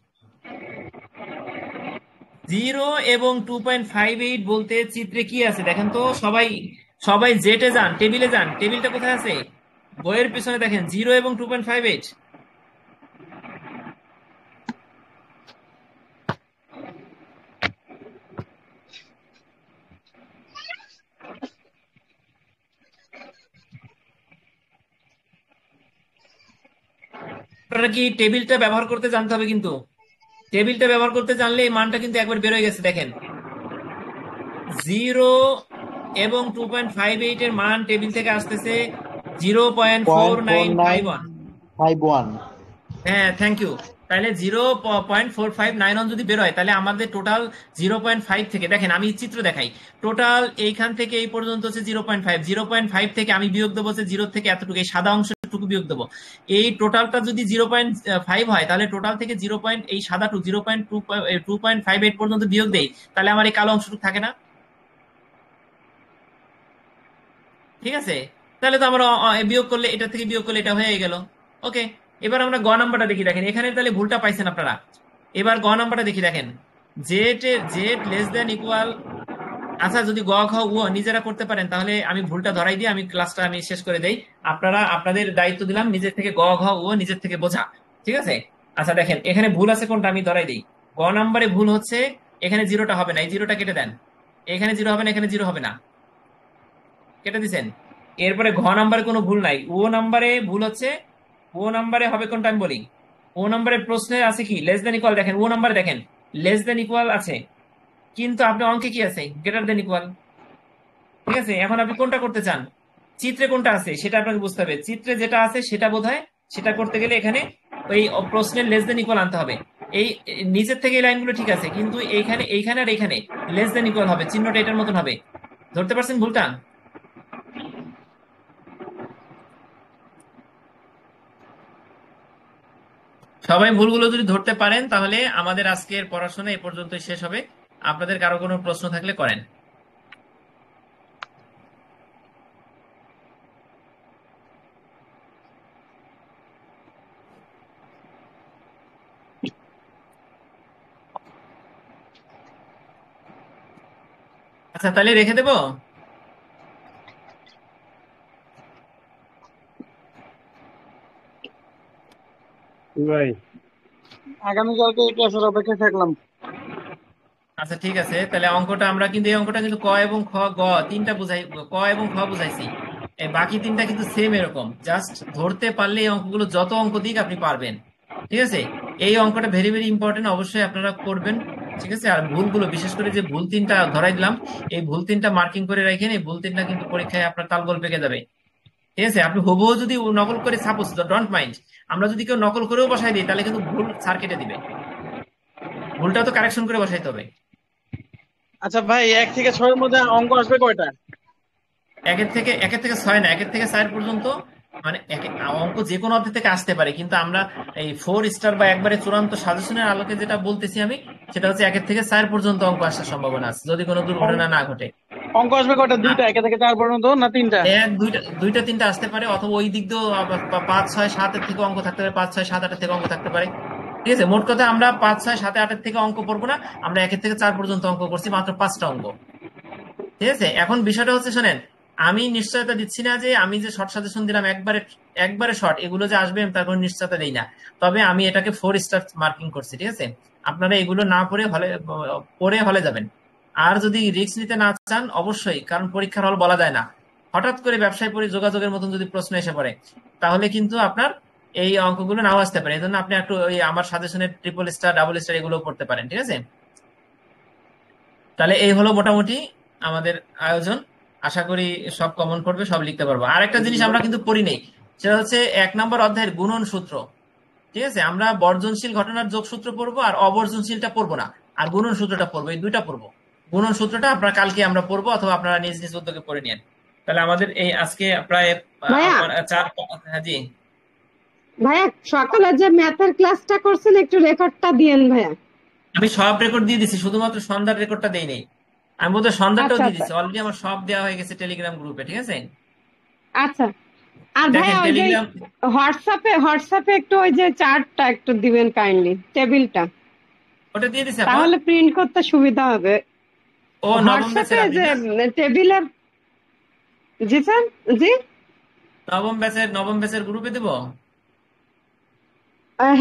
0 এবং 2.58 বলতে চিত্রে কি আছে দেখেন তো, সবাই সবাই জেটে যান, টেবিলে যান, টেবিলটা কোথায় আছে? বইয়ের পিছনে দেখেন 0 এবং 2.58। আপনারা কি টেবিলটা ব্যবহার করতে জানতে হবে, কিন্তু টেবিলটা ব্যবহার করতে জানলে এই মানটা কিন্তু একবার বের হয়ে গেছে। দেখেন 0 এবং 2.58 এর মান টেবিল থেকে আসতেছে 0.4951। হ্যাঁ, থ্যাংক ইউ। তাহলে 0.4591 যদি বের হয় তাহলে আমাদের টোটাল 0.5 থেকে, দেখেন আমি চিত্র দেখাই, টোটাল এইখান থেকে এই পর্যন্ত হচ্ছে 0.5, 0.5 থেকে আমি বিয়োগ দেবো হচ্ছে 0 থেকে এতটুকু, এই সাদা অংশটুকু বিয়োগ দেবো। এই টোটালটা যদি 0.5 হয় তাহলে টোটাল থেকে এই সাদাটুকু 0.258 পর্যন্ত বিয়োগ দেই, তাহলে আমার এই কালো অংশটুকু থাকে না? ঠিক আছে, তাহলে তো আমরা বিয়োগ করলে এটা থেকে বিয়োগ করলে এটা হয়ে গেল। ওকে, এবার আমরা গ নাম্বারটা দেখি। দেখেন এখানে তাহলে ভুলটা পাইছেন আপনারা। এবার গ নাম্বারটা দেখি, দেখেন জেড লেস দেন ইকুয়াল, আচ্ছা যদি গ খ ও নিজেরা করতে পারেন তাহলে আমি ভুলটা ধরাই দিয়ে আমি ক্লাসটা আমি শেষ করে দেই। আপনারা আপনাদের দায়িত্ব দিলাম নিজের থেকে গ ঘ ও নিজের থেকে বোঝা, ঠিক আছে? আচ্ছা দেখেন এখানে ভুল আছে কোনটা আমি ধরাই দিই। গ নাম্বারে ভুল হচ্ছে এখানে 0টা হবে না, এই 0টা কেটে দেন, এখানে 0 হবে না, এখানে 0 হবে না, কেটে দিছেন। এরপরে ঘ নাম্বারে কোনো ভুল নাই। ও নাম্বারে ভুল হচ্ছে, ও নাম্বারে হবে কোনটা আমি বলি। ও নাম্বারের প্রশ্নে আছে কি লেস দেন ইকুয়াল, দেখেন ও নাম্বারে দেখেন লেস দেন ইকুয়াল আছে, কিন্তু আপনি অঙ্কে কি আছে গ্রেটার দেন ইকুয়াল। ঠিক আছে, এখন আপনি কোনটা করতে চান, চিত্রে কোনটা আছে সেটা আপনাকে বুঝতে হবে। চিত্রে যেটা আছে সেটা বোধহয়, সেটা করতে গেলে এখানে ওই প্রশ্নের লেস দেন ইকুয়াল আনতে হবে। এই নিচের থেকে এই লাইনগুলো ঠিক আছে, কিন্তু এইখানে আর এইখানে লেস দেন ইকুয়াল হবে, চিহ্নটা এটার মতন হবে। ধরতে পারছেন ভুলটা? সবাই ভুলগুলো যদি ধরতে পারেন তাহলে আমাদের আজকের পড়াশোনা এ পর্যন্তই শেষ হবে। আপনাদের কারো কোনো প্রশ্ন থাকলে করেন। আচ্ছা তাহলে রেখে দেবো। ভাই আগামীকালকে এই ক্লাসের অপেক্ষা থাকলাম। আচ্ছা ঠিক আছে, তাহলে অঙ্কটা আমরা কিন্তু এই অঙ্কটা কিন্তু ক এবং খ গ তিনটা বুঝাই, ক এবং খ বুঝাইছি, এই বাকি তিনটা কিন্তু সেম এরকম, জাস্ট ধরতে পারলে এই অঙ্কগুলো যত অঙ্ক দিক আপনি পারবেন। ঠিক আছে, এই অঙ্কটা ভেরি ভেরি ইম্পর্টেন্ট, অবশ্যই আপনারা করবেন। ঠিক আছে, আর ভুলগুলো বিশেষ করে যে ভুল তিনটা ধরাই দিলাম, এই ভুল তিনটা মার্কিং করে রাখেন, এই ভুল তিনটা কিন্তু পরীক্ষায় আপনার তালগোল পেকে যাবে। ঠিক আছে, আপনি হুবহু যদি নকল করে, সাপোজ ডোন্ট মাইন্ড আমরা যদি কেউ নকল করেও বসাই দিই তাহলে কিন্তু ভুল স্যার কেটে দিবে, ভুলটা তো কারেকশন করে বসাইতে হবে। আচ্ছা ভাই 1 থেকে 6 এর মধ্যে অঙ্ক আসবে কয়টা? একের থেকে 6 না, 1 থেকে 4 পর্যন্ত, মানে অঙ্ক যে কোনো অধ্যায় থেকে আসতে পারে, কিন্তু আমরা এই 4 স্টার বা একবারে চূড়ান্ত সাজেশনের আলোকে যেটা বলতেছি আমি, সেটা হচ্ছে 1 থেকে 4 পর্যন্ত অঙ্ক আসার সম্ভাবনা আছে যদি কোনো দুর্ঘটনা না ঘটে। অঙ্ক আসবে কয়টা? দুইটা, একে থেকে 4 পর্যন্ত, না 3টা? দুইটা তিনটা আসতে পারে, অথবা ওই দিক দিয়েও 5, 6, 7 থেকে অঙ্ক থাকতে পারে, 5, 6, 7, 8 থেকে অঙ্ক থাকতে পারে। ঠিক আছে, মোট কথা আমরা 5, 6, 7, 8 থেকে অঙ্ক পড়বো না, আমরা 1 থেকে 4 পর্যন্ত অঙ্ক করছি, মাত্র 5টা অঙ্ক। ঠিক আছে, এখন বিষয়টা হচ্ছে শোনেন, আমি নিশ্চয়তা দিচ্ছি না যে আমি যে শর্ট সাজেশন দিলাম একবারে শর্ট এগুলো যে আসবে তার কোনো নিশ্চয়তা দেই না, তবে আমি এটাকে 4 স্টার মার্কিং করছি। ঠিক আছে, আপনারা এগুলো না পড়ে হলে যাবেন। আর যদি রিস্ক নিতে না চান অবশ্যই, কারণ পরীক্ষার হল বলা যায় না, হঠাৎ করে ব্যবসায় যোগাযোগের মতন যদি প্রশ্ন এসে পড়ে তাহলে কিন্তু আপনার এই অঙ্কগুলো নাও আসতে পারে। এই জন্য আপনি একটু ওই আমার সাজেশনের ট্রিপল স্টার, ডাবল স্টার এগুলো পড়তে পারেন। ঠিক আছে, তাহলে এই হলো মোটামুটি আমাদের আয়োজন। আশা করি সব কমন পড়বে, সব লিখতে পারবো। আর একটা জিনিস আমরা কিন্তু পড়ি নেই, সেটা হচ্ছে 1 নম্বর অধ্যায়ের গুণন সূত্র। ঠিক আছে, আমরা বর্জনশীল ঘটনার যোগসূত্র পড়বো আর অবর্জনশীলটা পড়বো না, আর গুণন সূত্রটা পড়বো, এই দুইটা পড়বো। গুণন সূত্রটা আপনার কালকে আমরা পড়বো, অথবা আপনারা নিজ নিজ উদ্যোগে পড়ে নিন। তাহলে আমাদের এই আজকে প্রায় ভাইয়া 4, হ্যাঁ জি ভাইয়া সকালে যে ম্যাথের ক্লাসটা করছেন একটু রেকর্ডটা দিয়েন ভাইয়া। আমি সব রেকর্ড দিয়ে দিছি, শুধুমাত্র সন্ধ্যার রেকর্ডটা দেই নেই। আমি বোধহয় সন্ধ্যাটাও আচ্ছা দিয়ে আচ্ছা দিচ্ছি, অলরেডি আমার সব দেওয়া হয়ে গেছে টেলিগ্রাম গ্রুপে। ঠিক আছে, আচ্ছা। আর দেখেন ভাইয়া ওই যে টেলিগ্রাম হোয়াটসঅ্যাপে একটু ওই যে চার্টটা একটু দিবেন কাইন্ডলি, টেবিলটা, ওটা দিয়ে দিছি আপা। তাহলে প্রিন্ট করতে সুবিধা হবে। ও নবম ব্যাচের হোয়াটসঅ্যাপে আপনি যে না? টেবিলের, জি স্যার, জি নবম ব্যাচের গ্রুপে দেবো।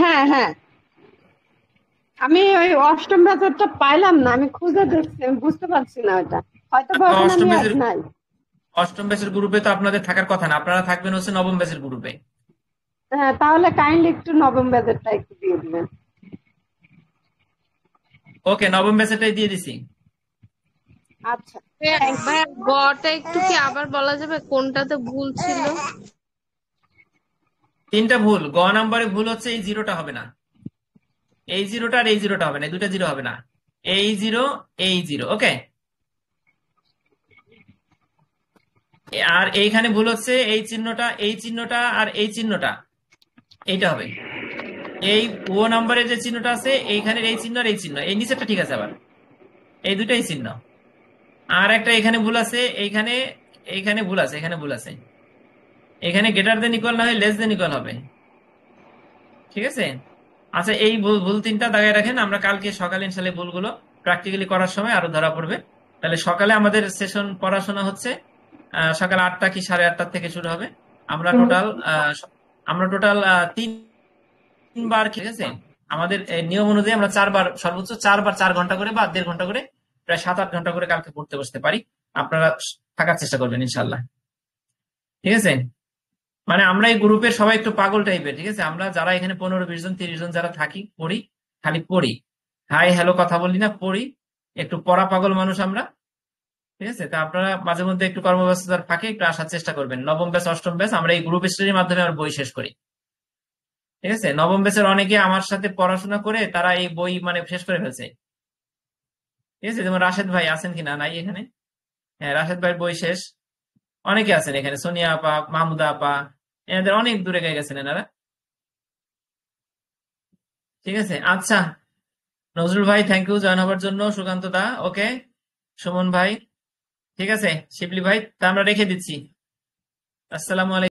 হ্যাঁ হ্যাঁ, আমি ওই অষ্টম ব্যাচেরটা পাইলাম না, আমি খুঁজে দেখছি, আমি বুঝতে পারছি না ওটা, হয়তো বা আপা, ওখানে আমি অ্যাড নাই। অষ্টম ব্যাচের গ্রুপে তো আপনাদের থাকার কথা না, আপনারা থাকবেন হচ্ছে নবম ব্যাচের গ্রুপে। হ্যাঁ, তাহলে কাইন্ডলি একটু নবম ব্যাচেরটা একটু দিয়ে দিবেন। ওকে, নবম ব্যাচেরটাই দিয়ে দিছি। আচ্ছা, ভাইয়া গটা একটু কি আবার বলা যাবে, কোনটাতে ভুল ছিল? 3টা ভুল। গ নম্বরে ভুল হচ্ছে এই জিরোটা হবে না, এই জিরোটা আর এই জিরোটা হবে না, এই দুটা জিরো হবে না, এই জিরো, এই জিরো। ওকে, আর এইখানে ভুল হচ্ছে এই চিহ্নটা আর এই চিহ্নটা, এইটা হবে। এই ও নম্বরের যে চিহ্নটা আছে এইখানের এই চিহ্ন আর এই চিহ্ন, এই নিচেরটা ঠিক আছে, আবার এই দুটাই চিহ্ন। আর একটা এখানে ভুল আছে, এইখানে ভুল আছে, এখানে ভুল আছে, এখানে গ্রেটার দেন ইকুয়াল না হয় লেস দেন ইকুয়াল হবে। ঠিক আছে, আচ্ছা এই ভুল 3টা দাগায় রাখেন, আমরা কালকে সকালে ইনশাআল্লাহ ভুলগুলো প্র্যাকটিক্যালি করার সময় আরো ধরা পড়বে। তাহলে সকালে আমাদের সেশন পড়াশোনা হচ্ছে সকাল 8টা কি 8:30 থেকে শুরু হবে। আমরা টোটাল 3বার। ঠিক আছে, আমাদের নিয়ম অনুযায়ী আমরা 4বার, সর্বোচ্চ 4বার 4 ঘন্টা করে বা 1.5 ঘন্টা করে, প্রায় 7-8 ঘন্টা করে কালকে পড়তে বসতে পারি। আপনারা থাকার চেষ্টা করবেন ইনশাল্লাহ। ঠিক আছে, মানে আমরা এই গ্রুপের সবাই একটু পাগল টাইপের। ঠিক আছে, আমরা যারা এখানে 15-20 জন 30 জন যারা থাকি, পড়ি, খালি পড়ি, হাই হ্যালো কথা বলি না, পড়ি, একটু পড়া পাগল মানুষ আমরা। ঠিক আছে, তা আপনারা মাঝে মধ্যে একটু কর্মব্যস্ততার ফাঁকে একটু আসার চেষ্টা করবেন। নবম ব্যাচ, অষ্টম ব্যাচ আমরা এই গ্রুপ স্টাডির মাধ্যমে আমরা বই শেষ করি। ঠিক আছে, নবম ব্যাচের অনেকে আমার সাথে পড়াশোনা করে তারা এই বই মানে শেষ করে ফেলছে। ঠিক আছে, যেমন রাশেদ ভাই আছেন কিনা, নাই এখানে? হ্যাঁ, রাশেদ ভাইয়ের বই শেষ। অনেকে আছেন এখানে, সোনিয়া আপা, মাহমুদা আপা, এনাদের অনেক দূরে গেছেন এনারা। ঠিক আছে, আচ্ছা নজরুল ভাই থ্যাংক ইউ জয়েন হবার জন্য, সুকান্ত দা ওকে, সুমন ভাই, ঠিক আছে, শিবলি ভাই, তা আমরা রেখে দিচ্ছি। আসসালামু আলাইকুম।